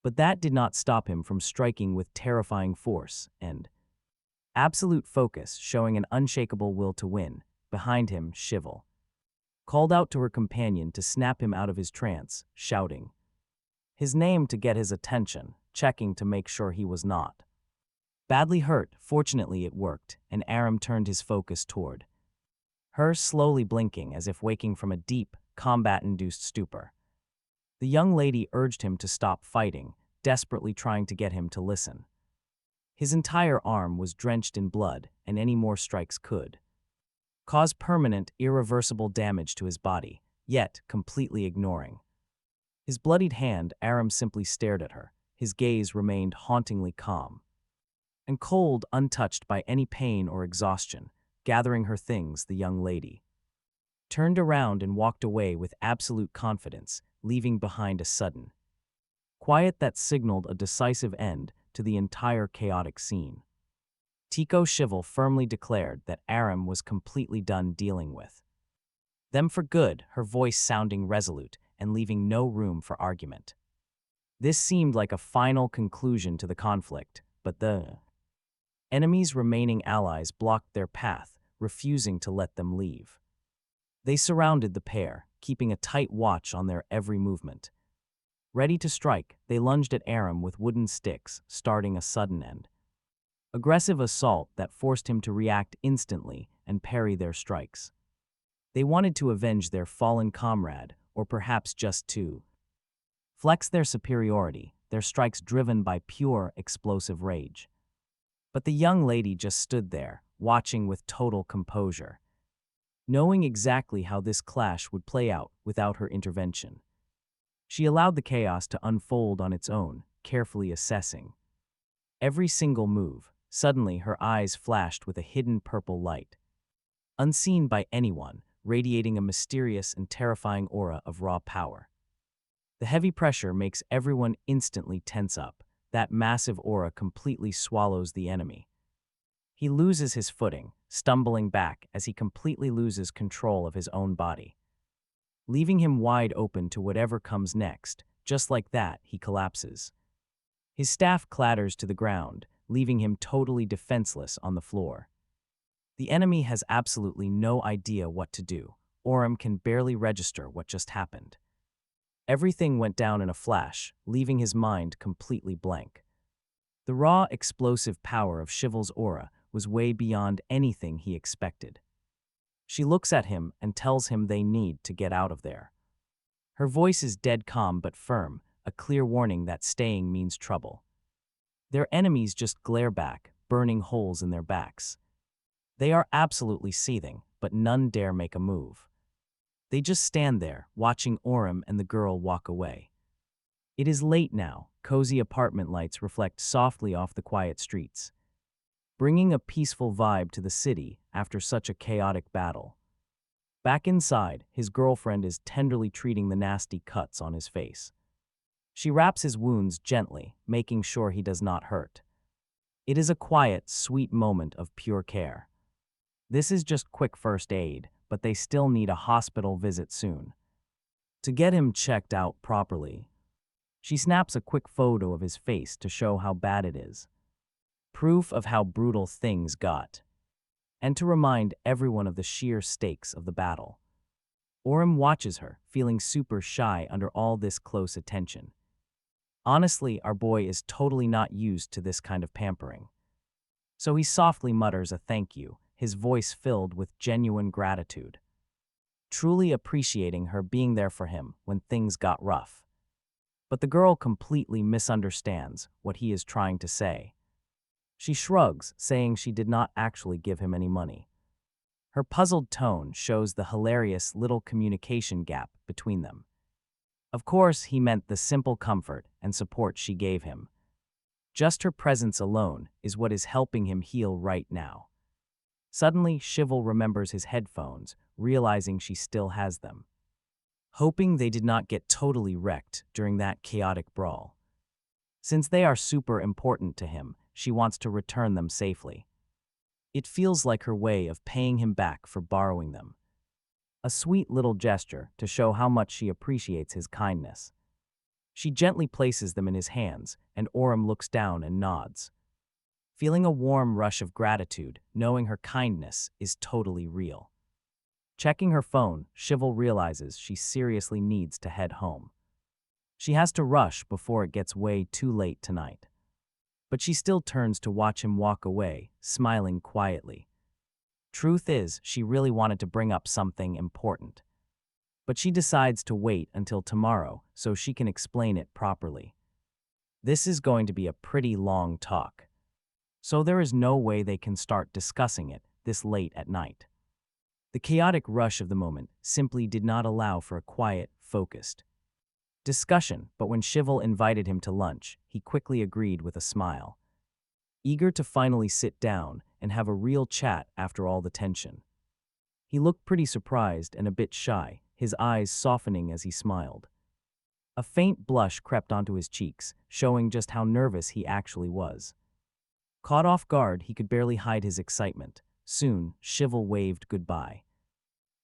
But that did not stop him from striking with terrifying force and absolute focus, showing an unshakable will to win. Behind him, Shivel called out to her companion to snap him out of his trance, shouting his name to get his attention, checking to make sure he was not badly hurt. Fortunately, it worked, and Aram turned his focus toward her, slowly blinking as if waking from a deep, combat-induced stupor. The young lady urged him to stop fighting, desperately trying to get him to listen. His entire arm was drenched in blood, and any more strikes could cause permanent, irreversible damage to his body, yet completely ignoring his bloodied hand, Aram simply stared at her. His gaze remained hauntingly calm and cold, untouched by any pain or exhaustion. Gathering her things, the young lady turned around and walked away with absolute confidence, leaving behind a sudden quiet that signaled a decisive end to the entire chaotic scene. Tico Shivel firmly declared that Aram was completely done dealing with them for good, her voice sounding resolute and leaving no room for argument. This seemed like a final conclusion to the conflict, but the enemy's remaining allies blocked their path, refusing to let them leave. They surrounded the pair, keeping a tight watch on their every movement. Ready to strike, they lunged at Aram with wooden sticks, starting a sudden and aggressive assault that forced him to react instantly and parry their strikes. They wanted to avenge their fallen comrade, or perhaps just to flex their superiority, their strikes driven by pure, explosive rage. But the young lady just stood there, watching with total composure, knowing exactly how this clash would play out without her intervention. She allowed the chaos to unfold on its own, carefully assessing every single move. Suddenly, her eyes flashed with a hidden purple light, unseen by anyone, radiating a mysterious and terrifying aura of raw power. The heavy pressure makes everyone instantly tense up. That massive aura completely swallows the enemy. He loses his footing, stumbling back as he completely loses control of his own body, leaving him wide open to whatever comes next. Just like that, he collapses. His staff clatters to the ground, leaving him totally defenseless on the floor. The enemy has absolutely no idea what to do. Aram can barely register what just happened. Everything went down in a flash, leaving his mind completely blank. The raw, explosive power of Shivel's aura was way beyond anything he expected. She looks at him and tells him they need to get out of there. Her voice is dead calm but firm, a clear warning that staying means trouble. Their enemies just glare back, burning holes in their backs. They are absolutely seething, but none dare make a move. They just stand there, watching Aram and the girl walk away. It is late now. Cozy apartment lights reflect softly off the quiet streets, bringing a peaceful vibe to the city after such a chaotic battle. Back inside, his girlfriend is tenderly treating the nasty cuts on his face. She wraps his wounds gently, making sure he does not hurt. It is a quiet, sweet moment of pure care. This is just quick first aid, but they still need a hospital visit soon to get him checked out properly. She snaps a quick photo of his face to show how bad it is, proof of how brutal things got, and to remind everyone of the sheer stakes of the battle. Aram watches her, feeling super shy under all this close attention. Honestly, our boy is totally not used to this kind of pampering. So he softly mutters a thank you, his voice filled with genuine gratitude, truly appreciating her being there for him when things got rough. But the girl completely misunderstands what he is trying to say. She shrugs, saying she did not actually give him any money. Her puzzled tone shows the hilarious little communication gap between them. Of course, he meant the simple comfort and support she gave him. Just her presence alone is what is helping him heal right now. Suddenly, Shivel remembers his headphones, realizing she still has them, hoping they did not get totally wrecked during that chaotic brawl. Since they are super important to him, she wants to return them safely. It feels like her way of paying him back for borrowing them. A sweet little gesture to show how much she appreciates his kindness. She gently places them in his hands, and Orem looks down and nods, feeling a warm rush of gratitude, knowing her kindness is totally real. Checking her phone, Shivel realizes she seriously needs to head home. She has to rush before it gets way too late tonight. But she still turns to watch him walk away, smiling quietly. Truth is, she really wanted to bring up something important. But she decides to wait until tomorrow so she can explain it properly. This is going to be a pretty long talk. So there is no way they can start discussing it this late at night. The chaotic rush of the moment simply did not allow for a quiet, focused discussion, but when Shivel invited him to lunch, he quickly agreed with a smile, eager to finally sit down and have a real chat after all the tension. He looked pretty surprised and a bit shy, his eyes softening as he smiled. A faint blush crept onto his cheeks, showing just how nervous he actually was. Caught off guard, he could barely hide his excitement. Soon, Shivel waved goodbye,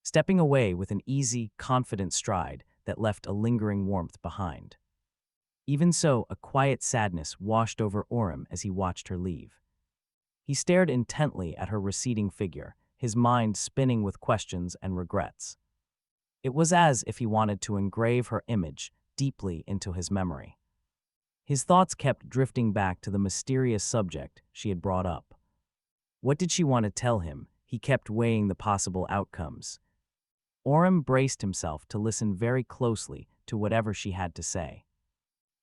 stepping away with an easy, confident stride that left a lingering warmth behind. Even so, a quiet sadness washed over Orem as he watched her leave. He stared intently at her receding figure, his mind spinning with questions and regrets. It was as if he wanted to engrave her image deeply into his memory. His thoughts kept drifting back to the mysterious subject she had brought up. What did she want to tell him? He kept weighing the possible outcomes. Orem braced himself to listen very closely to whatever she had to say.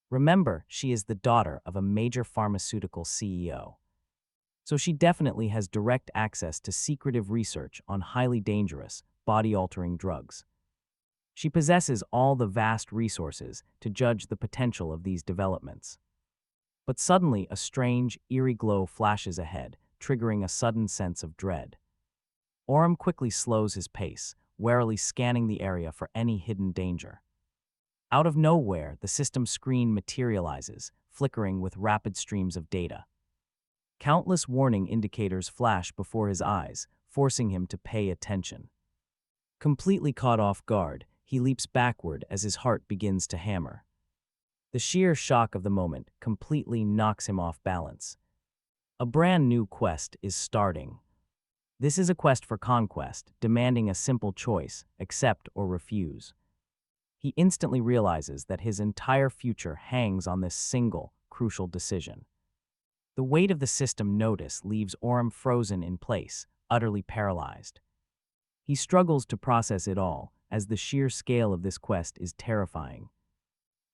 Remember, she is the daughter of a major pharmaceutical CEO. So she definitely has direct access to secretive research on highly dangerous, body-altering drugs. She possesses all the vast resources to judge the potential of these developments. But suddenly, a strange, eerie glow flashes ahead, triggering a sudden sense of dread. Orem quickly slows his pace, warily scanning the area for any hidden danger. Out of nowhere, the system screen materializes, flickering with rapid streams of data. Countless warning indicators flash before his eyes, forcing him to pay attention. Completely caught off guard, he leaps backward as his heart begins to hammer. The sheer shock of the moment completely knocks him off balance. A brand new quest is starting. This is a quest for conquest, demanding a simple choice, accept or refuse. He instantly realizes that his entire future hangs on this single, crucial decision. The weight of the system notice leaves Orem frozen in place, utterly paralyzed. He struggles to process it all, as the sheer scale of this quest is terrifying.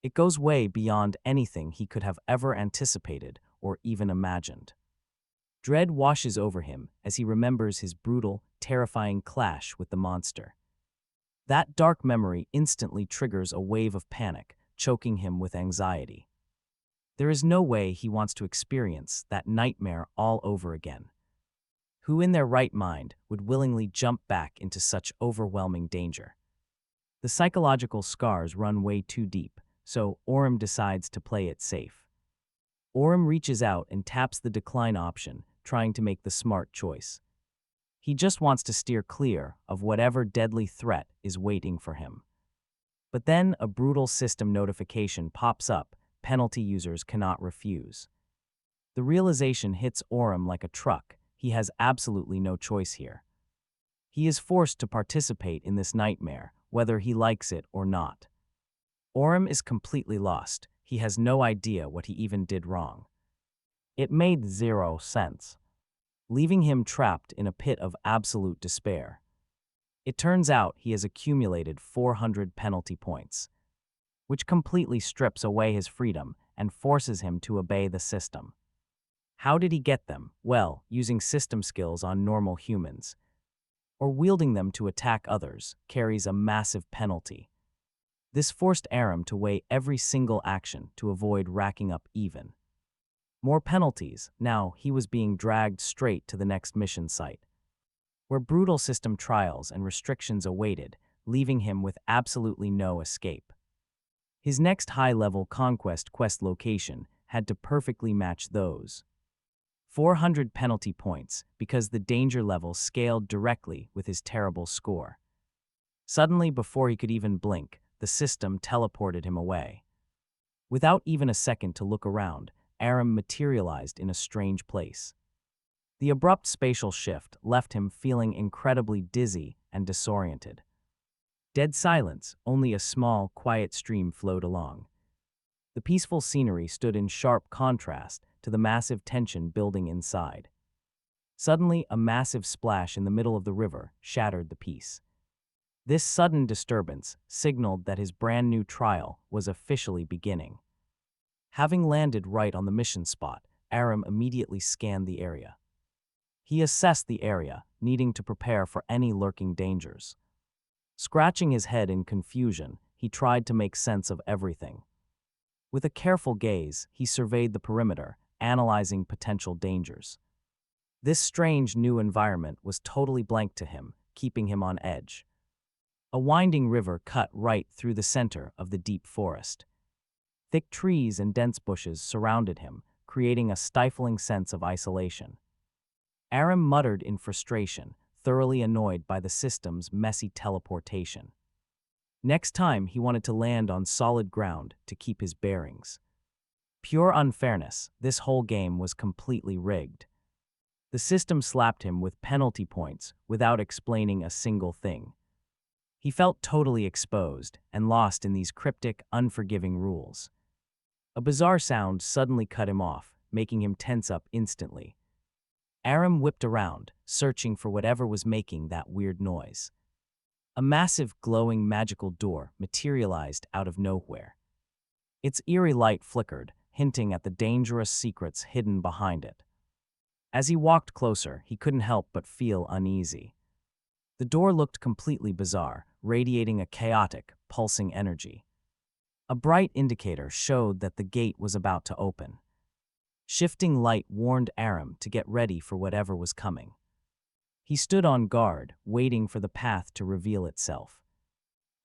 It goes way beyond anything he could have ever anticipated or even imagined. Dread washes over him as he remembers his brutal, terrifying clash with the monster. That dark memory instantly triggers a wave of panic, choking him with anxiety. There is no way he wants to experience that nightmare all over again. Who in their right mind would willingly jump back into such overwhelming danger? The psychological scars run way too deep, so Orem decides to play it safe. Orem reaches out and taps the decline option, trying to make the smart choice. He just wants to steer clear of whatever deadly threat is waiting for him. But then a brutal system notification pops up, penalty users cannot refuse. The realization hits Orem like a truck. He has absolutely no choice here. He is forced to participate in this nightmare, whether he likes it or not. Orem is completely lost. He has no idea what he even did wrong. It made zero sense, leaving him trapped in a pit of absolute despair. It turns out he has accumulated 400 penalty points, which completely strips away his freedom and forces him to obey the system. How did he get them? Well, using system skills on normal humans, or wielding them to attack others, carries a massive penalty. This forced Aram to weigh every single action to avoid racking up even more penalties. Now he was being dragged straight to the next mission site, where brutal system trials and restrictions awaited, leaving him with absolutely no escape. His next high-level conquest quest location had to perfectly match those. 400 penalty points because the danger level scaled directly with his terrible score. Suddenly, before he could even blink, the system teleported him away. Without even a second to look around, Aram materialized in a strange place. The abrupt spatial shift left him feeling incredibly dizzy and disoriented. Dead silence, only a small, quiet stream flowed along. The peaceful scenery stood in sharp contrast to the massive tension building inside. Suddenly, a massive splash in the middle of the river shattered the peace. This sudden disturbance signaled that his brand new trial was officially beginning. Having landed right on the mission spot, Aram immediately scanned the area. He assessed the area, needing to prepare for any lurking dangers. Scratching his head in confusion, he tried to make sense of everything. With a careful gaze, he surveyed the perimeter, analyzing potential dangers. This strange new environment was totally blank to him, keeping him on edge. A winding river cut right through the center of the deep forest. Thick trees and dense bushes surrounded him, creating a stifling sense of isolation. Aram muttered in frustration, thoroughly annoyed by the system's messy teleportation. Next time, he wanted to land on solid ground to keep his bearings. Pure unfairness, this whole game was completely rigged. The system slapped him with penalty points without explaining a single thing. He felt totally exposed and lost in these cryptic, unforgiving rules. A bizarre sound suddenly cut him off, making him tense up instantly. Aram whipped around, searching for whatever was making that weird noise. A massive, glowing, magical door materialized out of nowhere. Its eerie light flickered, hinting at the dangerous secrets hidden behind it. As he walked closer, he couldn't help but feel uneasy. The door looked completely bizarre, radiating a chaotic, pulsing energy. A bright indicator showed that the gate was about to open. Shifting light warned Aram to get ready for whatever was coming. He stood on guard, waiting for the path to reveal itself.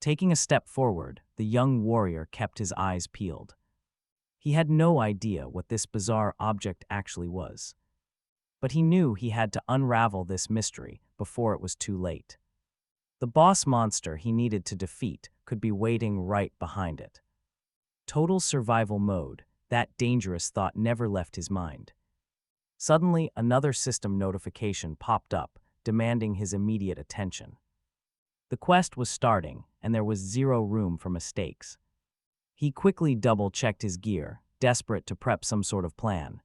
Taking a step forward, the young warrior kept his eyes peeled. He had no idea what this bizarre object actually was. But he knew he had to unravel this mystery before it was too late. The boss monster he needed to defeat could be waiting right behind it. Total survival mode, that dangerous thought never left his mind. Suddenly, another system notification popped up, demanding his immediate attention. The quest was starting, and there was zero room for mistakes. He quickly double-checked his gear, desperate to prep some sort of plan.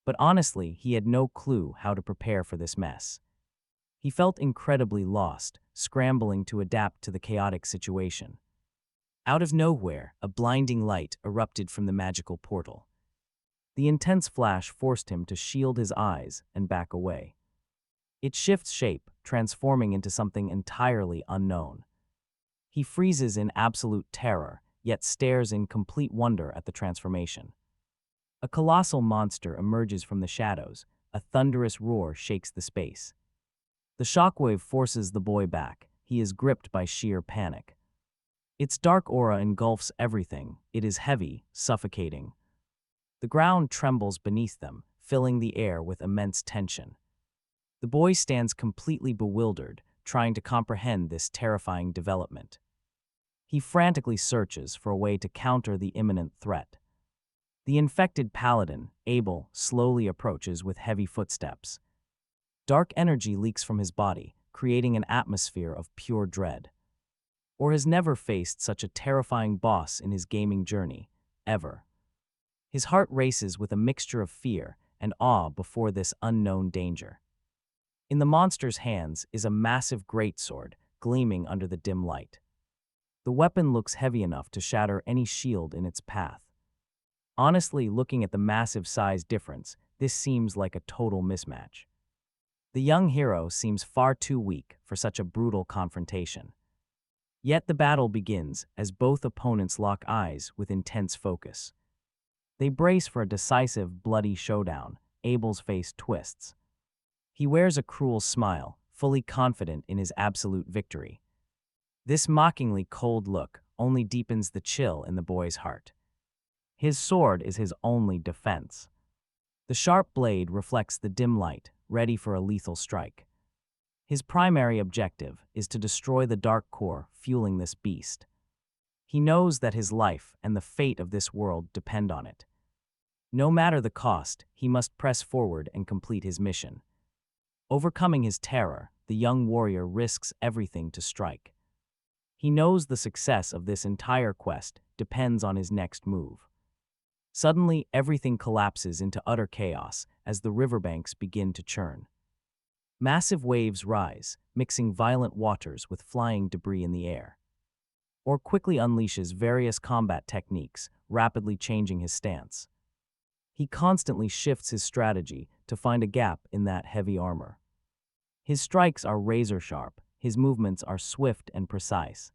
But honestly, he had no clue how to prepare for this mess. He felt incredibly lost, scrambling to adapt to the chaotic situation. Out of nowhere, a blinding light erupted from the magical portal. The intense flash forced him to shield his eyes and back away. It shifts shape, transforming into something entirely unknown. He freezes in absolute terror, yet stares in complete wonder at the transformation. A colossal monster emerges from the shadows. A thunderous roar shakes the space. The shockwave forces the boy back. He is gripped by sheer panic. Its dark aura engulfs everything. It is heavy, suffocating. The ground trembles beneath them, filling the air with immense tension. The boy stands completely bewildered, trying to comprehend this terrifying development. He frantically searches for a way to counter the imminent threat. The infected paladin, Abel, slowly approaches with heavy footsteps. Dark energy leaks from his body, creating an atmosphere of pure dread. Or has never faced such a terrifying boss in his gaming journey, ever. His heart races with a mixture of fear and awe before this unknown danger. In the monster's hands is a massive greatsword, gleaming under the dim light. The weapon looks heavy enough to shatter any shield in its path. Honestly, looking at the massive size difference, this seems like a total mismatch. The young hero seems far too weak for such a brutal confrontation. Yet the battle begins as both opponents lock eyes with intense focus. They brace for a decisive, bloody showdown. Abel's face twists. He wears a cruel smile, fully confident in his absolute victory. This mockingly cold look only deepens the chill in the boy's heart. His sword is his only defense. The sharp blade reflects the dim light, ready for a lethal strike. His primary objective is to destroy the dark core fueling this beast. He knows that his life and the fate of this world depend on it. No matter the cost, he must press forward and complete his mission. Overcoming his terror, the young warrior risks everything to strike. He knows the success of this entire quest depends on his next move. Suddenly, everything collapses into utter chaos as the riverbanks begin to churn. Massive waves rise, mixing violent waters with flying debris in the air. Or quickly unleashes various combat techniques, rapidly changing his stance. He constantly shifts his strategy to find a gap in that heavy armor. His strikes are razor-sharp, his movements are swift and precise.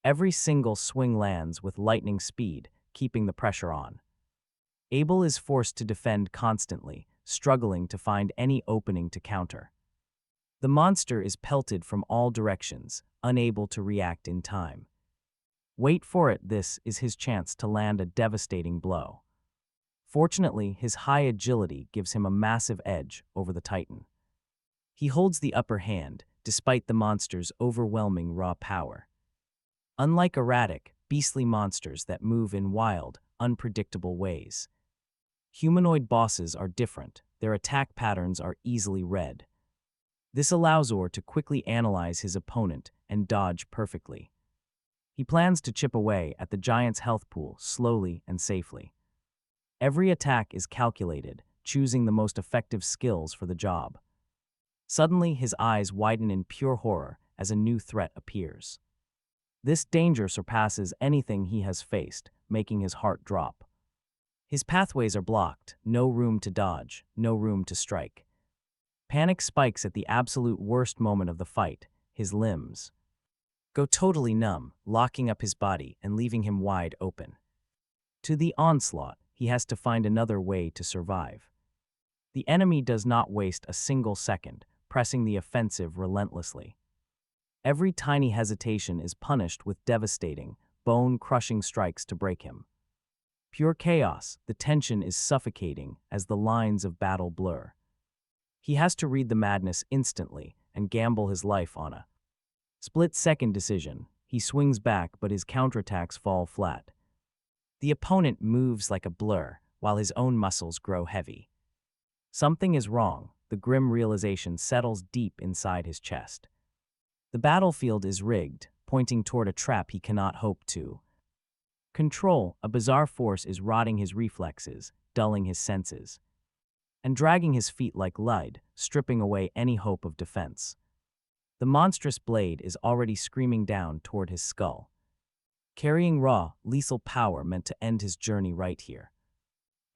Every single swing lands with lightning speed, keeping the pressure on. Abel is forced to defend constantly, struggling to find any opening to counter. The monster is pelted from all directions, unable to react in time. Wait for it, this is his chance to land a devastating blow. Fortunately, his high agility gives him a massive edge over the Titan. He holds the upper hand, despite the monster's overwhelming raw power. Unlike erratic, beastly monsters that move in wild, unpredictable ways, humanoid bosses are different. Their attack patterns are easily read. This allows Or to quickly analyze his opponent and dodge perfectly. He plans to chip away at the giant's health pool slowly and safely. Every attack is calculated, choosing the most effective skills for the job. Suddenly, his eyes widen in pure horror as a new threat appears. This danger surpasses anything he has faced, making his heart drop. His pathways are blocked, no room to dodge, no room to strike. Panic spikes at the absolute worst moment of the fight. His limbs go totally numb, locking up his body and leaving him wide open. To the onslaught, he has to find another way to survive. The enemy does not waste a single second, pressing the offensive relentlessly. Every tiny hesitation is punished with devastating, bone-crushing strikes to break him. Pure chaos, the tension is suffocating as the lines of battle blur. He has to read the madness instantly and gamble his life on a split-second decision. He swings back, but his counterattacks fall flat. The opponent moves like a blur, while his own muscles grow heavy. Something is wrong. The grim realization settles deep inside his chest. The battlefield is rigged, pointing toward a trap he cannot hope to control. A bizarre force is rotting his reflexes, dulling his senses, and dragging his feet like lead, stripping away any hope of defense. The monstrous blade is already screaming down toward his skull, carrying raw, lethal power meant to end his journey right here.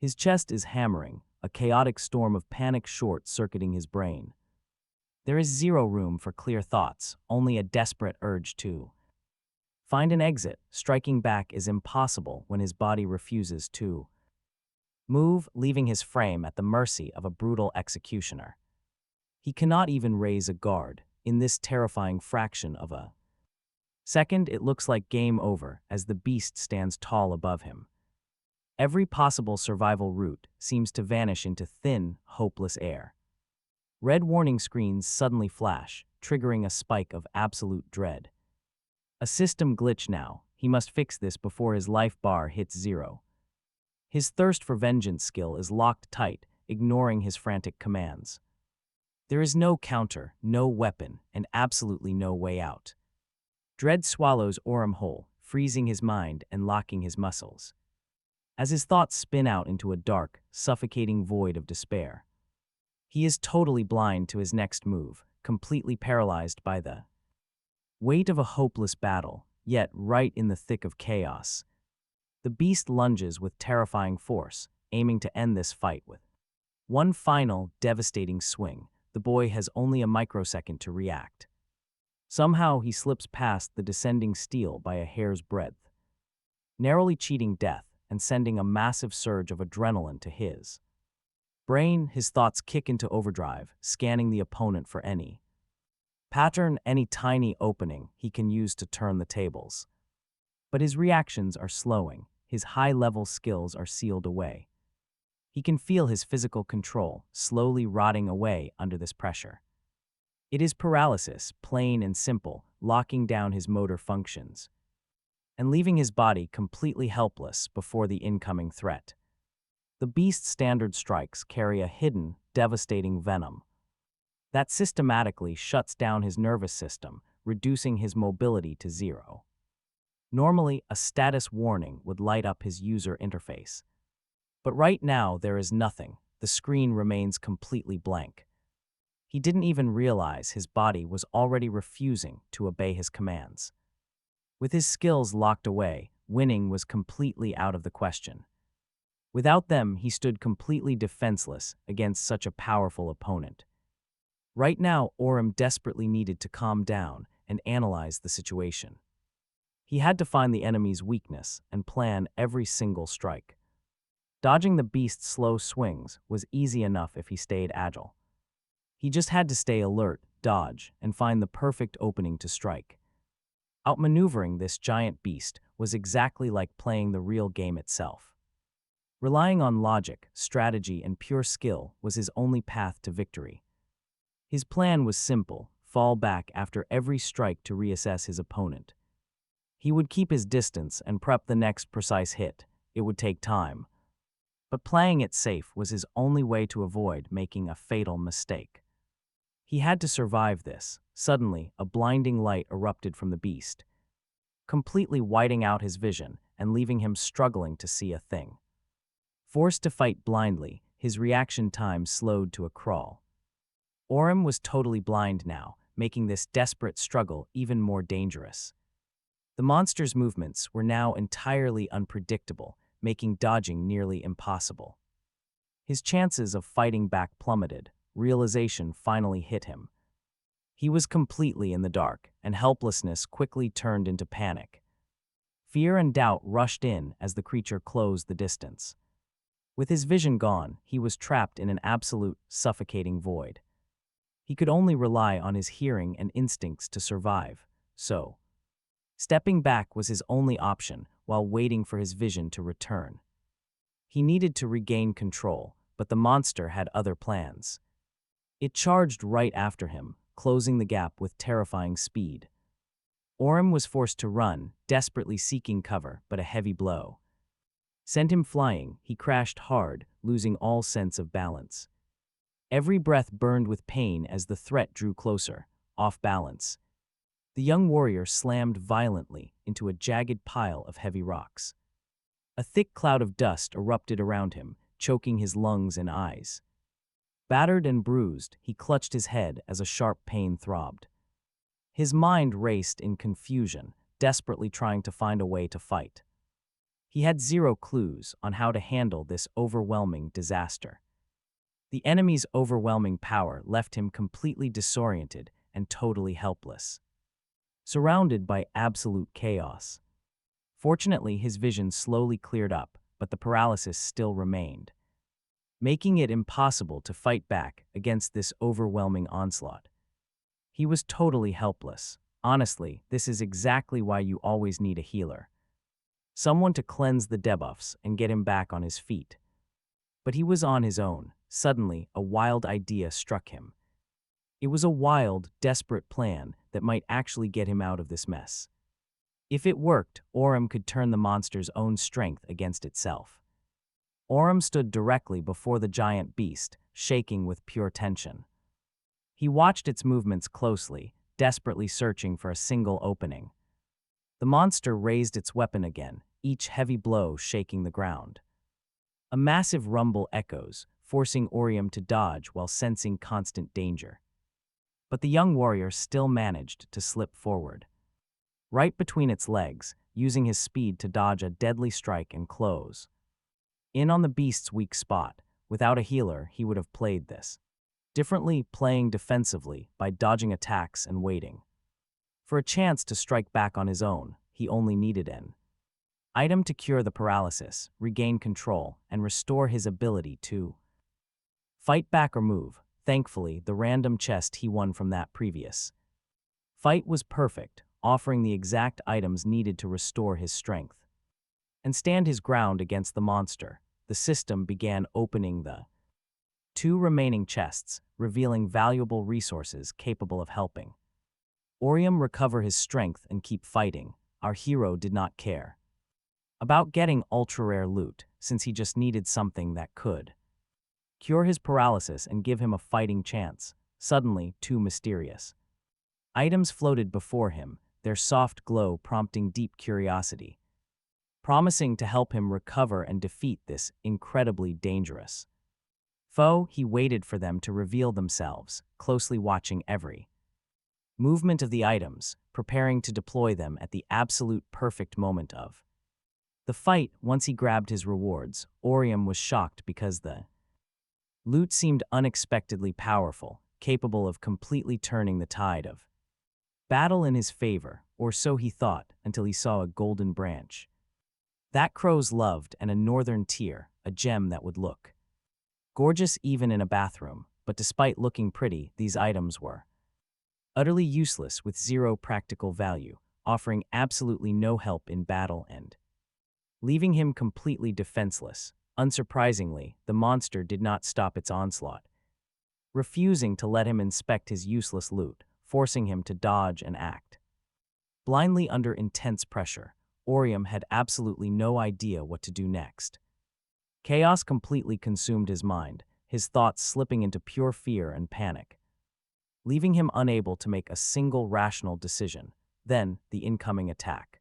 His chest is hammering, a chaotic storm of panic short-circuiting his brain. There is zero room for clear thoughts, only a desperate urge to find an exit. Striking back is impossible when his body refuses to move, leaving his frame at the mercy of a brutal executioner. He cannot even raise a guard. In this terrifying fraction of a second, it looks like game over as the beast stands tall above him. Every possible survival route seems to vanish into thin, hopeless air. Red warning screens suddenly flash, triggering a spike of absolute dread. A system glitch now. He must fix this before his life bar hits zero. His thirst for vengeance skill is locked tight, ignoring his frantic commands. There is no counter, no weapon, and absolutely no way out. Dread swallows Orem whole, freezing his mind and locking his muscles, as his thoughts spin out into a dark, suffocating void of despair. He is totally blind to his next move, completely paralyzed by the weight of a hopeless battle, yet right in the thick of chaos. The beast lunges with terrifying force, aiming to end this fight with one final, devastating swing. The boy has only a microsecond to react. Somehow he slips past the descending steel by a hair's breadth, narrowly cheating death and sending a massive surge of adrenaline to his brain. His thoughts kick into overdrive, scanning the opponent for any pattern, any tiny opening he can use to turn the tables. But his reactions are slowing. His high-level skills are sealed away. He can feel his physical control slowly rotting away under this pressure. It is paralysis, plain and simple, locking down his motor functions. and leaving his body completely helpless before the incoming threat. The beast's standard strikes carry a hidden, devastating venom that systematically shuts down his nervous system, reducing his mobility to zero. Normally, a status warning would light up his user interface. But right now, there is nothing. The screen remains completely blank. He didn't even realize his body was already refusing to obey his commands. With his skills locked away, winning was completely out of the question. Without them, he stood completely defenseless against such a powerful opponent. Right now, Orem desperately needed to calm down and analyze the situation. He had to find the enemy's weakness and plan every single strike. Dodging the beast's slow swings was easy enough if he stayed agile. He just had to stay alert, dodge, and find the perfect opening to strike. Outmaneuvering this giant beast was exactly like playing the real game itself. Relying on logic, strategy, and pure skill was his only path to victory. His plan was simple: fall back after every strike to reassess his opponent. He would keep his distance and prep the next precise hit. It would take time. But playing it safe was his only way to avoid making a fatal mistake. He had to survive this. Suddenly, a blinding light erupted from the beast, completely whiting out his vision and leaving him struggling to see a thing. Forced to fight blindly, his reaction time slowed to a crawl. Orem was totally blind now, making this desperate struggle even more dangerous. The monster's movements were now entirely unpredictable, making dodging nearly impossible. His chances of fighting back plummeted. Realization finally hit him. He was completely in the dark, and helplessness quickly turned into panic. Fear and doubt rushed in as the creature closed the distance. With his vision gone, he was trapped in an absolute, suffocating void. He could only rely on his hearing and instincts to survive, so stepping back was his only option while waiting for his vision to return. He needed to regain control, but the monster had other plans. It charged right after him, closing the gap with terrifying speed. Orem was forced to run, desperately seeking cover, but a heavy blow sent him flying. He crashed hard, losing all sense of balance. Every breath burned with pain as the threat drew closer, off balance. The young warrior slammed violently into a jagged pile of heavy rocks. A thick cloud of dust erupted around him, choking his lungs and eyes. Battered and bruised, he clutched his head as a sharp pain throbbed. His mind raced in confusion, desperately trying to find a way to fight. He had zero clues on how to handle this overwhelming disaster. The enemy's overwhelming power left him completely disoriented and totally helpless, surrounded by absolute chaos. Fortunately, his vision slowly cleared up, but the paralysis still remained, making it impossible to fight back against this overwhelming onslaught. He was totally helpless. Honestly, this is exactly why you always need a healer. Someone to cleanse the debuffs and get him back on his feet. But he was on his own. Suddenly, a wild idea struck him. It was a wild, desperate plan that might actually get him out of this mess. If it worked, Orem could turn the monster's own strength against itself. Orem stood directly before the giant beast, shaking with pure tension. He watched its movements closely, desperately searching for a single opening. The monster raised its weapon again, each heavy blow shaking the ground. A massive rumble echoes, forcing Orem to dodge while sensing constant danger. But the young warrior still managed to slip forward, right between its legs, using his speed to dodge a deadly strike and close in on the beast's weak spot. Without a healer, he would have played this differently, playing defensively by dodging attacks and waiting for a chance to strike back on his own. He only needed an item to cure the paralysis, regain control, and restore his ability to fight back or move. Thankfully, the random chest he won from that previous fight was perfect, offering the exact items needed to restore his strength and stand his ground against the monster. The system began opening the two remaining chests, revealing valuable resources capable of helping Orem recover his strength and keep fighting. our hero did not care about getting ultra-rare loot, since he just needed something that could cure his paralysis and give him a fighting chance. Suddenly, too mysterious items floated before him, their soft glow prompting deep curiosity, promising to help him recover and defeat this incredibly dangerous foe. He waited for them to reveal themselves, closely watching every movement of the items, preparing to deploy them at the absolute perfect moment of the fight. Once he grabbed his rewards, Orium was shocked because the loot seemed unexpectedly powerful, capable of completely turning the tide of battle in his favor, or so he thought, until he saw a golden branch that crows loved and a northern tear, a gem that would look gorgeous even in a bathroom. But despite looking pretty, these items were utterly useless, with zero practical value, offering absolutely no help in battle and leaving him completely defenseless. Unsurprisingly, the monster did not stop its onslaught, refusing to let him inspect his useless loot, forcing him to dodge and act blindly under intense pressure. Orium had absolutely no idea what to do next. Chaos completely consumed his mind, his thoughts slipping into pure fear and panic, leaving him unable to make a single rational decision. Then, the incoming attack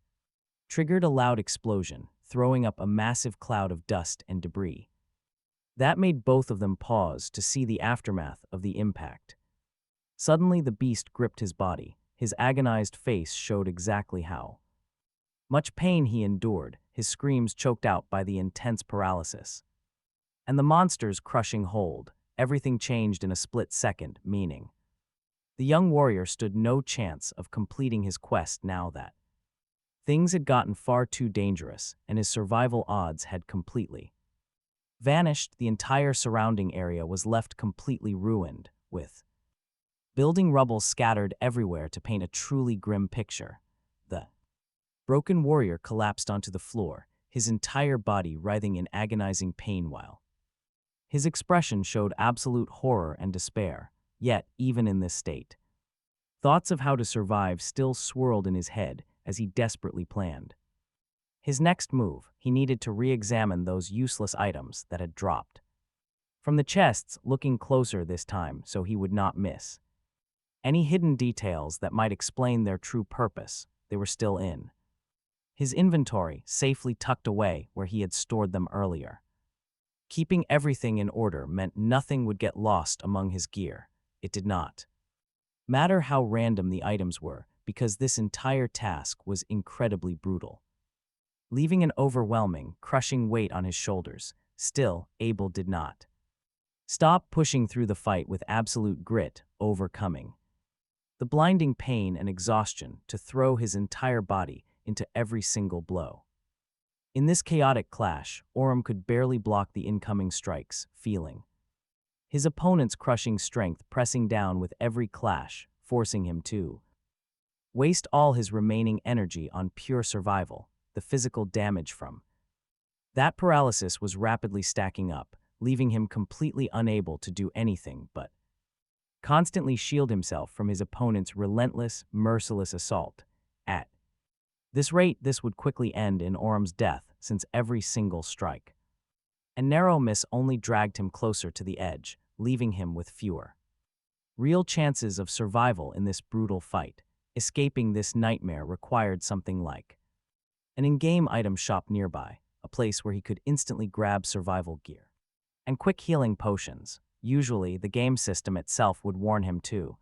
triggered a loud explosion, throwing up a massive cloud of dust and debris. That made both of them pause to see the aftermath of the impact. Suddenly, the beast gripped his body. His agonized face showed exactly how much pain he endured, his screams choked out by the intense paralysis and the monster's crushing hold. Everything changed in a split second, meaning the young warrior stood no chance of completing his quest now that things had gotten far too dangerous, and his survival odds had completely vanished. The entire surrounding area was left completely ruined, with building rubble scattered everywhere to paint a truly grim picture. The broken warrior collapsed onto the floor, his entire body writhing in agonizing pain while his expression showed absolute horror and despair. Yet, even in this state, thoughts of how to survive still swirled in his head as he desperately planned his next move. He needed to re-examine those useless items that had dropped from the chests, looking closer this time so he would not miss any hidden details that might explain their true purpose. They were still in his inventory, safely tucked away where he had stored them earlier. Keeping everything in order meant nothing would get lost among his gear. It did not matter how random the items were, because this entire task was incredibly brutal, leaving an overwhelming, crushing weight on his shoulders. Still, Abel did not stop pushing through the fight with absolute grit, overcoming the blinding pain and exhaustion to throw his entire body into every single blow. In this chaotic clash, Orium could barely block the incoming strikes, feeling his opponent's crushing strength pressing down with every clash, forcing him to waste all his remaining energy on pure survival. The physical damage from that paralysis was rapidly stacking up, leaving him completely unable to do anything but constantly shield himself from his opponent's relentless, merciless assault. At this rate, this would quickly end in Orium's death, since every single strike and narrow miss only dragged him closer to the edge, leaving him with fewer real chances of survival in this brutal fight. Escaping this nightmare required something like an in-game item shop nearby, a place where he could instantly grab survival gear and quick healing potions. Usually, the game system itself would warn him to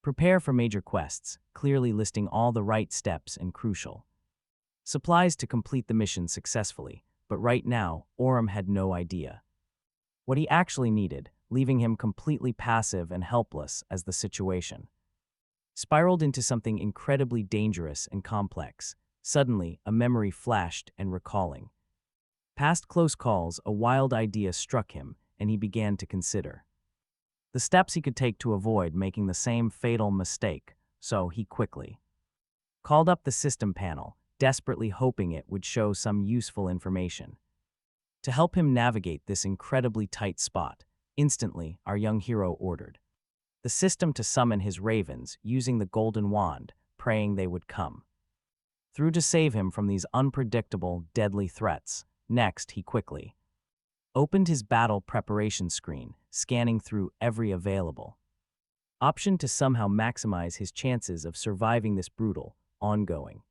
prepare for major quests, clearly listing all the right steps and crucial supplies to complete the mission successfully. But right now, Orium had no idea what he actually needed, leaving him completely passive and helpless as the situation spiraled into something incredibly dangerous and complex. Suddenly, a memory flashed, and recalling past close calls, a wild idea struck him, and he began to consider the steps he could take to avoid making the same fatal mistake. So he quickly called up the system panel, desperately hoping it would show some useful information to help him navigate this incredibly tight spot. Instantly, our young hero ordered the system to summon his ravens using the golden wand, praying they would come through to save him from these unpredictable, deadly threats. Next, he quickly opened his battle preparation screen, scanning through every available option to somehow maximize his chances of surviving this brutal, ongoing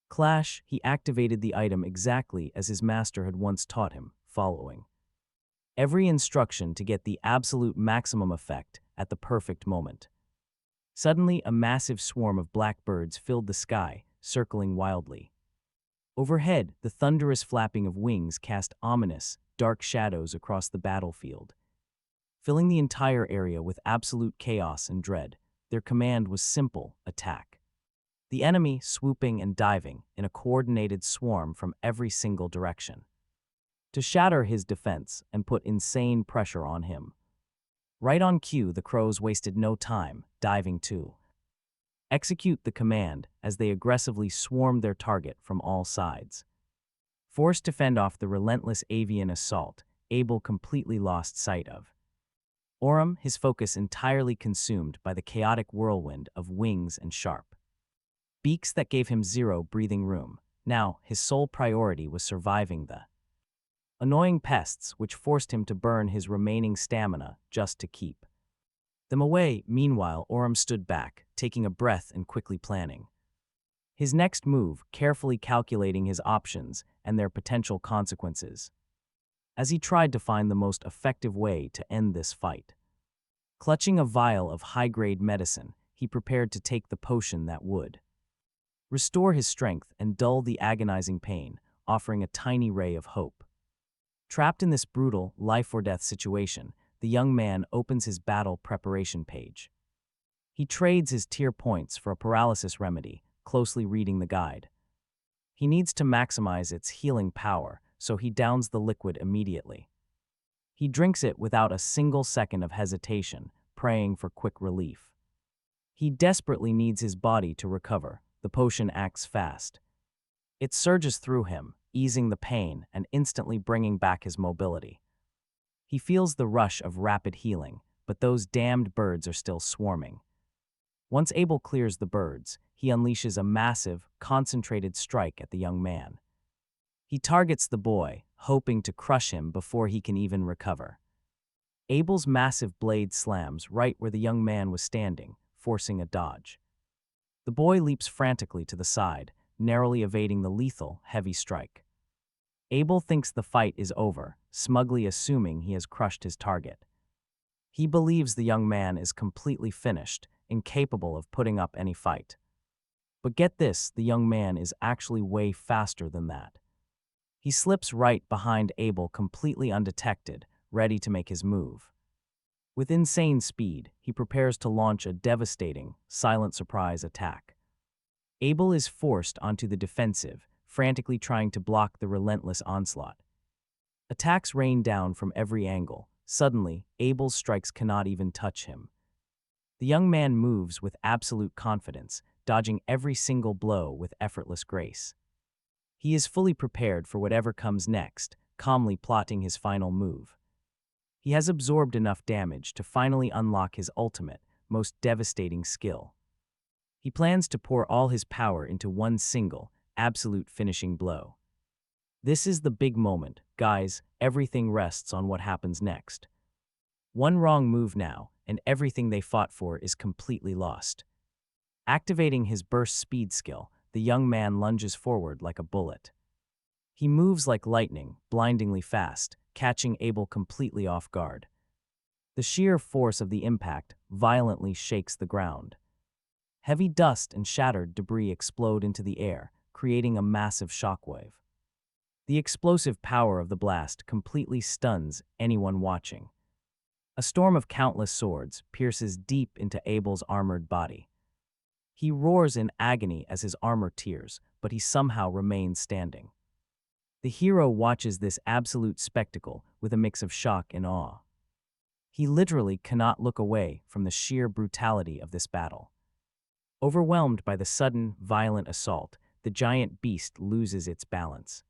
clash. He activated the item exactly as his master had once taught him, following every instruction to get the absolute maximum effect at the perfect moment. Suddenly, a massive swarm of blackbirds filled the sky, circling wildly. Overhead, the thunderous flapping of wings cast ominous, dark shadows across the battlefield, filling the entire area with absolute chaos and dread. Their command was simple: attack. The enemy swooping and diving in a coordinated swarm from every single direction to shatter his defense and put insane pressure on him. Right on cue, the crows wasted no time, diving to execute the command as they aggressively swarmed their target from all sides. Forced to fend off the relentless avian assault, Abel completely lost sight of Orem, his focus entirely consumed by the chaotic whirlwind of wings and sharp beaks that gave him zero breathing room. Now, his sole priority was surviving the annoying pests, which forced him to burn his remaining stamina just to keep them away. Meanwhile, Orem stood back, taking a breath and quickly planning his next move, carefully calculating his options and their potential consequences as he tried to find the most effective way to end this fight. Clutching a vial of high-grade medicine, he prepared to take the potion that would restore his strength and dull the agonizing pain, offering a tiny ray of hope. Trapped in this brutal, life-or-death situation, the young man opens his battle preparation page. He trades his tier points for a paralysis remedy, closely reading the guide. He needs to maximize its healing power, so he downs the liquid immediately. He drinks it without a single second of hesitation, praying for quick relief. He desperately needs his body to recover. The potion acts fast. It surges through him, easing the pain and instantly bringing back his mobility. He feels the rush of rapid healing, but those damned birds are still swarming. Once Abel clears the birds, he unleashes a massive, concentrated strike at the young man. He targets the boy, hoping to crush him before he can even recover. Abel's massive blade slams right where the young man was standing, forcing a dodge. The boy leaps frantically to the side, narrowly evading the lethal, heavy strike. Abel thinks the fight is over, smugly assuming he has crushed his target. He believes the young man is completely finished, incapable of putting up any fight. But get this, the young man is actually way faster than that. He slips right behind Abel completely undetected, ready to make his move. With insane speed, he prepares to launch a devastating, silent surprise attack. Abel is forced onto the defensive, frantically trying to block the relentless onslaught. Attacks rain down from every angle. Suddenly, Abel's strikes cannot even touch him. The young man moves with absolute confidence, dodging every single blow with effortless grace. He is fully prepared for whatever comes next, calmly plotting his final move. He has absorbed enough damage to finally unlock his ultimate, most devastating skill. He plans to pour all his power into one single, absolute finishing blow. This is the big moment, guys. Everything rests on what happens next. One wrong move now, and everything they fought for is completely lost. Activating his burst speed skill, the young man lunges forward like a bullet. He moves like lightning, blindingly fast, catching Abel completely off guard. The sheer force of the impact violently shakes the ground. Heavy dust and shattered debris explode into the air, creating a massive shockwave. The explosive power of the blast completely stuns anyone watching. A storm of countless swords pierces deep into Abel's armored body. He roars in agony as his armor tears, but he somehow remains standing. The hero watches this absolute spectacle with a mix of shock and awe. He literally cannot look away from the sheer brutality of this battle. Overwhelmed by the sudden, violent assault, the giant beast loses its balance.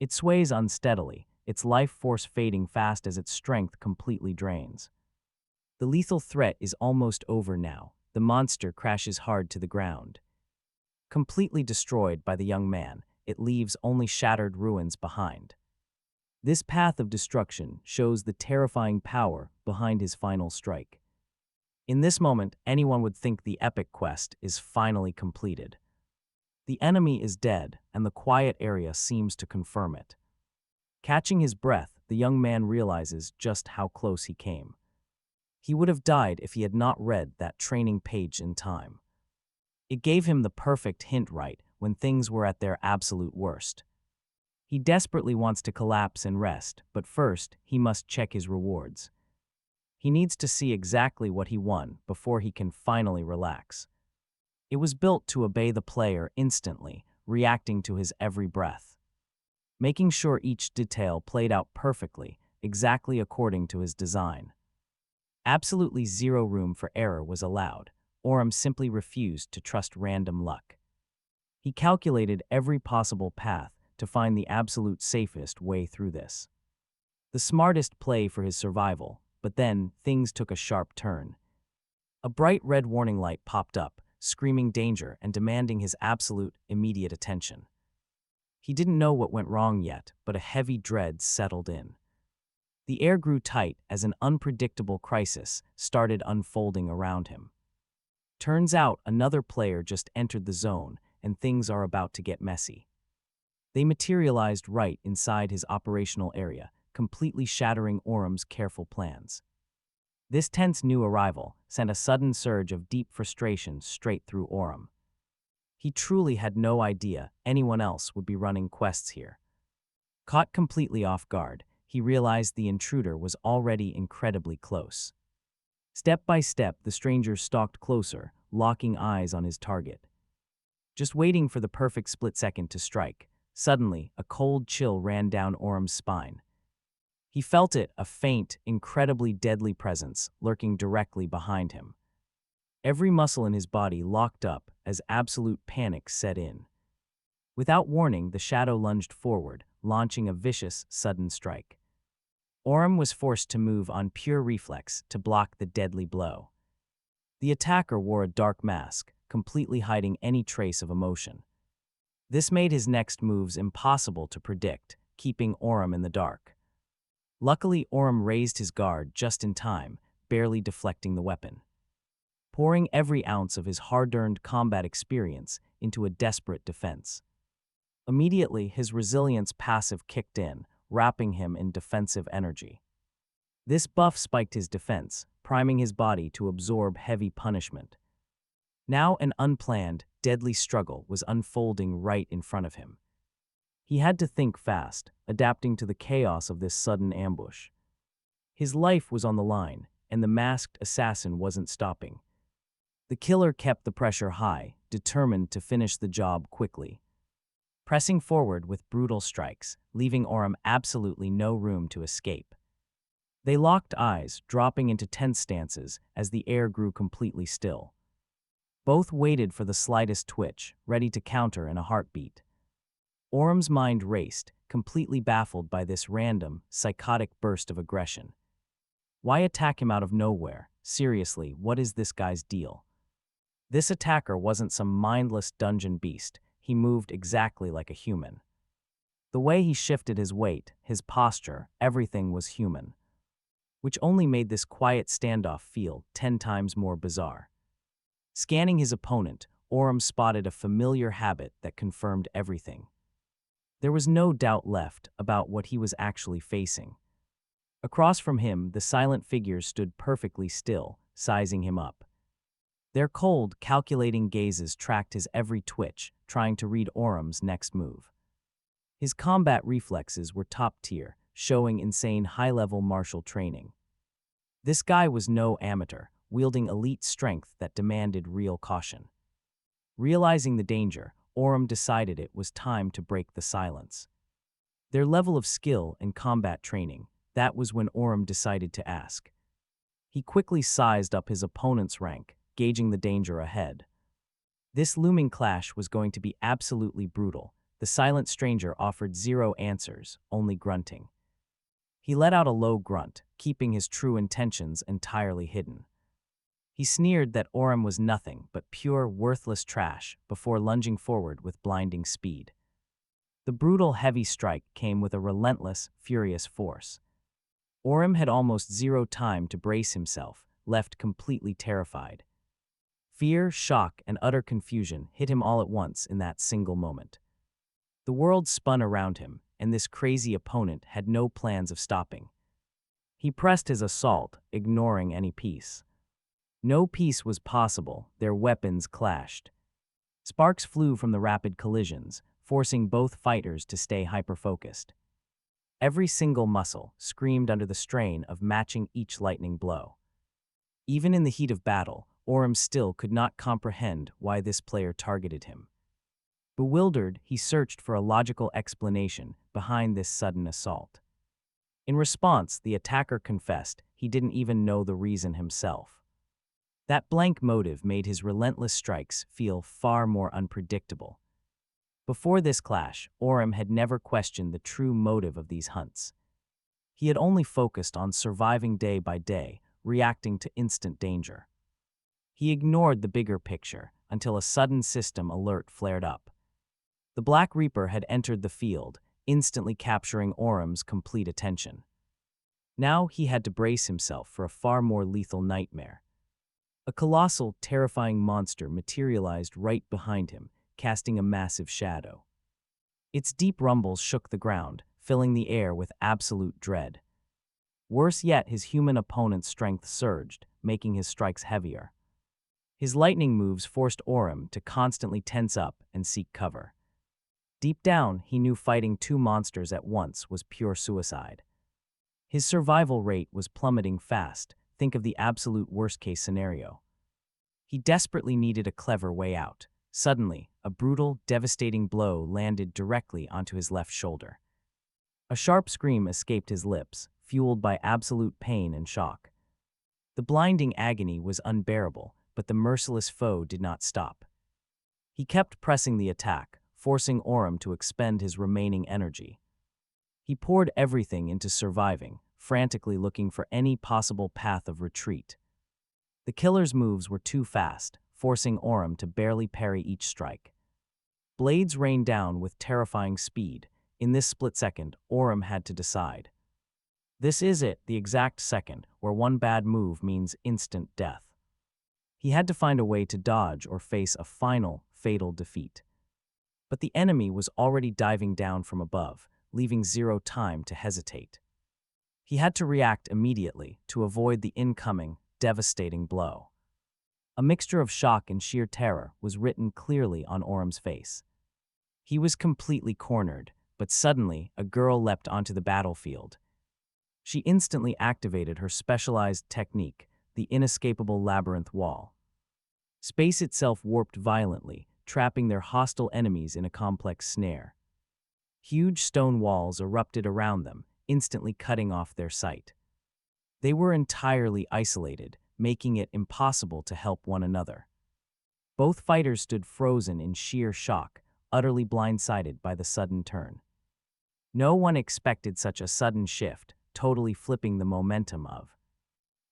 It sways unsteadily, its life force fading fast as its strength completely drains. The lethal threat is almost over now. The monster crashes hard to the ground. Completely destroyed by the young man, it leaves only shattered ruins behind. This path of destruction shows the terrifying power behind his final strike. In this moment, anyone would think the epic quest is finally completed. The enemy is dead, and the quiet area seems to confirm it. Catching his breath, the young man realizes just how close he came. He would have died if he had not read that training page in time. It gave him the perfect hint right when things were at their absolute worst. He desperately wants to collapse and rest, but first, he must check his rewards. He needs to see exactly what he won before he can finally relax. It was built to obey the player instantly, reacting to his every breath. Making sure each detail played out perfectly, exactly according to his design. Absolutely zero room for error was allowed. Orem simply refused to trust random luck. He calculated every possible path to find the absolute safest way through this. The smartest play for his survival, but then things took a sharp turn. A bright red warning light popped up, screaming danger and demanding his absolute, immediate attention. He didn't know what went wrong yet, but a heavy dread settled in. The air grew tight as an unpredictable crisis started unfolding around him. Turns out another player just entered the zone, and things are about to get messy. They materialized right inside his operational area, completely shattering Orem's careful plans. This tense new arrival sent a sudden surge of deep frustration straight through Orem. He truly had no idea anyone else would be running quests here. Caught completely off guard, he realized the intruder was already incredibly close. Step by step, the stranger stalked closer, locking eyes on his target. Just waiting for the perfect split second to strike, suddenly a cold chill ran down Orem's spine. He felt it, a faint, incredibly deadly presence lurking directly behind him. Every muscle in his body locked up as absolute panic set in. Without warning, the shadow lunged forward, launching a vicious, sudden strike. Orem was forced to move on pure reflex to block the deadly blow. The attacker wore a dark mask, completely hiding any trace of emotion. This made his next moves impossible to predict, keeping Orem in the dark. Luckily, Orem raised his guard just in time, barely deflecting the weapon. Pouring every ounce of his hard-earned combat experience into a desperate defense. Immediately, his resilience passive kicked in, wrapping him in defensive energy. This buff spiked his defense, priming his body to absorb heavy punishment. Now an unplanned, deadly struggle was unfolding right in front of him. He had to think fast, adapting to the chaos of this sudden ambush. His life was on the line, and the masked assassin wasn't stopping. The killer kept the pressure high, determined to finish the job quickly. Pressing forward with brutal strikes, leaving Orem absolutely no room to escape. They locked eyes, dropping into tense stances as the air grew completely still. Both waited for the slightest twitch, ready to counter in a heartbeat. Orem's mind raced, completely baffled by this random, psychotic burst of aggression. Why attack him out of nowhere? Seriously, what is this guy's deal? This attacker wasn't some mindless dungeon beast. He moved exactly like a human. The way he shifted his weight, his posture, everything was human. Which only made this quiet standoff feel 10 times more bizarre. Scanning his opponent, Orem spotted a familiar habit that confirmed everything. There was no doubt left about what he was actually facing. Across from him, the silent figures stood perfectly still, sizing him up. Their cold, calculating gazes tracked his every twitch, trying to read Orem's next move. His combat reflexes were top tier, showing insane high-level martial training. This guy was no amateur, wielding elite strength that demanded real caution. Realizing the danger, Orem decided it was time to break the silence. Their level of skill and combat training, that was when Orem decided to ask. He quickly sized up his opponent's rank, gauging the danger ahead. This looming clash was going to be absolutely brutal. The silent stranger offered zero answers, only grunting. He let out a low grunt, keeping his true intentions entirely hidden. He sneered that Orem was nothing but pure, worthless trash before lunging forward with blinding speed. The brutal, heavy strike came with a relentless, furious force. Orem had almost zero time to brace himself, left completely terrified. Fear, shock, and utter confusion hit him all at once in that single moment. The world spun around him, and this crazy opponent had no plans of stopping. He pressed his assault, ignoring any peace. No peace was possible, their weapons clashed. Sparks flew from the rapid collisions, forcing both fighters to stay hyper-focused. Every single muscle screamed under the strain of matching each lightning blow. Even in the heat of battle, Orem still could not comprehend why this player targeted him. Bewildered, he searched for a logical explanation behind this sudden assault. In response, the attacker confessed he didn't even know the reason himself. That blank motive made his relentless strikes feel far more unpredictable. Before this clash, Orem had never questioned the true motive of these hunts. He had only focused on surviving day by day, reacting to instant danger. He ignored the bigger picture until a sudden system alert flared up. The Black Reaper had entered the field, instantly capturing Orem's complete attention. Now he had to brace himself for a far more lethal nightmare. A colossal, terrifying monster materialized right behind him, casting a massive shadow. Its deep rumbles shook the ground, filling the air with absolute dread. Worse yet, his human opponent's strength surged, making his strikes heavier. His lightning moves forced Orem to constantly tense up and seek cover. Deep down, he knew fighting two monsters at once was pure suicide. His survival rate was plummeting fast. Think of the absolute worst-case scenario. He desperately needed a clever way out. Suddenly, a brutal, devastating blow landed directly onto his left shoulder. A sharp scream escaped his lips, fueled by absolute pain and shock. The blinding agony was unbearable, but the merciless foe did not stop. He kept pressing the attack, forcing Orem to expend his remaining energy. He poured everything into surviving, frantically looking for any possible path of retreat. The killer's moves were too fast, forcing Orem to barely parry each strike. Blades rained down with terrifying speed. In this split second, Orem had to decide. This is it, the exact second where one bad move means instant death. He had to find a way to dodge or face a final, fatal defeat. But the enemy was already diving down from above, leaving zero time to hesitate. He had to react immediately to avoid the incoming, devastating blow. A mixture of shock and sheer terror was written clearly on Orem's face. He was completely cornered, but suddenly a girl leapt onto the battlefield. She instantly activated her specialized technique, the inescapable labyrinth wall. Space itself warped violently, trapping their hostile enemies in a complex snare. Huge stone walls erupted around them, instantly cutting off their sight. They were entirely isolated, making it impossible to help one another. Both fighters stood frozen in sheer shock, utterly blindsided by the sudden turn. No one expected such a sudden shift, totally flipping the momentum of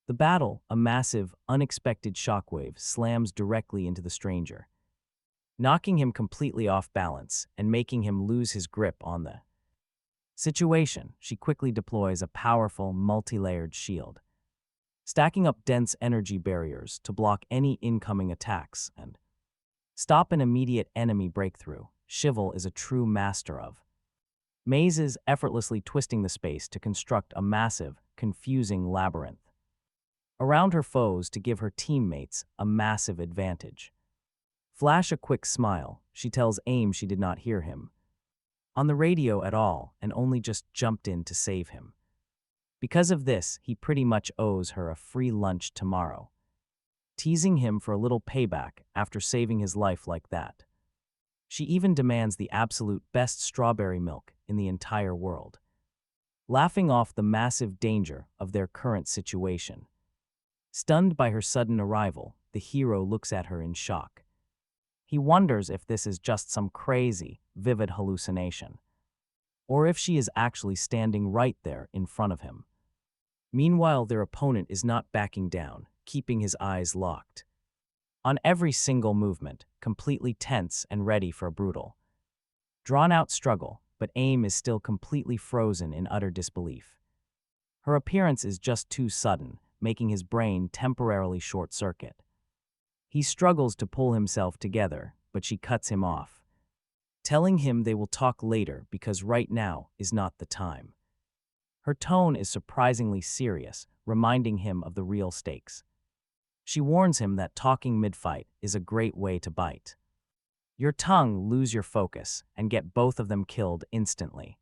the battle. A massive, unexpected shockwave slams directly into the stranger, knocking him completely off balance and making him lose his grip on the situation. She quickly deploys a powerful, multi-layered shield, stacking up dense energy barriers to block any incoming attacks and stop an immediate enemy breakthrough. Shivel is a true master of mazes, effortlessly twisting the space to construct a massive, confusing labyrinth around her foes to give her teammates a massive advantage. Flash a quick smile, she tells Aim she did not hear him on the radio at all and only just jumped in to save him. Because of this, he pretty much owes her a free lunch tomorrow, teasing him for a little payback after saving his life like that. She even demands the absolute best strawberry milk in the entire world, laughing off the massive danger of their current situation. Stunned by her sudden arrival, the hero looks at her in shock. He wonders if this is just some crazy, vivid hallucination, or if she is actually standing right there in front of him. Meanwhile, their opponent is not backing down, keeping his eyes locked. On every single movement, completely tense and ready for a brutal, drawn-out struggle, but Aim is still completely frozen in utter disbelief. Her appearance is just too sudden, making his brain temporarily short-circuit. He struggles to pull himself together, but she cuts him off, telling him they will talk later because right now is not the time. Her tone is surprisingly serious, reminding him of the real stakes. She warns him that talking mid-fight is a great way to bite your tongue, lose your focus, and get both of them killed instantly.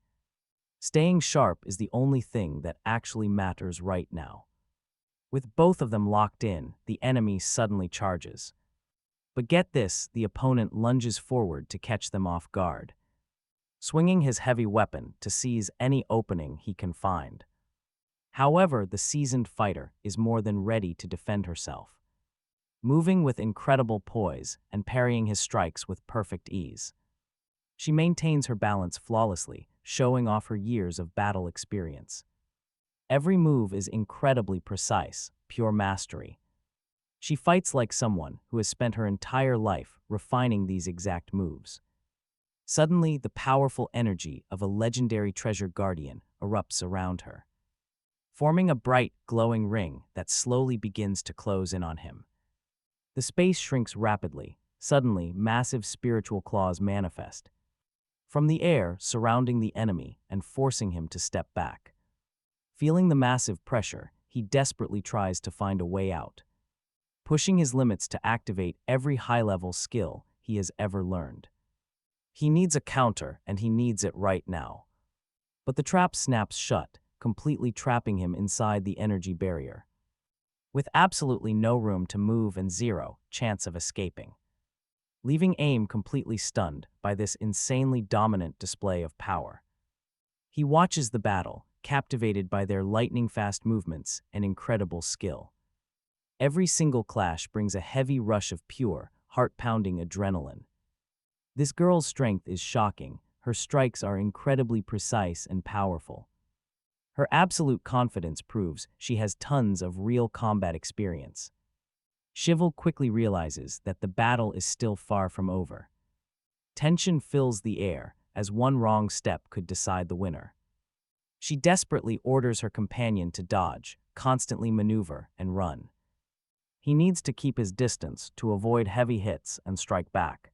Staying sharp is the only thing that actually matters right now. With both of them locked in, the enemy suddenly charges. But get this, the opponent lunges forward to catch them off guard, swinging his heavy weapon to seize any opening he can find. However, the seasoned fighter is more than ready to defend herself, moving with incredible poise and parrying his strikes with perfect ease. She maintains her balance flawlessly, showing off her years of battle experience. Every move is incredibly precise, pure mastery. She fights like someone who has spent her entire life refining these exact moves. Suddenly, the powerful energy of a legendary treasure guardian erupts around her, forming a bright, glowing ring that slowly begins to close in on him. The space shrinks rapidly. Suddenly, massive spiritual claws manifest from the air, surrounding the enemy and forcing him to step back. Feeling the massive pressure, he desperately tries to find a way out, pushing his limits to activate every high-level skill he has ever learned. He needs a counter, and he needs it right now. But the trap snaps shut, completely trapping him inside the energy barrier, with absolutely no room to move and zero chance of escaping, leaving Aim completely stunned by this insanely dominant display of power. He watches the battle, captivated by their lightning-fast movements and incredible skill. Every single clash brings a heavy rush of pure, heart-pounding adrenaline. This girl's strength is shocking. Her strikes are incredibly precise and powerful. Her absolute confidence proves she has tons of real combat experience. Shivel quickly realizes that the battle is still far from over. Tension fills the air, as one wrong step could decide the winner. She desperately orders her companion to dodge, constantly maneuver, and run. He needs to keep his distance to avoid heavy hits and strike back.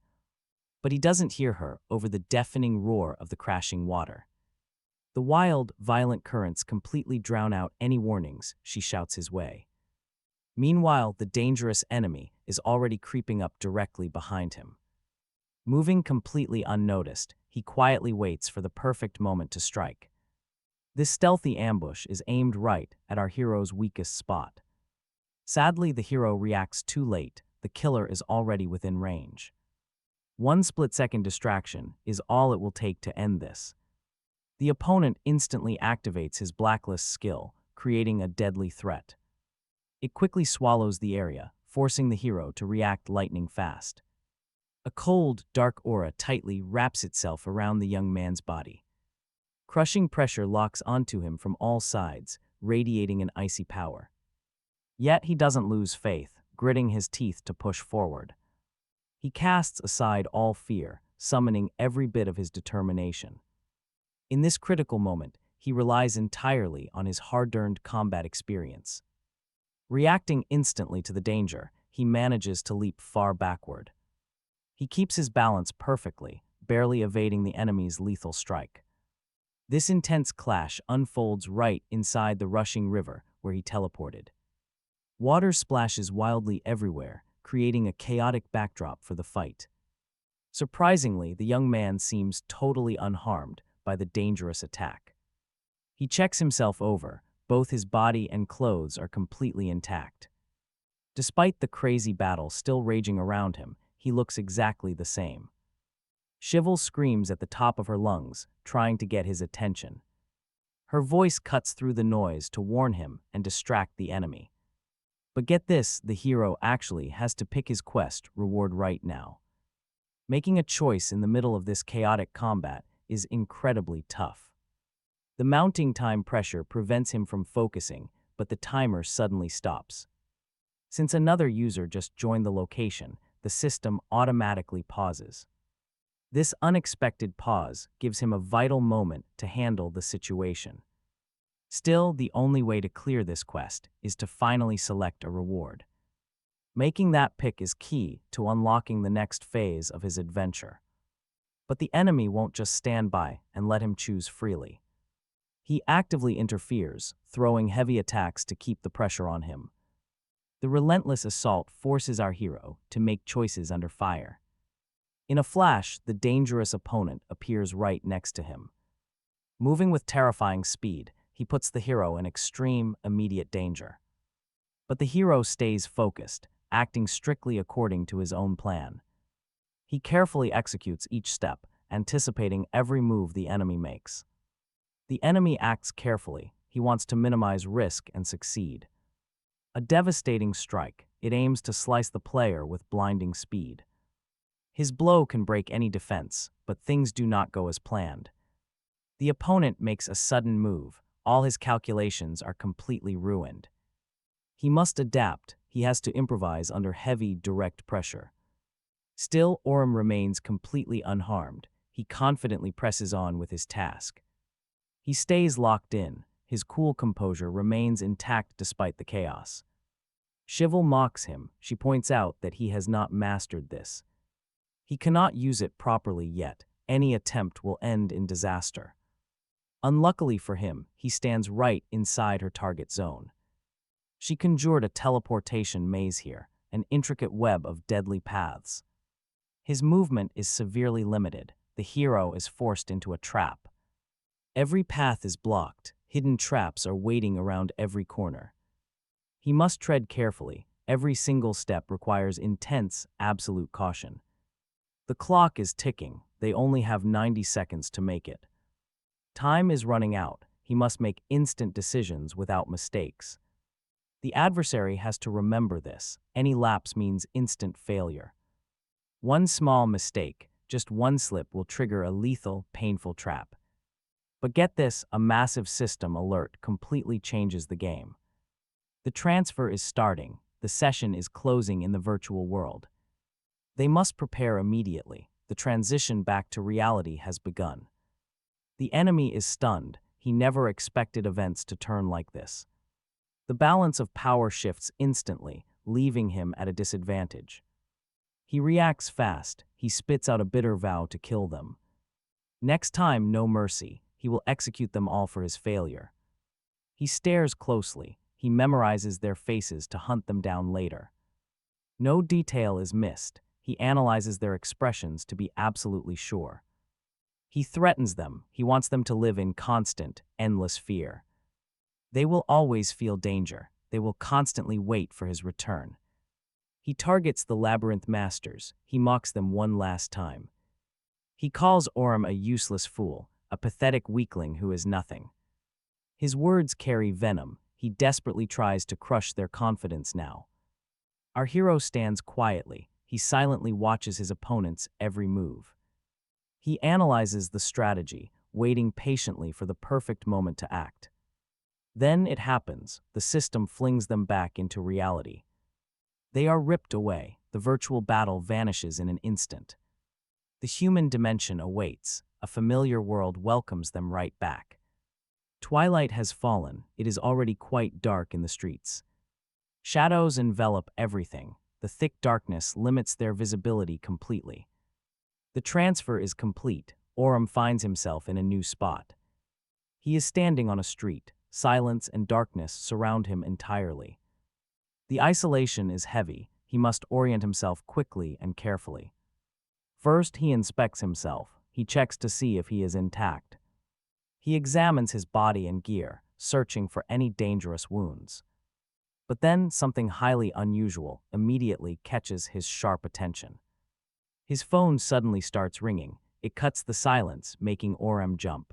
But he doesn't hear her over the deafening roar of the crashing water. The wild, violent currents completely drown out any warnings she shouts his way. Meanwhile, the dangerous enemy is already creeping up directly behind him. Moving completely unnoticed, he quietly waits for the perfect moment to strike. This stealthy ambush is aimed right at our hero's weakest spot. Sadly, the hero reacts too late. The killer is already within range. One split-second distraction is all it will take to end this. The opponent instantly activates his blacklist skill, creating a deadly threat. It quickly swallows the area, forcing the hero to react lightning fast. A cold, dark aura tightly wraps itself around the young man's body. Crushing pressure locks onto him from all sides, radiating an icy power. Yet he doesn't lose faith, gritting his teeth to push forward. He casts aside all fear, summoning every bit of his determination. In this critical moment, he relies entirely on his hard-earned combat experience. Reacting instantly to the danger, he manages to leap far backward. He keeps his balance perfectly, barely evading the enemy's lethal strike. This intense clash unfolds right inside the rushing river where he teleported. Water splashes wildly everywhere, creating a chaotic backdrop for the fight. Surprisingly, the young man seems totally unharmed by the dangerous attack. He checks himself over. Both his body and clothes are completely intact. Despite the crazy battle still raging around him, he looks exactly the same. Shivel screams at the top of her lungs, trying to get his attention. Her voice cuts through the noise to warn him and distract the enemy. But get this, the hero actually has to pick his quest reward right now. Making a choice in the middle of this chaotic combat is incredibly tough. The mounting time pressure prevents him from focusing, but the timer suddenly stops. Since another user just joined the location, the system automatically pauses. This unexpected pause gives him a vital moment to handle the situation. Still, the only way to clear this quest is to finally select a reward. Making that pick is key to unlocking the next phase of his adventure. But the enemy won't just stand by and let him choose freely. He actively interferes, throwing heavy attacks to keep the pressure on him. The relentless assault forces our hero to make choices under fire. In a flash, the dangerous opponent appears right next to him. Moving with terrifying speed, he puts the hero in extreme, immediate danger. But the hero stays focused, acting strictly according to his own plan. He carefully executes each step, anticipating every move the enemy makes. The enemy acts carefully. He wants to minimize risk and succeed. A devastating strike, it aims to slice the player with blinding speed. His blow can break any defense, but things do not go as planned. The opponent makes a sudden move. All his calculations are completely ruined. He must adapt. He has to improvise under heavy, direct pressure. Still, Orem remains completely unharmed. He confidently presses on with his task. He stays locked in. His cool composure remains intact despite the chaos. Shivel mocks him. She points out that he has not mastered this. He cannot use it properly yet. Any attempt will end in disaster. Unluckily for him, he stands right inside her target zone. She conjured a teleportation maze here, an intricate web of deadly paths. His movement is severely limited. The hero is forced into a trap. Every path is blocked. Hidden traps are waiting around every corner. He must tread carefully. Every single step requires intense, absolute caution. The clock is ticking. They only have 90 seconds to make it. Time is running out. He must make instant decisions without mistakes. The adversary has to remember this. Any lapse means instant failure. One small mistake, just one slip, will trigger a lethal, painful trap. But get this, a massive system alert completely changes the game. The transfer is starting. The session is closing in the virtual world. They must prepare immediately. The transition back to reality has begun. The enemy is stunned. He never expected events to turn like this. The balance of power shifts instantly, leaving him at a disadvantage. He reacts fast. He spits out a bitter vow to kill them. Next time, no mercy. He will execute them all for his failure. He stares closely. He memorizes their faces to hunt them down later. No detail is missed. He analyzes their expressions to be absolutely sure. He threatens them. He wants them to live in constant, endless fear. They will always feel danger. They will constantly wait for his return. He targets the labyrinth masters. He mocks them one last time. He calls Orem a useless fool, a pathetic weakling who is nothing. His words carry venom. He desperately tries to crush their confidence now. Our hero stands quietly. He silently watches his opponent's every move. He analyzes the strategy, waiting patiently for the perfect moment to act. Then it happens. The system flings them back into reality. They are ripped away. The virtual battle vanishes in an instant. The human dimension awaits. A familiar world welcomes them right back. Twilight has fallen. It is already quite dark in the streets. Shadows envelop everything. The thick darkness limits their visibility completely. The transfer is complete. Orem finds himself in a new spot. He is standing on a street. Silence and darkness surround him entirely. The isolation is heavy. He must orient himself quickly and carefully. First, he inspects himself. He checks to see if he is intact. He examines his body and gear, searching for any dangerous wounds. But then something highly unusual immediately catches his sharp attention. His phone suddenly starts ringing. It cuts the silence, making Orem jump.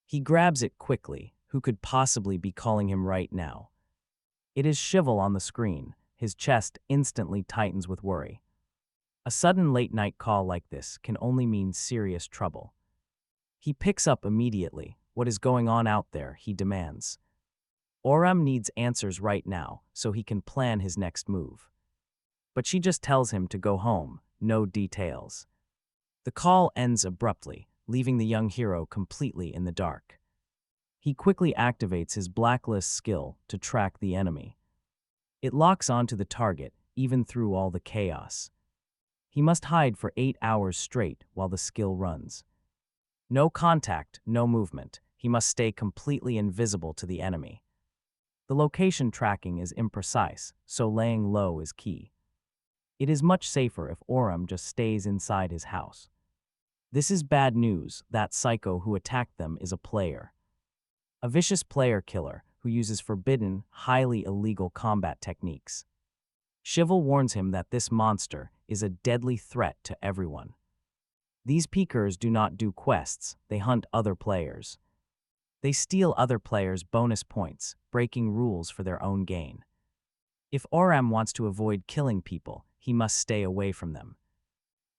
He grabs it quickly. Who could possibly be calling him right now? It is Shivel on the screen. His chest instantly tightens with worry. A sudden late-night call like this can only mean serious trouble. He picks up immediately. What is going on out there, he demands. Oram needs answers right now so he can plan his next move. But she just tells him to go home, no details. The call ends abruptly, leaving the young hero completely in the dark. He quickly activates his blacklist skill to track the enemy. It locks onto the target, even through all the chaos. He must hide for 8 hours straight while the skill runs. No contact, no movement. He must stay completely invisible to the enemy. The location tracking is imprecise, so laying low is key. It is much safer if Oram just stays inside his house. This is bad news. That psycho who attacked them is a player. A vicious player killer who uses forbidden, highly illegal combat techniques. Shivel warns him that this monster is a deadly threat to everyone. These peekers do not do quests, they hunt other players. They steal other players' bonus points, breaking rules for their own gain. If Oram wants to avoid killing people, he must stay away from them.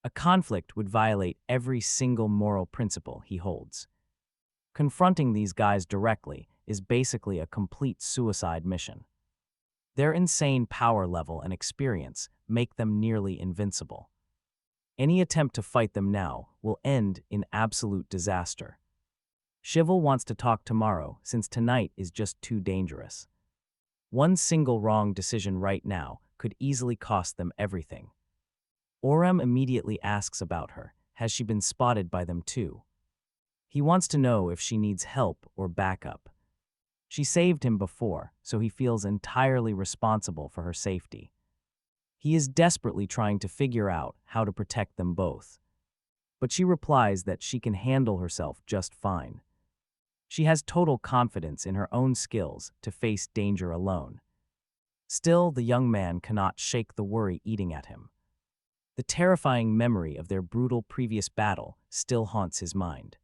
A conflict would violate every single moral principle he holds. Confronting these guys directly is basically a complete suicide mission. Their insane power level and experience make them nearly invincible. Any attempt to fight them now will end in absolute disaster. Shivel wants to talk tomorrow since tonight is just too dangerous. One single wrong decision right now could easily cost them everything. Oram immediately asks about her. Has she been spotted by them too? He wants to know if she needs help or backup. She saved him before, so he feels entirely responsible for her safety. He is desperately trying to figure out how to protect them both. But she replies that she can handle herself just fine. She has total confidence in her own skills to face danger alone. Still, the young man cannot shake the worry eating at him. The terrifying memory of their brutal previous battle still haunts his mind.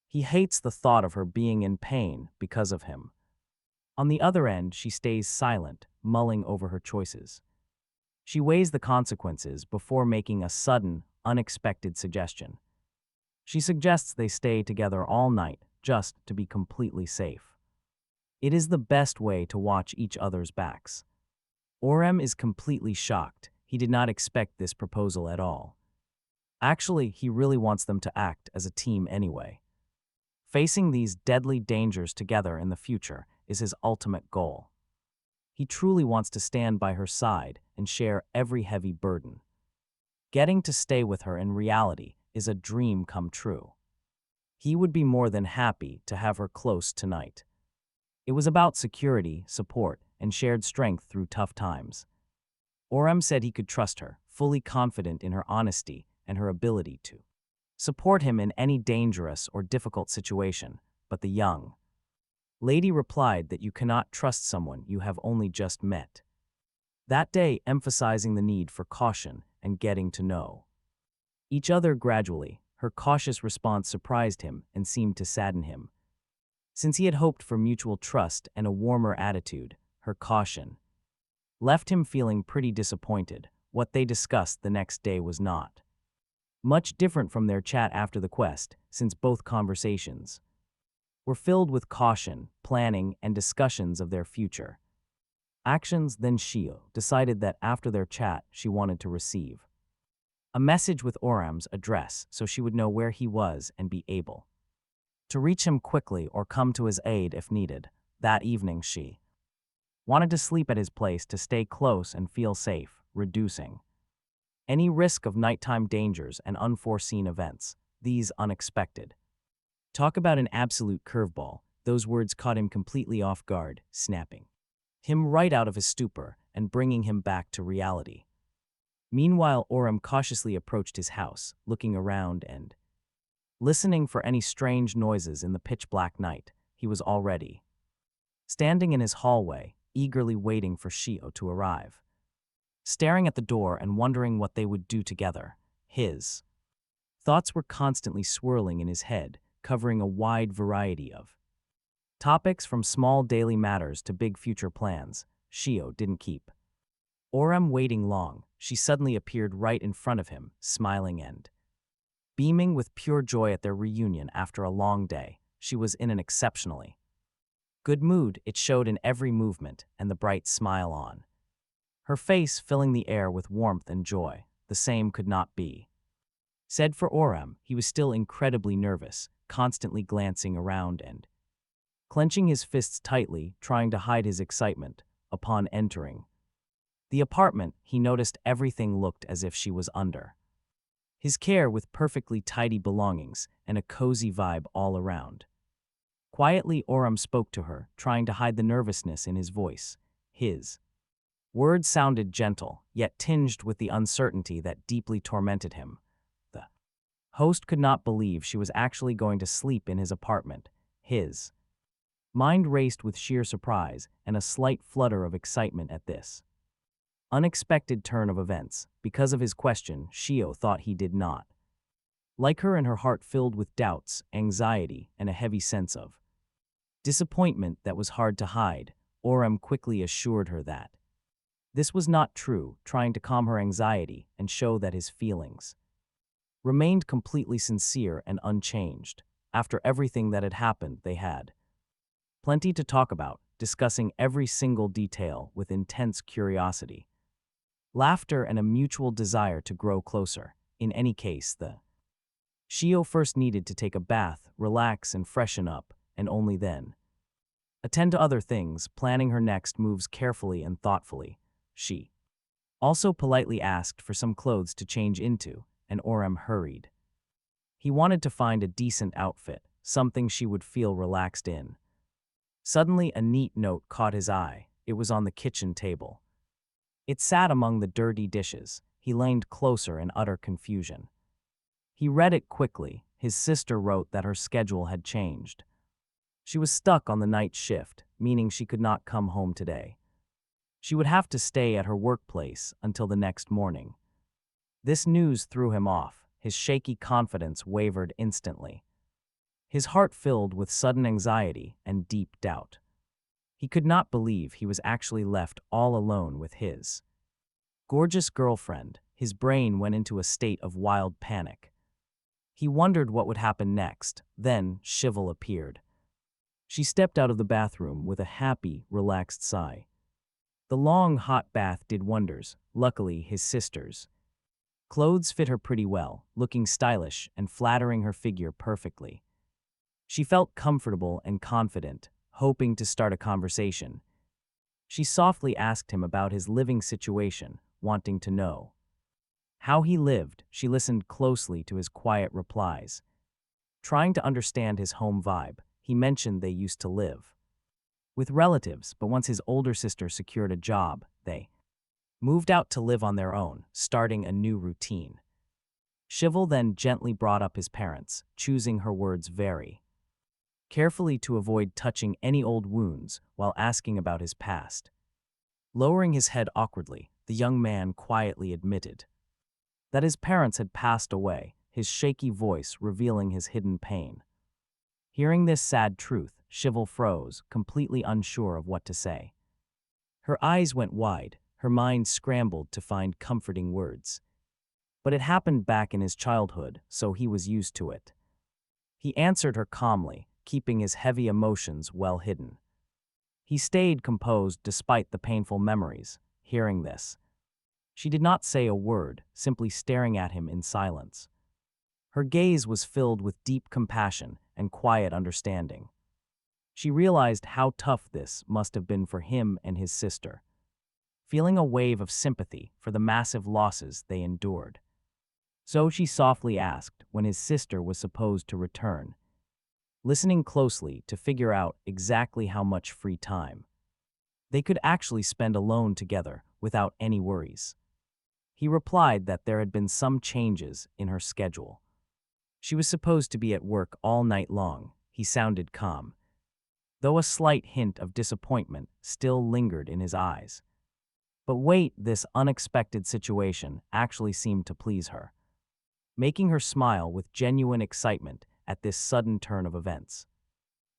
He hates the thought of her being in pain because of him. On the other end, she stays silent, mulling over her choices. She weighs the consequences before making a sudden, unexpected suggestion. She suggests they stay together all night, just to be completely safe. It is the best way to watch each other's backs. Oram is completely shocked. He did not expect this proposal at all. Actually, he really wants them to act as a team anyway. Facing these deadly dangers together in the future is his ultimate goal. He truly wants to stand by her side and share every heavy burden. Getting to stay with her in reality is a dream come true. He would be more than happy to have her close tonight. It was about security, support, and shared strength through tough times. Oram said he could trust her, fully confident in her honesty and her ability to support him in any dangerous or difficult situation, but the young lady replied that you cannot trust someone you have only just met. That day emphasizing the need for caution and getting to know each other gradually. Her cautious response surprised him and seemed to sadden him. Since he had hoped for mutual trust and a warmer attitude, her caution left him feeling pretty disappointed. What they discussed the next day was not much different from their chat after the quest, since both conversations were filled with caution, planning, and discussions of their future actions. Then Shio decided that after their chat she wanted to receive a message with Oram's address so she would know where he was and be able to reach him quickly or come to his aid if needed. That evening she wanted to sleep at his place to stay close and feel safe, reducing any risk of nighttime dangers and unforeseen events. These unexpected talk about an absolute curveball. Those words caught him completely off guard, snapping him right out of his stupor and bringing him back to reality. Meanwhile, Oram cautiously approached his house, looking around and listening for any strange noises in the pitch-black night. He was already standing in his hallway, eagerly waiting for Shio to arrive. Staring at the door and wondering what they would do together, his thoughts were constantly swirling in his head, covering a wide variety of topics from small daily matters to big future plans. Shio didn't keep Oram waiting long. She suddenly appeared right in front of him, smiling and beaming with pure joy at their reunion after a long day. She was in an exceptionally Good mood it showed in every movement and the bright smile on her face filling the air with warmth and joy. The same could not be said for Orem. He was still incredibly nervous, constantly glancing around and clenching his fists tightly, trying to hide his excitement. Upon entering the apartment, he noticed everything looked as if she was under his care, with perfectly tidy belongings and a cozy vibe all around. Quietly, Orem spoke to her, trying to hide the nervousness in his voice. His words sounded gentle, yet tinged with the uncertainty that deeply tormented him. The host could not believe she was actually going to sleep in his apartment. His mind raced with sheer surprise and a slight flutter of excitement at this unexpected turn of events. Because of his question, Shio thought he did not like her, and her heart filled with doubts, anxiety, and a heavy sense of disappointment that was hard to hide. Orem quickly assured her that this was not true, trying to calm her anxiety and show that his feelings remained completely sincere and unchanged. After everything that had happened, they had plenty to talk about, discussing every single detail with intense curiosity, laughter, and a mutual desire to grow closer. In any case, the Shio first needed to take a bath, relax, and freshen up, and only then attend to other things, planning her next moves carefully and thoughtfully. She also politely asked for some clothes to change into, and Orem hurried. He wanted to find a decent outfit, something she would feel relaxed in. Suddenly, a neat note caught his eye. It was on the kitchen table. It sat among the dirty dishes. He leaned closer in utter confusion. He read it quickly. His sister wrote that her schedule had changed. She was stuck on the night shift, meaning she could not come home today. She would have to stay at her workplace until the next morning. This news threw him off. His shaky confidence wavered instantly. His heart filled with sudden anxiety and deep doubt. He could not believe he was actually left all alone with his gorgeous girlfriend. His brain went into a state of wild panic. He wondered what would happen next. Then Shivel appeared. She stepped out of the bathroom with a happy, relaxed sigh. The long, hot bath did wonders. Luckily, his sister's clothes fit her pretty well, looking stylish and flattering her figure perfectly. She felt comfortable and confident, hoping to start a conversation. She softly asked him about his living situation, wanting to know how he lived. She listened closely to his quiet replies, trying to understand his home vibe. He mentioned they used to live with relatives, but once his older sister secured a job, they moved out to live on their own, starting a new routine. Shivel then gently brought up his parents, choosing her words very carefully to avoid touching any old wounds while asking about his past. Lowering his head awkwardly, the young man quietly admitted that his parents had passed away, his shaky voice revealing his hidden pain. Hearing this sad truth, Shivel froze, completely unsure of what to say. Her eyes went wide, her mind scrambled to find comforting words. But it happened back in his childhood, so he was used to it. He answered her calmly, keeping his heavy emotions well hidden. He stayed composed despite the painful memories. Hearing this, she did not say a word, simply staring at him in silence. Her gaze was filled with deep compassion and quiet understanding. She realized how tough this must have been for him and his sister, feeling a wave of sympathy for the massive losses they endured. So she softly asked when his sister was supposed to return, listening closely to figure out exactly how much free time they could actually spend alone together without any worries. He replied that there had been some changes in her schedule. She was supposed to be at work all night long. He sounded calm, though a slight hint of disappointment still lingered in his eyes. But wait, this unexpected situation actually seemed to please her, making her smile with genuine excitement at this sudden turn of events.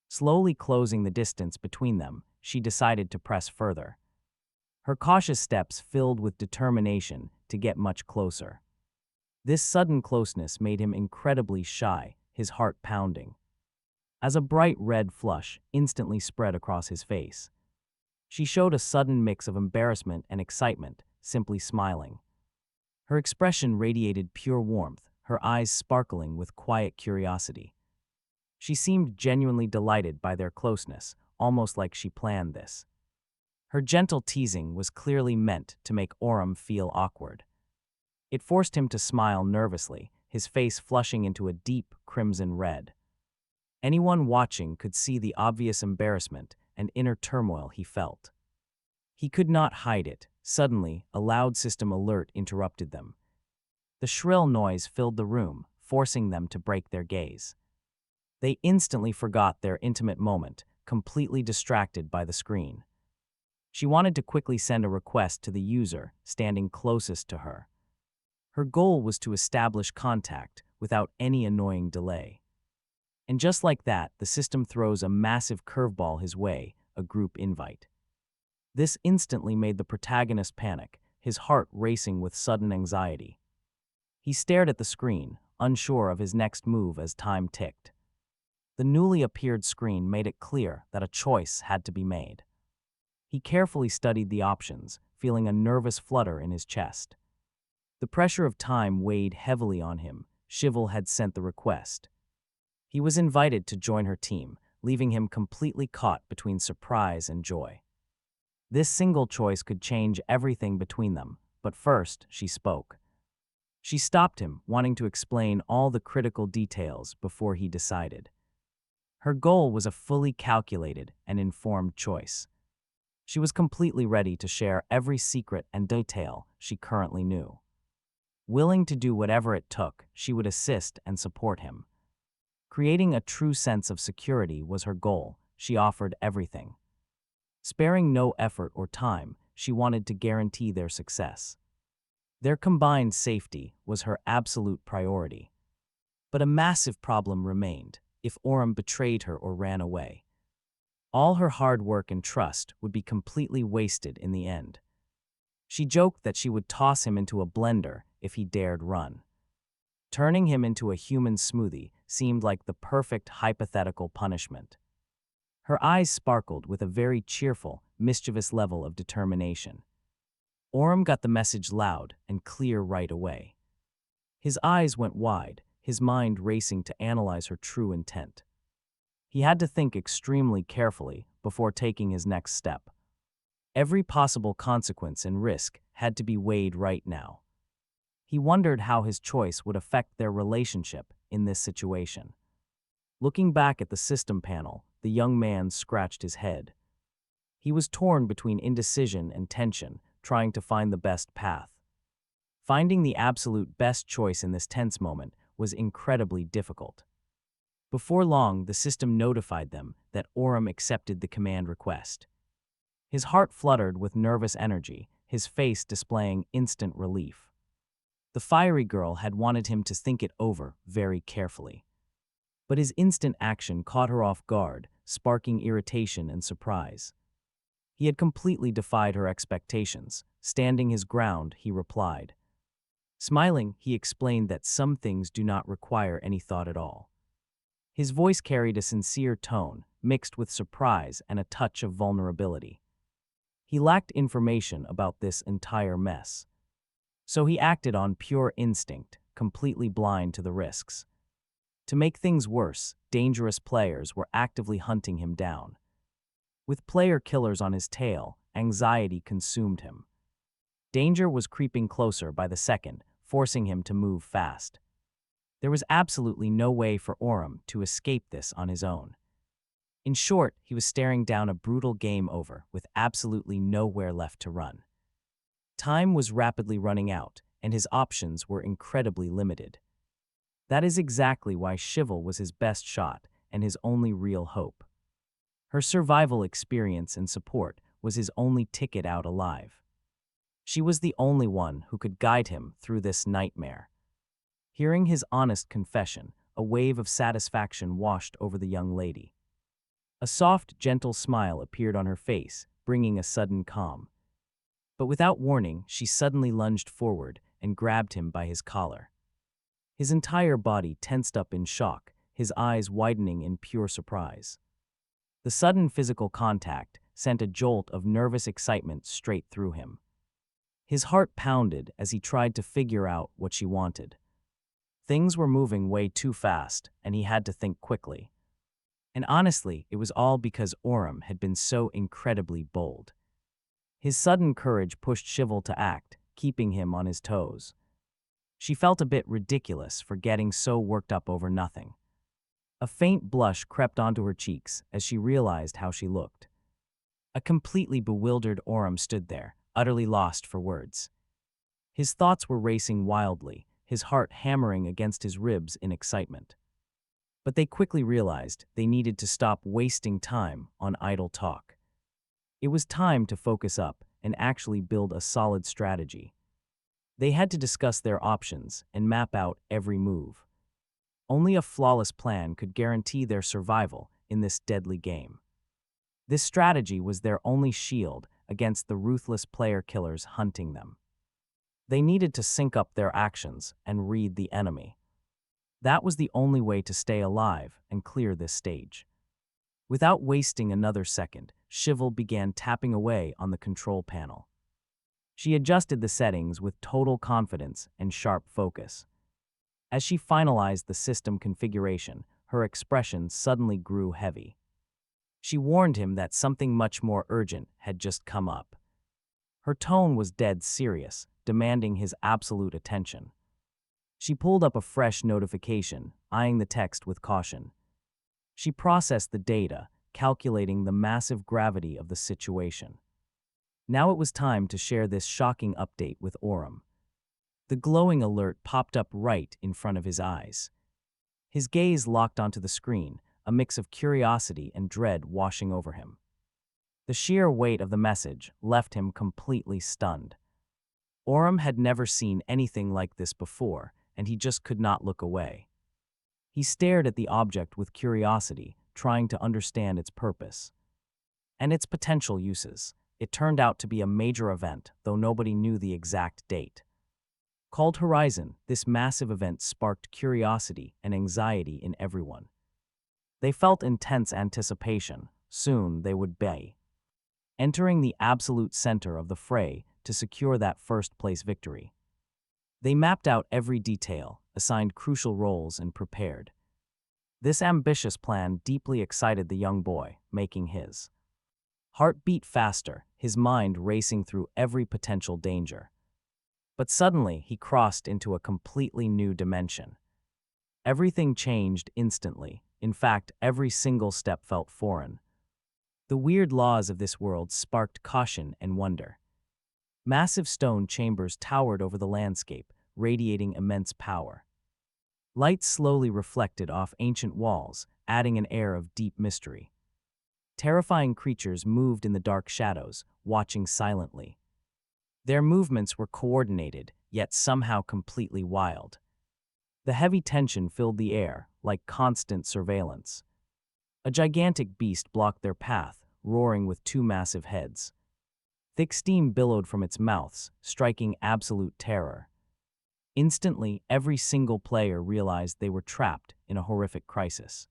Slowly closing the distance between them, she decided to press further, her cautious steps filled with determination to get much closer. This sudden closeness made him incredibly shy, his heart pounding. as a bright red flush instantly spread across his face. She showed a sudden mix of embarrassment and excitement, simply smiling. Her expression radiated pure warmth, her eyes sparkling with quiet curiosity. She seemed genuinely delighted by their closeness, almost like she planned this. Her gentle teasing was clearly meant to make Orem feel awkward. It forced him to smile nervously, his face flushing into a deep crimson red. Anyone watching could see the obvious embarrassment and inner turmoil he felt. He could not hide it. Suddenly, a loud system alert interrupted them. The shrill noise filled the room, forcing them to break their gaze. They instantly forgot their intimate moment, completely distracted by the screen. She wanted to quickly send a request to the user standing closest to her. Her goal was to establish contact without any annoying delay. And just like that, the system throws a massive curveball his way, a group invite. This instantly made the protagonist panic, his heart racing with sudden anxiety. He stared at the screen, unsure of his next move as time ticked. The newly appeared screen made it clear that a choice had to be made. He carefully studied the options, feeling a nervous flutter in his chest. The pressure of time weighed heavily on him. Shivel had sent the request. He was invited to join her team, leaving him completely caught between surprise and joy. This single choice could change everything between them, but first, she spoke. She stopped him, wanting to explain all the critical details before he decided. Her goal was a fully calculated and informed choice. She was completely ready to share every secret and detail she currently knew. Willing to do whatever it took, she would assist and support him. Creating a true sense of security was her goal. She offered everything. Sparing no effort or time, she wanted to guarantee their success. Their combined safety was her absolute priority. But a massive problem remained: if Orem betrayed her or ran away. All her hard work and trust would be completely wasted in the end. She joked that she would toss him into a blender if he dared run. Turning him into a human smoothie seemed like the perfect hypothetical punishment. Her eyes sparkled with a very cheerful, mischievous level of determination. Orem got the message loud and clear right away. His eyes went wide, his mind racing to analyze her true intent. He had to think extremely carefully before taking his next step. Every possible consequence and risk had to be weighed right now. He wondered how his choice would affect their relationship in this situation. Looking back at the system panel, the young man scratched his head. He was torn between indecision and tension, trying to find the best path. Finding the absolute best choice in this tense moment was incredibly difficult. Before long, the system notified them that Orem accepted the command request. His heart fluttered with nervous energy, his face displaying instant relief. The fiery girl had wanted him to think it over very carefully. But his instant action caught her off guard, sparking irritation and surprise. He had completely defied her expectations. Standing his ground, he replied. Smiling, he explained that some things do not require any thought at all. His voice carried a sincere tone, mixed with surprise and a touch of vulnerability. He lacked information about this entire mess. So he acted on pure instinct, completely blind to the risks. To make things worse, dangerous players were actively hunting him down. With player killers on his tail, anxiety consumed him. Danger was creeping closer by the second, forcing him to move fast. There was absolutely no way for Orem to escape this on his own. In short, he was staring down a brutal game over with absolutely nowhere left to run. Time was rapidly running out, and his options were incredibly limited. That is exactly why Shivel was his best shot and his only real hope. Her survival experience and support was his only ticket out alive. She was the only one who could guide him through this nightmare. Hearing his honest confession, a wave of satisfaction washed over the young lady. A soft, gentle smile appeared on her face, bringing a sudden calm. But without warning, she suddenly lunged forward and grabbed him by his collar. His entire body tensed up in shock, his eyes widening in pure surprise. The sudden physical contact sent a jolt of nervous excitement straight through him. His heart pounded as he tried to figure out what she wanted. Things were moving way too fast, and he had to think quickly. And honestly, it was all because Orem had been so incredibly bold. His sudden courage pushed Shivel to act, keeping him on his toes. She felt a bit ridiculous for getting so worked up over nothing. A faint blush crept onto her cheeks as she realized how she looked. A completely bewildered Orem stood there, utterly lost for words. His thoughts were racing wildly, his heart hammering against his ribs in excitement. But they quickly realized they needed to stop wasting time on idle talk. It was time to focus up and actually build a solid strategy. They had to discuss their options and map out every move. Only a flawless plan could guarantee their survival in this deadly game. This strategy was their only shield against the ruthless player killers hunting them. They needed to sync up their actions and read the enemy. That was the only way to stay alive and clear this stage. Without wasting another second, Shivel began tapping away on the control panel. She adjusted the settings with total confidence and sharp focus. As she finalized the system configuration, her expression suddenly grew heavy. She warned him that something much more urgent had just come up. Her tone was dead serious, demanding his absolute attention. She pulled up a fresh notification, eyeing the text with caution. She processed the data, calculating the massive gravity of the situation. Now it was time to share this shocking update with Orem. The glowing alert popped up right in front of his eyes. His gaze locked onto the screen, a mix of curiosity and dread washing over him. The sheer weight of the message left him completely stunned. Orem had never seen anything like this before, and he just could not look away. He stared at the object with curiosity, trying to understand its purpose and its potential uses. It turned out to be a major event, though nobody knew the exact date. Called Horizon, this massive event sparked curiosity and anxiety in everyone. They felt intense anticipation. Soon they would be entering the absolute center of the fray to secure that first-place victory. They mapped out every detail, assigned crucial roles, and prepared. This ambitious plan deeply excited the young boy, making his heart beat faster, his mind racing through every potential danger. But suddenly, he crossed into a completely new dimension. Everything changed instantly. In fact, every single step felt foreign. The weird laws of this world sparked caution and wonder. Massive stone chambers towered over the landscape, radiating immense power. Light slowly reflected off ancient walls, adding an air of deep mystery. Terrifying creatures moved in the dark shadows, watching silently. Their movements were coordinated, yet somehow completely wild. The heavy tension filled the air, like constant surveillance. A gigantic beast blocked their path, roaring with two massive heads. Thick steam billowed from its mouths, striking absolute terror. Instantly, every single player realized they were trapped in a horrific crisis.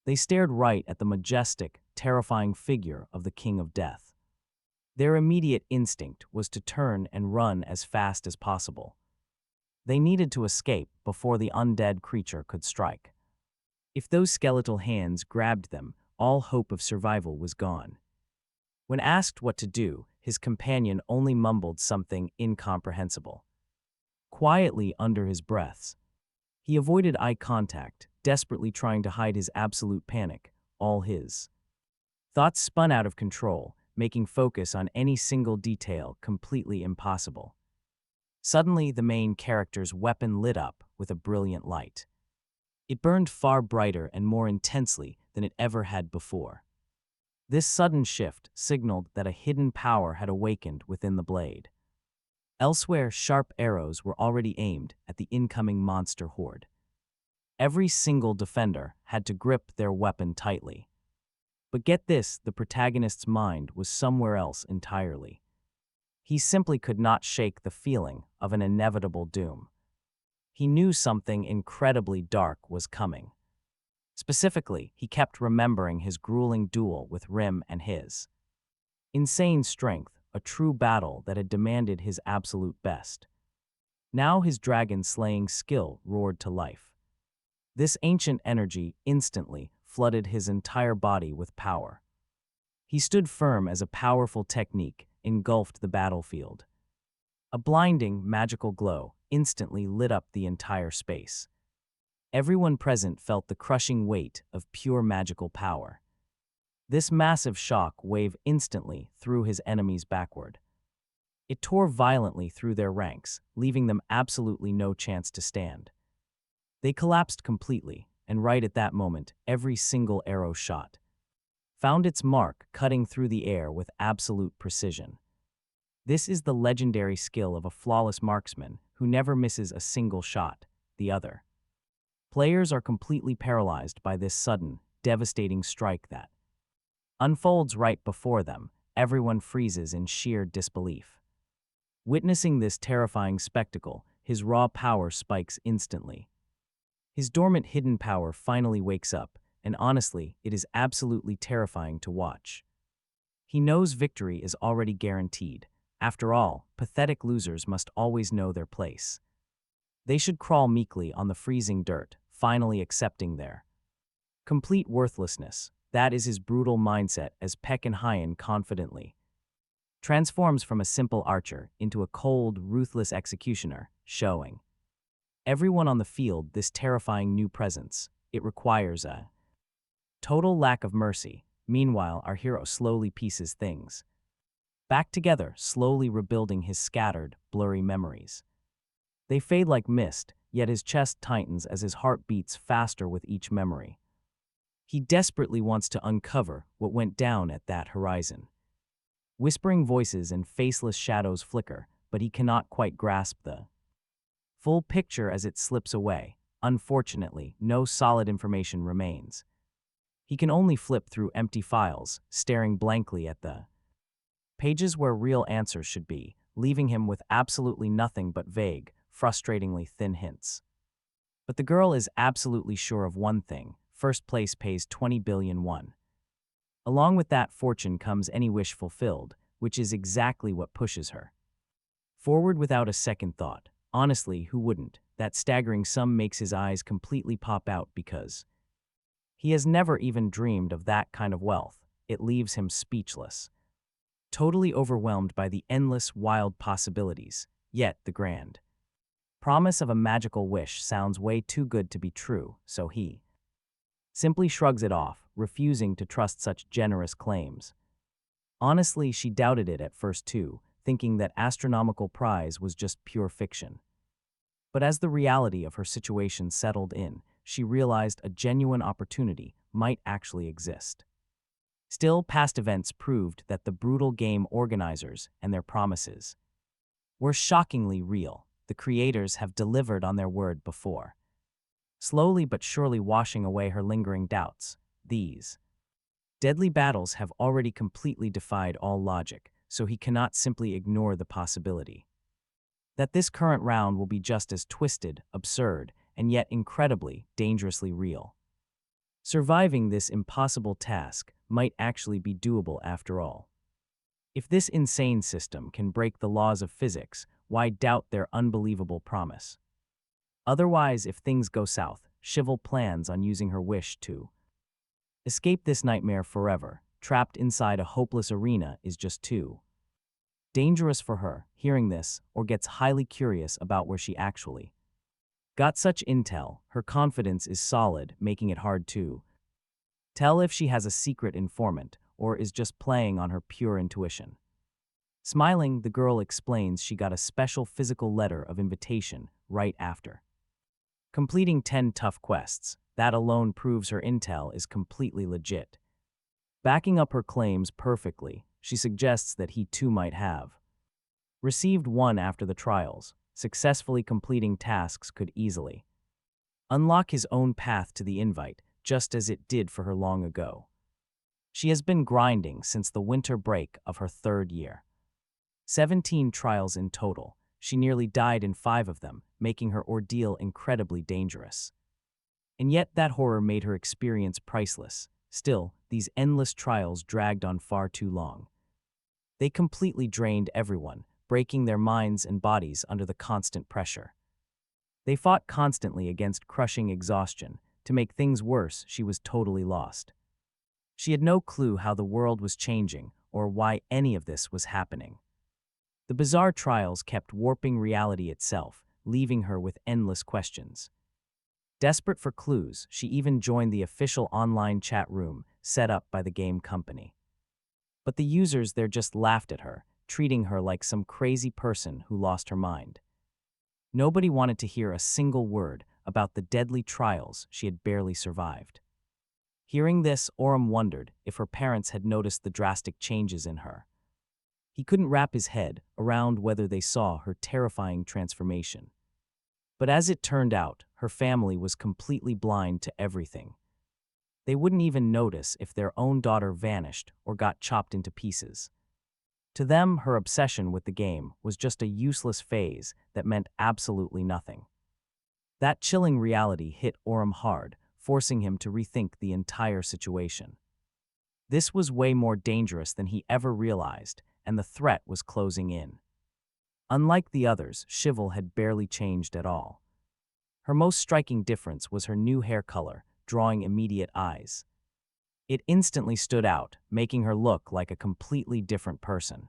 They stared right at the majestic, terrifying figure of the King of Death. Their immediate instinct was to turn and run as fast as possible. They needed to escape before the undead creature could strike. If those skeletal hands grabbed them, all hope of survival was gone. When asked what to do, his companion only mumbled something incomprehensible. Quietly under his breaths, he avoided eye contact, desperately trying to hide his absolute panic, all his thoughts spun out of control, making focus on any single detail completely impossible. Suddenly, the main character's weapon lit up with a brilliant light. It burned far brighter and more intensely than it ever had before. This sudden shift signaled that a hidden power had awakened within the blade. Elsewhere, sharp arrows were already aimed at the incoming monster horde. Every single defender had to grip their weapon tightly. But get this, the protagonist's mind was somewhere else entirely. He simply could not shake the feeling of an inevitable doom. He knew something incredibly dark was coming. Specifically, he kept remembering his grueling duel with Rim and his insane strength, a true battle that had demanded his absolute best. Now his dragon-slaying skill roared to life. This ancient energy instantly flooded his entire body with power. He stood firm as a powerful technique engulfed the battlefield. A blinding, magical glow instantly lit up the entire space. Everyone present felt the crushing weight of pure magical power. This massive shock wave instantly threw his enemies backward. It tore violently through their ranks, leaving them absolutely no chance to stand. They collapsed completely, and right at that moment, every single arrow shot found its mark, cutting through the air with absolute precision. This is the legendary skill of a flawless marksman who never misses a single shot. The other players are completely paralyzed by this sudden, devastating strike that unfolds right before them. Everyone freezes in sheer disbelief. Witnessing this terrifying spectacle, his raw power spikes instantly. His dormant hidden power finally wakes up, and honestly, it is absolutely terrifying to watch. He knows victory is already guaranteed. After all, pathetic losers must always know their place. They should crawl meekly on the freezing dirt, finally accepting their complete worthlessness. That is his brutal mindset as Pekin Hyen confidently transforms from a simple archer into a cold, ruthless executioner, showing everyone on the field this terrifying new presence. It requires a total lack of mercy. Meanwhile, our hero slowly pieces things back together, slowly rebuilding his scattered, blurry memories. They fade like mist, yet his chest tightens as his heart beats faster with each memory. He desperately wants to uncover what went down at that horizon. Whispering voices and faceless shadows flicker, but he cannot quite grasp the full picture as it slips away. Unfortunately, no solid information remains. He can only flip through empty files, staring blankly at the pages where real answers should be, leaving him with absolutely nothing but vague, frustratingly thin hints. But the girl is absolutely sure of one thing: first place pays 20 billion won. Along with that fortune comes any wish fulfilled, which is exactly what pushes her forward without a second thought. Honestly, who wouldn't? That staggering sum makes his eyes completely pop out because he has never even dreamed of that kind of wealth. It leaves him speechless, totally overwhelmed by the endless, wild possibilities. Yet the grand promise of a magical wish sounds way too good to be true, so he simply shrugs it off, refusing to trust such generous claims. Honestly, she doubted it at first too, thinking that astronomical prize was just pure fiction. But as the reality of her situation settled in, she realized a genuine opportunity might actually exist. Still, past events proved that the brutal game organizers and their promises were shockingly real. The creators have delivered on their word before, slowly but surely washing away her lingering doubts. These deadly battles have already completely defied all logic, so he cannot simply ignore the possibility that this current round will be just as twisted, absurd, and yet incredibly, dangerously real. Surviving this impossible task might actually be doable after all. If this insane system can break the laws of physics, why doubt their unbelievable promise? Otherwise, if things go south, Shivel plans on using her wish to escape this nightmare forever. Trapped inside a hopeless arena is just too dangerous for her. Hearing this, or gets highly curious about where she actually got such intel. Her confidence is solid, making it hard to tell if she has a secret informant or is just playing on her pure intuition. Smiling, the girl explains she got a special physical letter of invitation right after completing 10 tough quests. That alone proves her intel is completely legit. Backing up her claims perfectly, she suggests that he too might have received one after the trials. Successfully completing tasks could easily unlock his own path to the invite, just as it did for her long ago. She has been grinding since the winter break of her third year. 17 trials in total. She nearly died in 5 of them, making her ordeal incredibly dangerous. And yet that horror made her experience priceless. Still, these endless trials dragged on far too long. They completely drained everyone, breaking their minds and bodies under the constant pressure. They fought constantly against crushing exhaustion. To make things worse, she was totally lost. She had no clue how the world was changing or why any of this was happening. The bizarre trials kept warping reality itself, leaving her with endless questions. Desperate for clues, she even joined the official online chat room set up by the game company. But the users there just laughed at her, treating her like some crazy person who lost her mind. Nobody wanted to hear a single word about the deadly trials she had barely survived. Hearing this, Orem wondered if her parents had noticed the drastic changes in her. He couldn't wrap his head around whether they saw her terrifying transformation. But as it turned out, her family was completely blind to everything. They wouldn't even notice if their own daughter vanished or got chopped into pieces. To them, her obsession with the game was just a useless phase that meant absolutely nothing. That chilling reality hit Orem hard, forcing him to rethink the entire situation. This was way more dangerous than he ever realized, and the threat was closing in. Unlike the others, Shivel had barely changed at all. Her most striking difference was her new hair color, drawing immediate eyes. It instantly stood out, making her look like a completely different person.